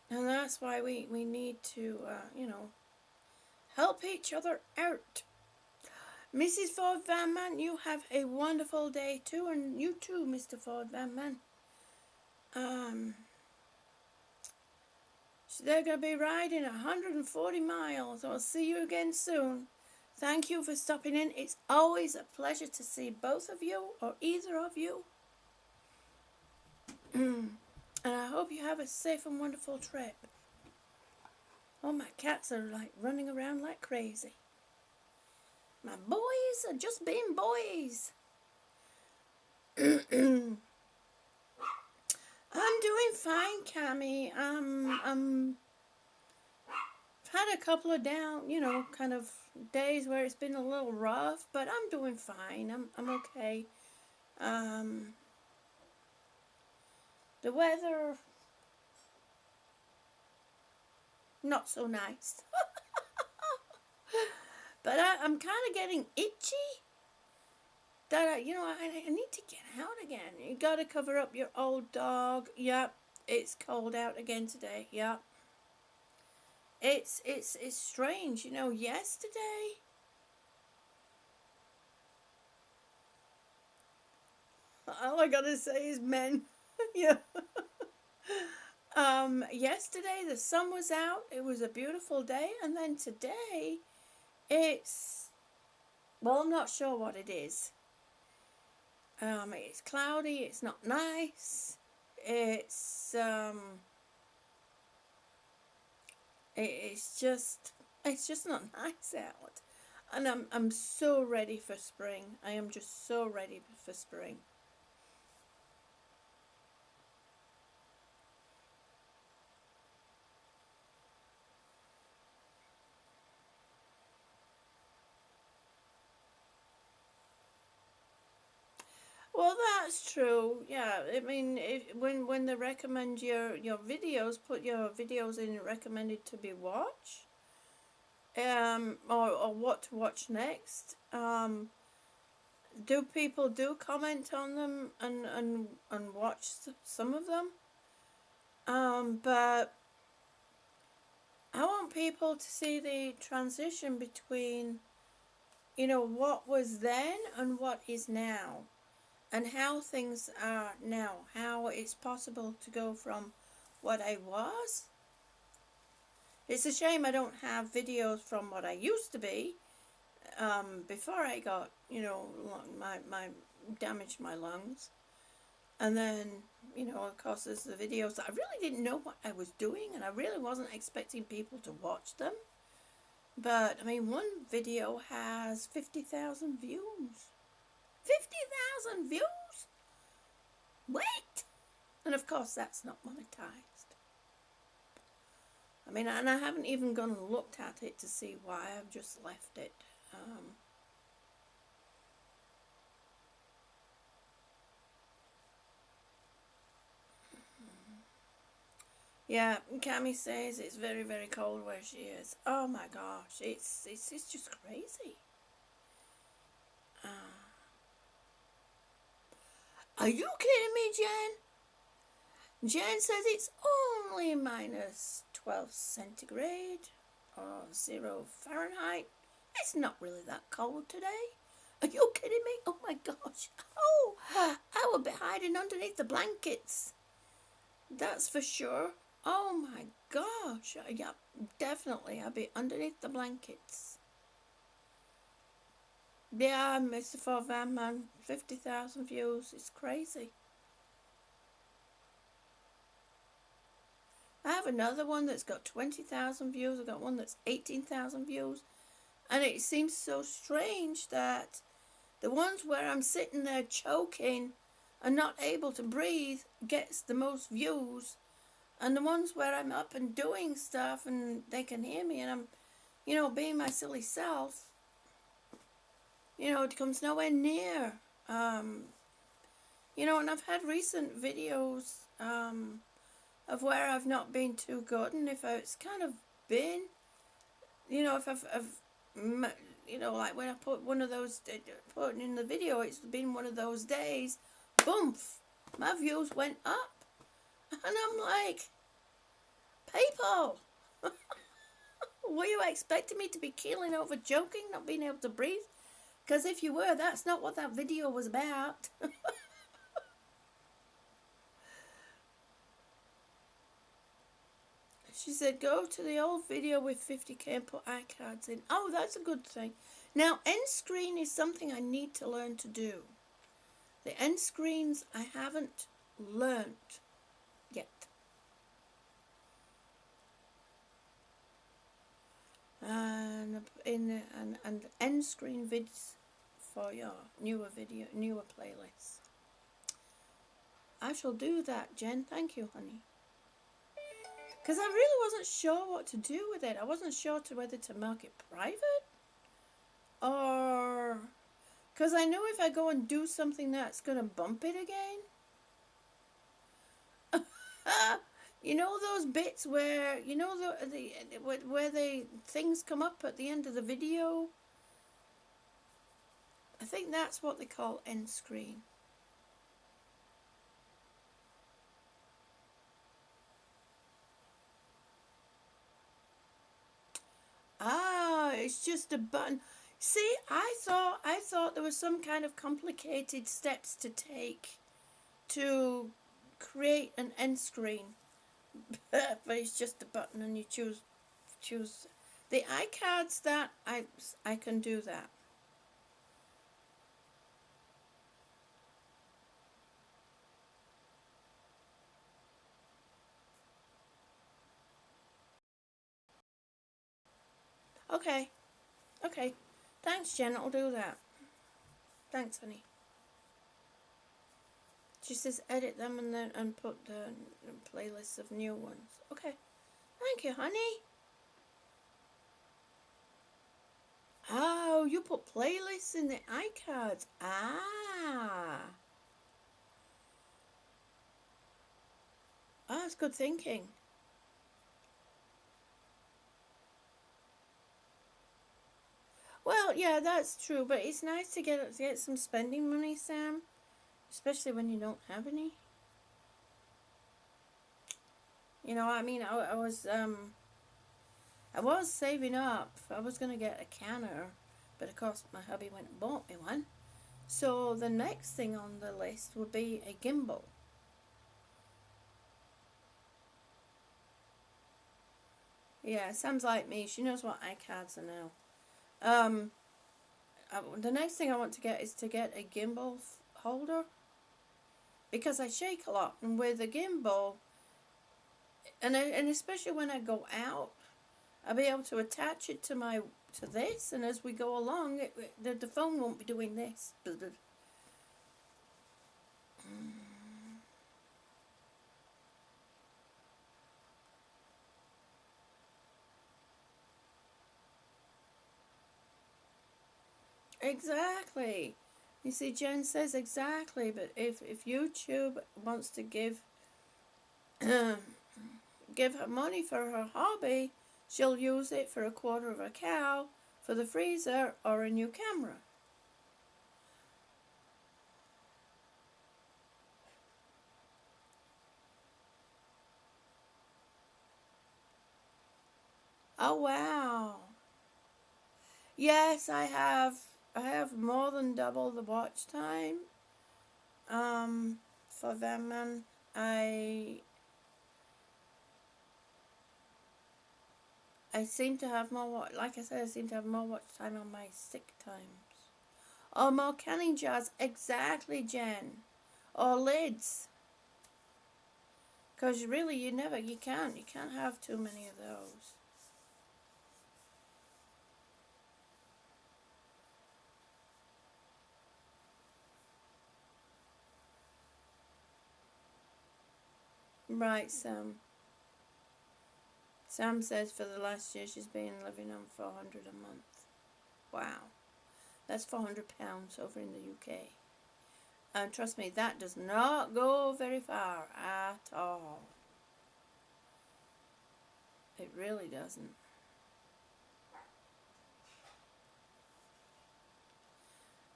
And that's why we need to, help each other out. Mrs. Ford Van Man, you have a wonderful day too, and you too, Mr. Ford Van Man. So they're going to be riding 140 miles. I'll see you again soon. Thank you for stopping in. It's always a pleasure to see both of you, or either of you. And I hope you have a safe and wonderful trip. Oh, my cats are like running around like crazy. My boys are just being boys. I'm doing fine, Cammy. I've had a couple of down, kind of days where it's been a little rough, but I'm doing fine. I'm okay. The weather, not so nice. But I'm kind of getting itchy. That I need to get out again. You got to cover up your old dog. Yep, it's cold out again today. Yep. It's strange. Yesterday. All I gotta say is men. Yeah. Yesterday the sun was out. It was a beautiful day, and then today, I'm not sure what it is. It's cloudy. It's not nice. It's it's just not nice out, and I'm so ready for spring. I am just so ready for spring. Well, that's true. Yeah, I mean, when they recommend your videos, put your videos in recommended to be watched, or what to watch next. Do people do comment on them and watch some of them? But I want people to see the transition between, what was then and what is now, and how things are now, how it's possible to go from what I was. It's a shame I don't have videos from what I used to be, before I got, my damaged my lungs. And then, of course, there's the videos that I really didn't know what I was doing, and I really wasn't expecting people to watch them. But, I mean, one video has 50,000 views. 50,000 views? Wait! And of course, that's not monetized. I mean, and I haven't even gone and looked at it to see why. I've just left it. Yeah, Cami says it's very, very cold where she is. Oh my gosh, it's just crazy. Uh, are you kidding me, Jen? Jen says it's only minus 12 centigrade or 0 Fahrenheit. It's not really that cold today. Are you kidding me? Oh my gosh. Oh, I will be hiding underneath the blankets. That's for sure. Oh my gosh. Yeah, definitely. I'll be underneath the blankets. Yeah, Mr. Four Van Man, 50,000 views. It's crazy. I have another one that's got 20,000 views. I've got one that's 18,000 views. And it seems so strange that the ones where I'm sitting there choking and not able to breathe gets the most views. And the ones where I'm up and doing stuff and they can hear me and I'm, being my silly self, it comes nowhere near. And I've had recent videos of where I've not been too good, and if it's kind of been, if like when I put one of those, put in the video, it's been one of those days, boom, my views went up, and I'm like, people, were you expecting me to be keeling over, joking, not being able to breathe? Because if you were, that's not what that video was about. She said, go to the old video with 50k and put iCards in. Oh, that's a good thing. Now, end screen is something I need to learn to do. The end screens I haven't learnt yet. And end screen vids for your newer playlists. I shall do that, Jen. Thank you, honey. Because I really wasn't sure what to do with it. I wasn't sure whether to mark it private or... Because I know if I go and do something that's going to bump it again. Those bits where, where things come up at the end of the video? I think that's what they call end screen. Ah, it's just a button. See, I thought there was some kind of complicated steps to take to create an end screen. But it's just a button and you choose the iCards. That I can do that. Okay. Thanks, Jen. I'll do that. Thanks, honey. She says edit them and put the playlists of new ones. Okay. Thank you, honey. Oh, you put playlists in the iCards. Ah. Oh, that's good thinking. Well, yeah, that's true, but it's nice to get some spending money, Sam, especially when you don't have any. I mean, I was saving up. I was gonna get a canner, but of course my hubby went and bought me one. So the next thing on the list would be a gimbal. Yeah, Sam's like me. She knows what iCards are now. The next thing I want to get is to get a gimbal holder because I shake a lot, and with a gimbal, and especially when I go out, I'll be able to attach it to this, and as we go along, the phone won't be doing this. Exactly. You see, Jen says exactly, but if YouTube wants to give give her money for her hobby, she'll use it for a quarter of a cow, for the freezer, or a new camera. Oh wow. Yes, I have. I have more than double the watch time. For them, and I seem to have more. Like I said, I seem to have more watch time on my sick times. Or more canning jars, exactly, Jen. Or lids. Because really, you can't have too many of those. Right, Sam. Sam says for the last year she's been living on 400 a month. Wow. That's £400 over in the UK. And trust me, that does not go very far at all. It really doesn't.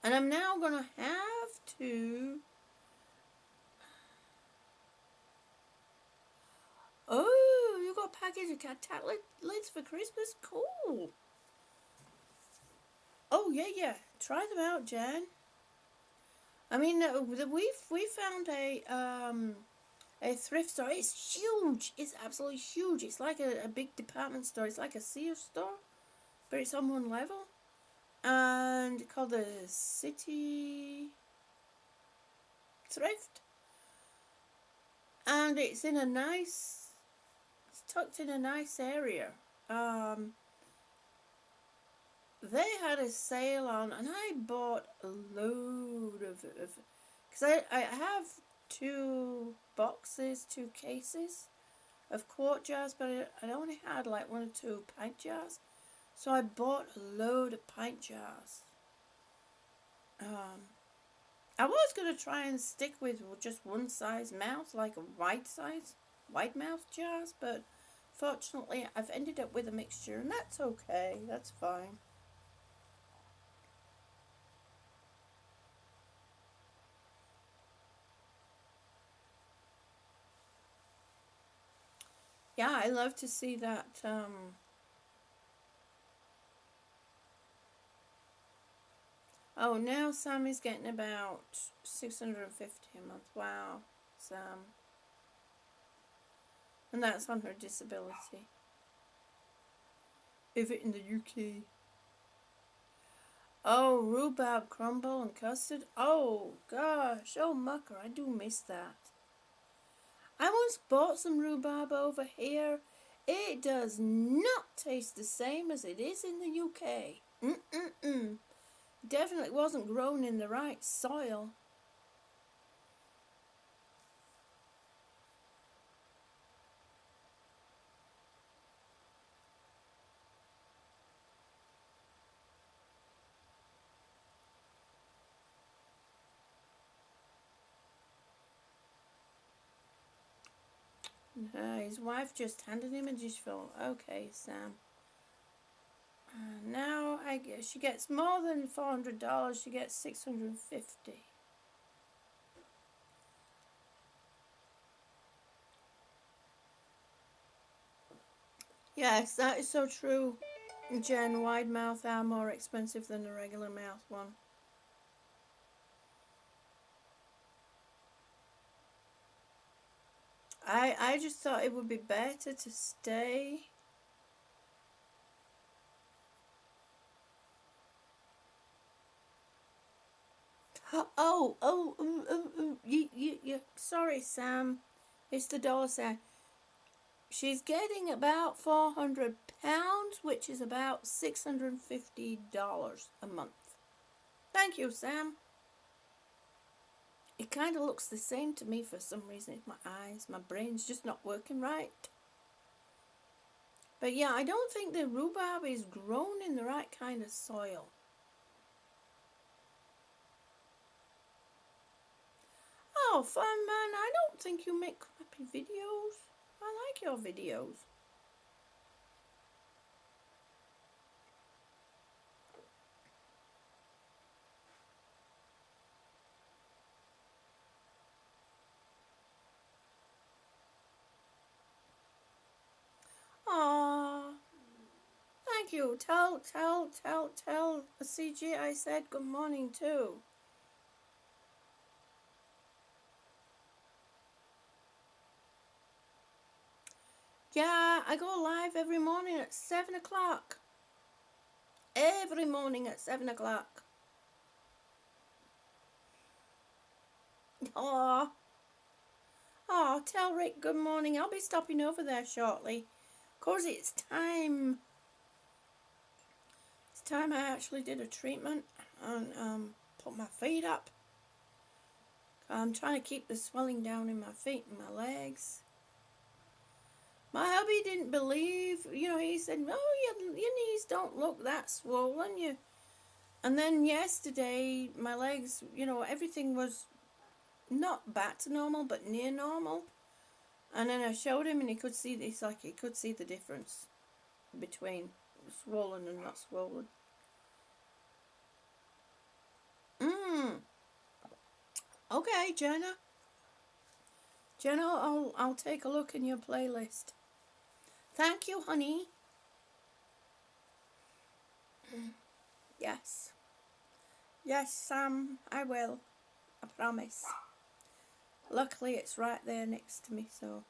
And I'm now going to have to... Oh, you got a package of cat lids for Christmas? Cool. Oh, yeah. Try them out, Jan. I mean, we found a thrift store. It's huge. It's absolutely huge. It's like a big department store. It's like a Sears store, but it's on one level. And called the City Thrift. And it's in a nice, it's tucked in a nice area. They had a sale on, and I bought a load of because I have two cases of quart jars, but I only had like one or two pint jars. So I bought a load of pint jars. I was going to try and stick with just one size mouth, like a wide mouth jars, but fortunately I've ended up with a mixture, and that's okay. That's fine. Yeah, I love to see that. Oh, now Sammy's getting about $650 a month. Wow, Sam. And that's on her disability. If it in the UK. Oh, rhubarb crumble and custard. Oh, gosh. Oh, mucker, I do miss that. I once bought some rhubarb over here. It does not taste the same as it is in the UK. Definitely wasn't grown in the right soil. His wife just handed him a dishful. Okay, Sam. Now I guess she gets more than $400. She gets $650. Yes, that is so true. Jen, wide mouth are more expensive than a regular mouth one. I just thought it would be better to stay. You. Sorry, Sam. It's the door sign. She's getting about £400, which is about $650 a month. Thank you, Sam. It kind of looks the same to me for some reason. It's my eyes. My brain's just not working right. But yeah, I don't think the rhubarb is grown in the right kind of soil. Oh, fun man, I don't think you make crappy videos. I like your videos. Aww. Thank you. Tell CG I said good morning too. Yeah, I go live every morning at 7 o'clock. Every morning at 7 o'clock. Aww. Oh, tell Rick good morning. I'll be stopping over there shortly. Of course, it's time. It's time I actually did a treatment and put my feet up. I'm trying to keep the swelling down in my feet and my legs. My hubby didn't believe, he said, oh, your knees don't look that swollen. And then yesterday, my legs, everything was not back to normal, but near normal. And then I showed him, and he could see this, like he could see the difference between swollen and not swollen. Okay, Jenna. Jenna, I'll take a look in your playlist. Thank you, honey. Yes. Yes, Sam, I will. I promise. Luckily, it's right there next to me, so.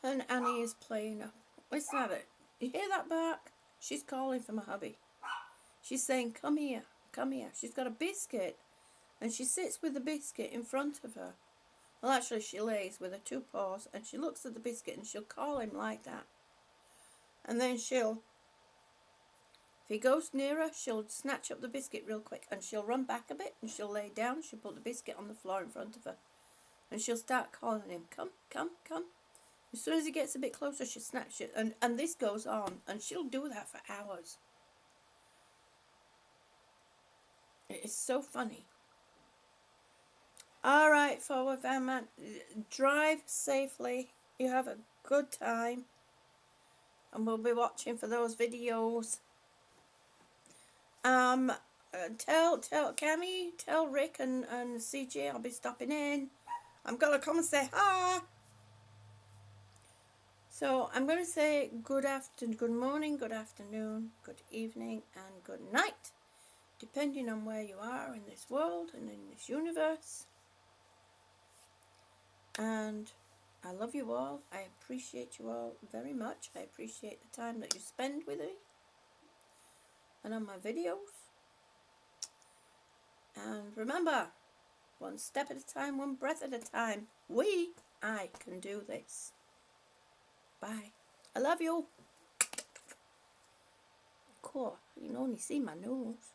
And Annie is playing up. Listen at it. You hear that bark? She's calling for my hubby. She's saying, come here, come here. She's got a biscuit, and she sits with the biscuit in front of her. Well, actually, she lays with her two paws, and she looks at the biscuit, and she'll call him like that. And then if he goes near her, she'll snatch up the biscuit real quick, and she'll run back a bit, and she'll lay down, she'll put the biscuit on the floor in front of her, and she'll start calling him, come, come, come. As soon as he gets a bit closer, she'll snatch it, and this goes on, and she'll do that for hours. It is so funny. Alright, forward van man, drive safely, you have a good time, and we'll be watching for those videos. Tell Cammy, tell Rick and CJ I'll be stopping in. I'm gonna come and say hi. So I'm gonna say good morning, good afternoon, good evening, and good night, depending on where you are in this world and in this universe. And I love you all. I appreciate you all very much. I appreciate the time that you spend with me and on my videos. And remember, one step at a time, one breath at a time. I can do this. Bye. I love you. Cool. You can only see my nose.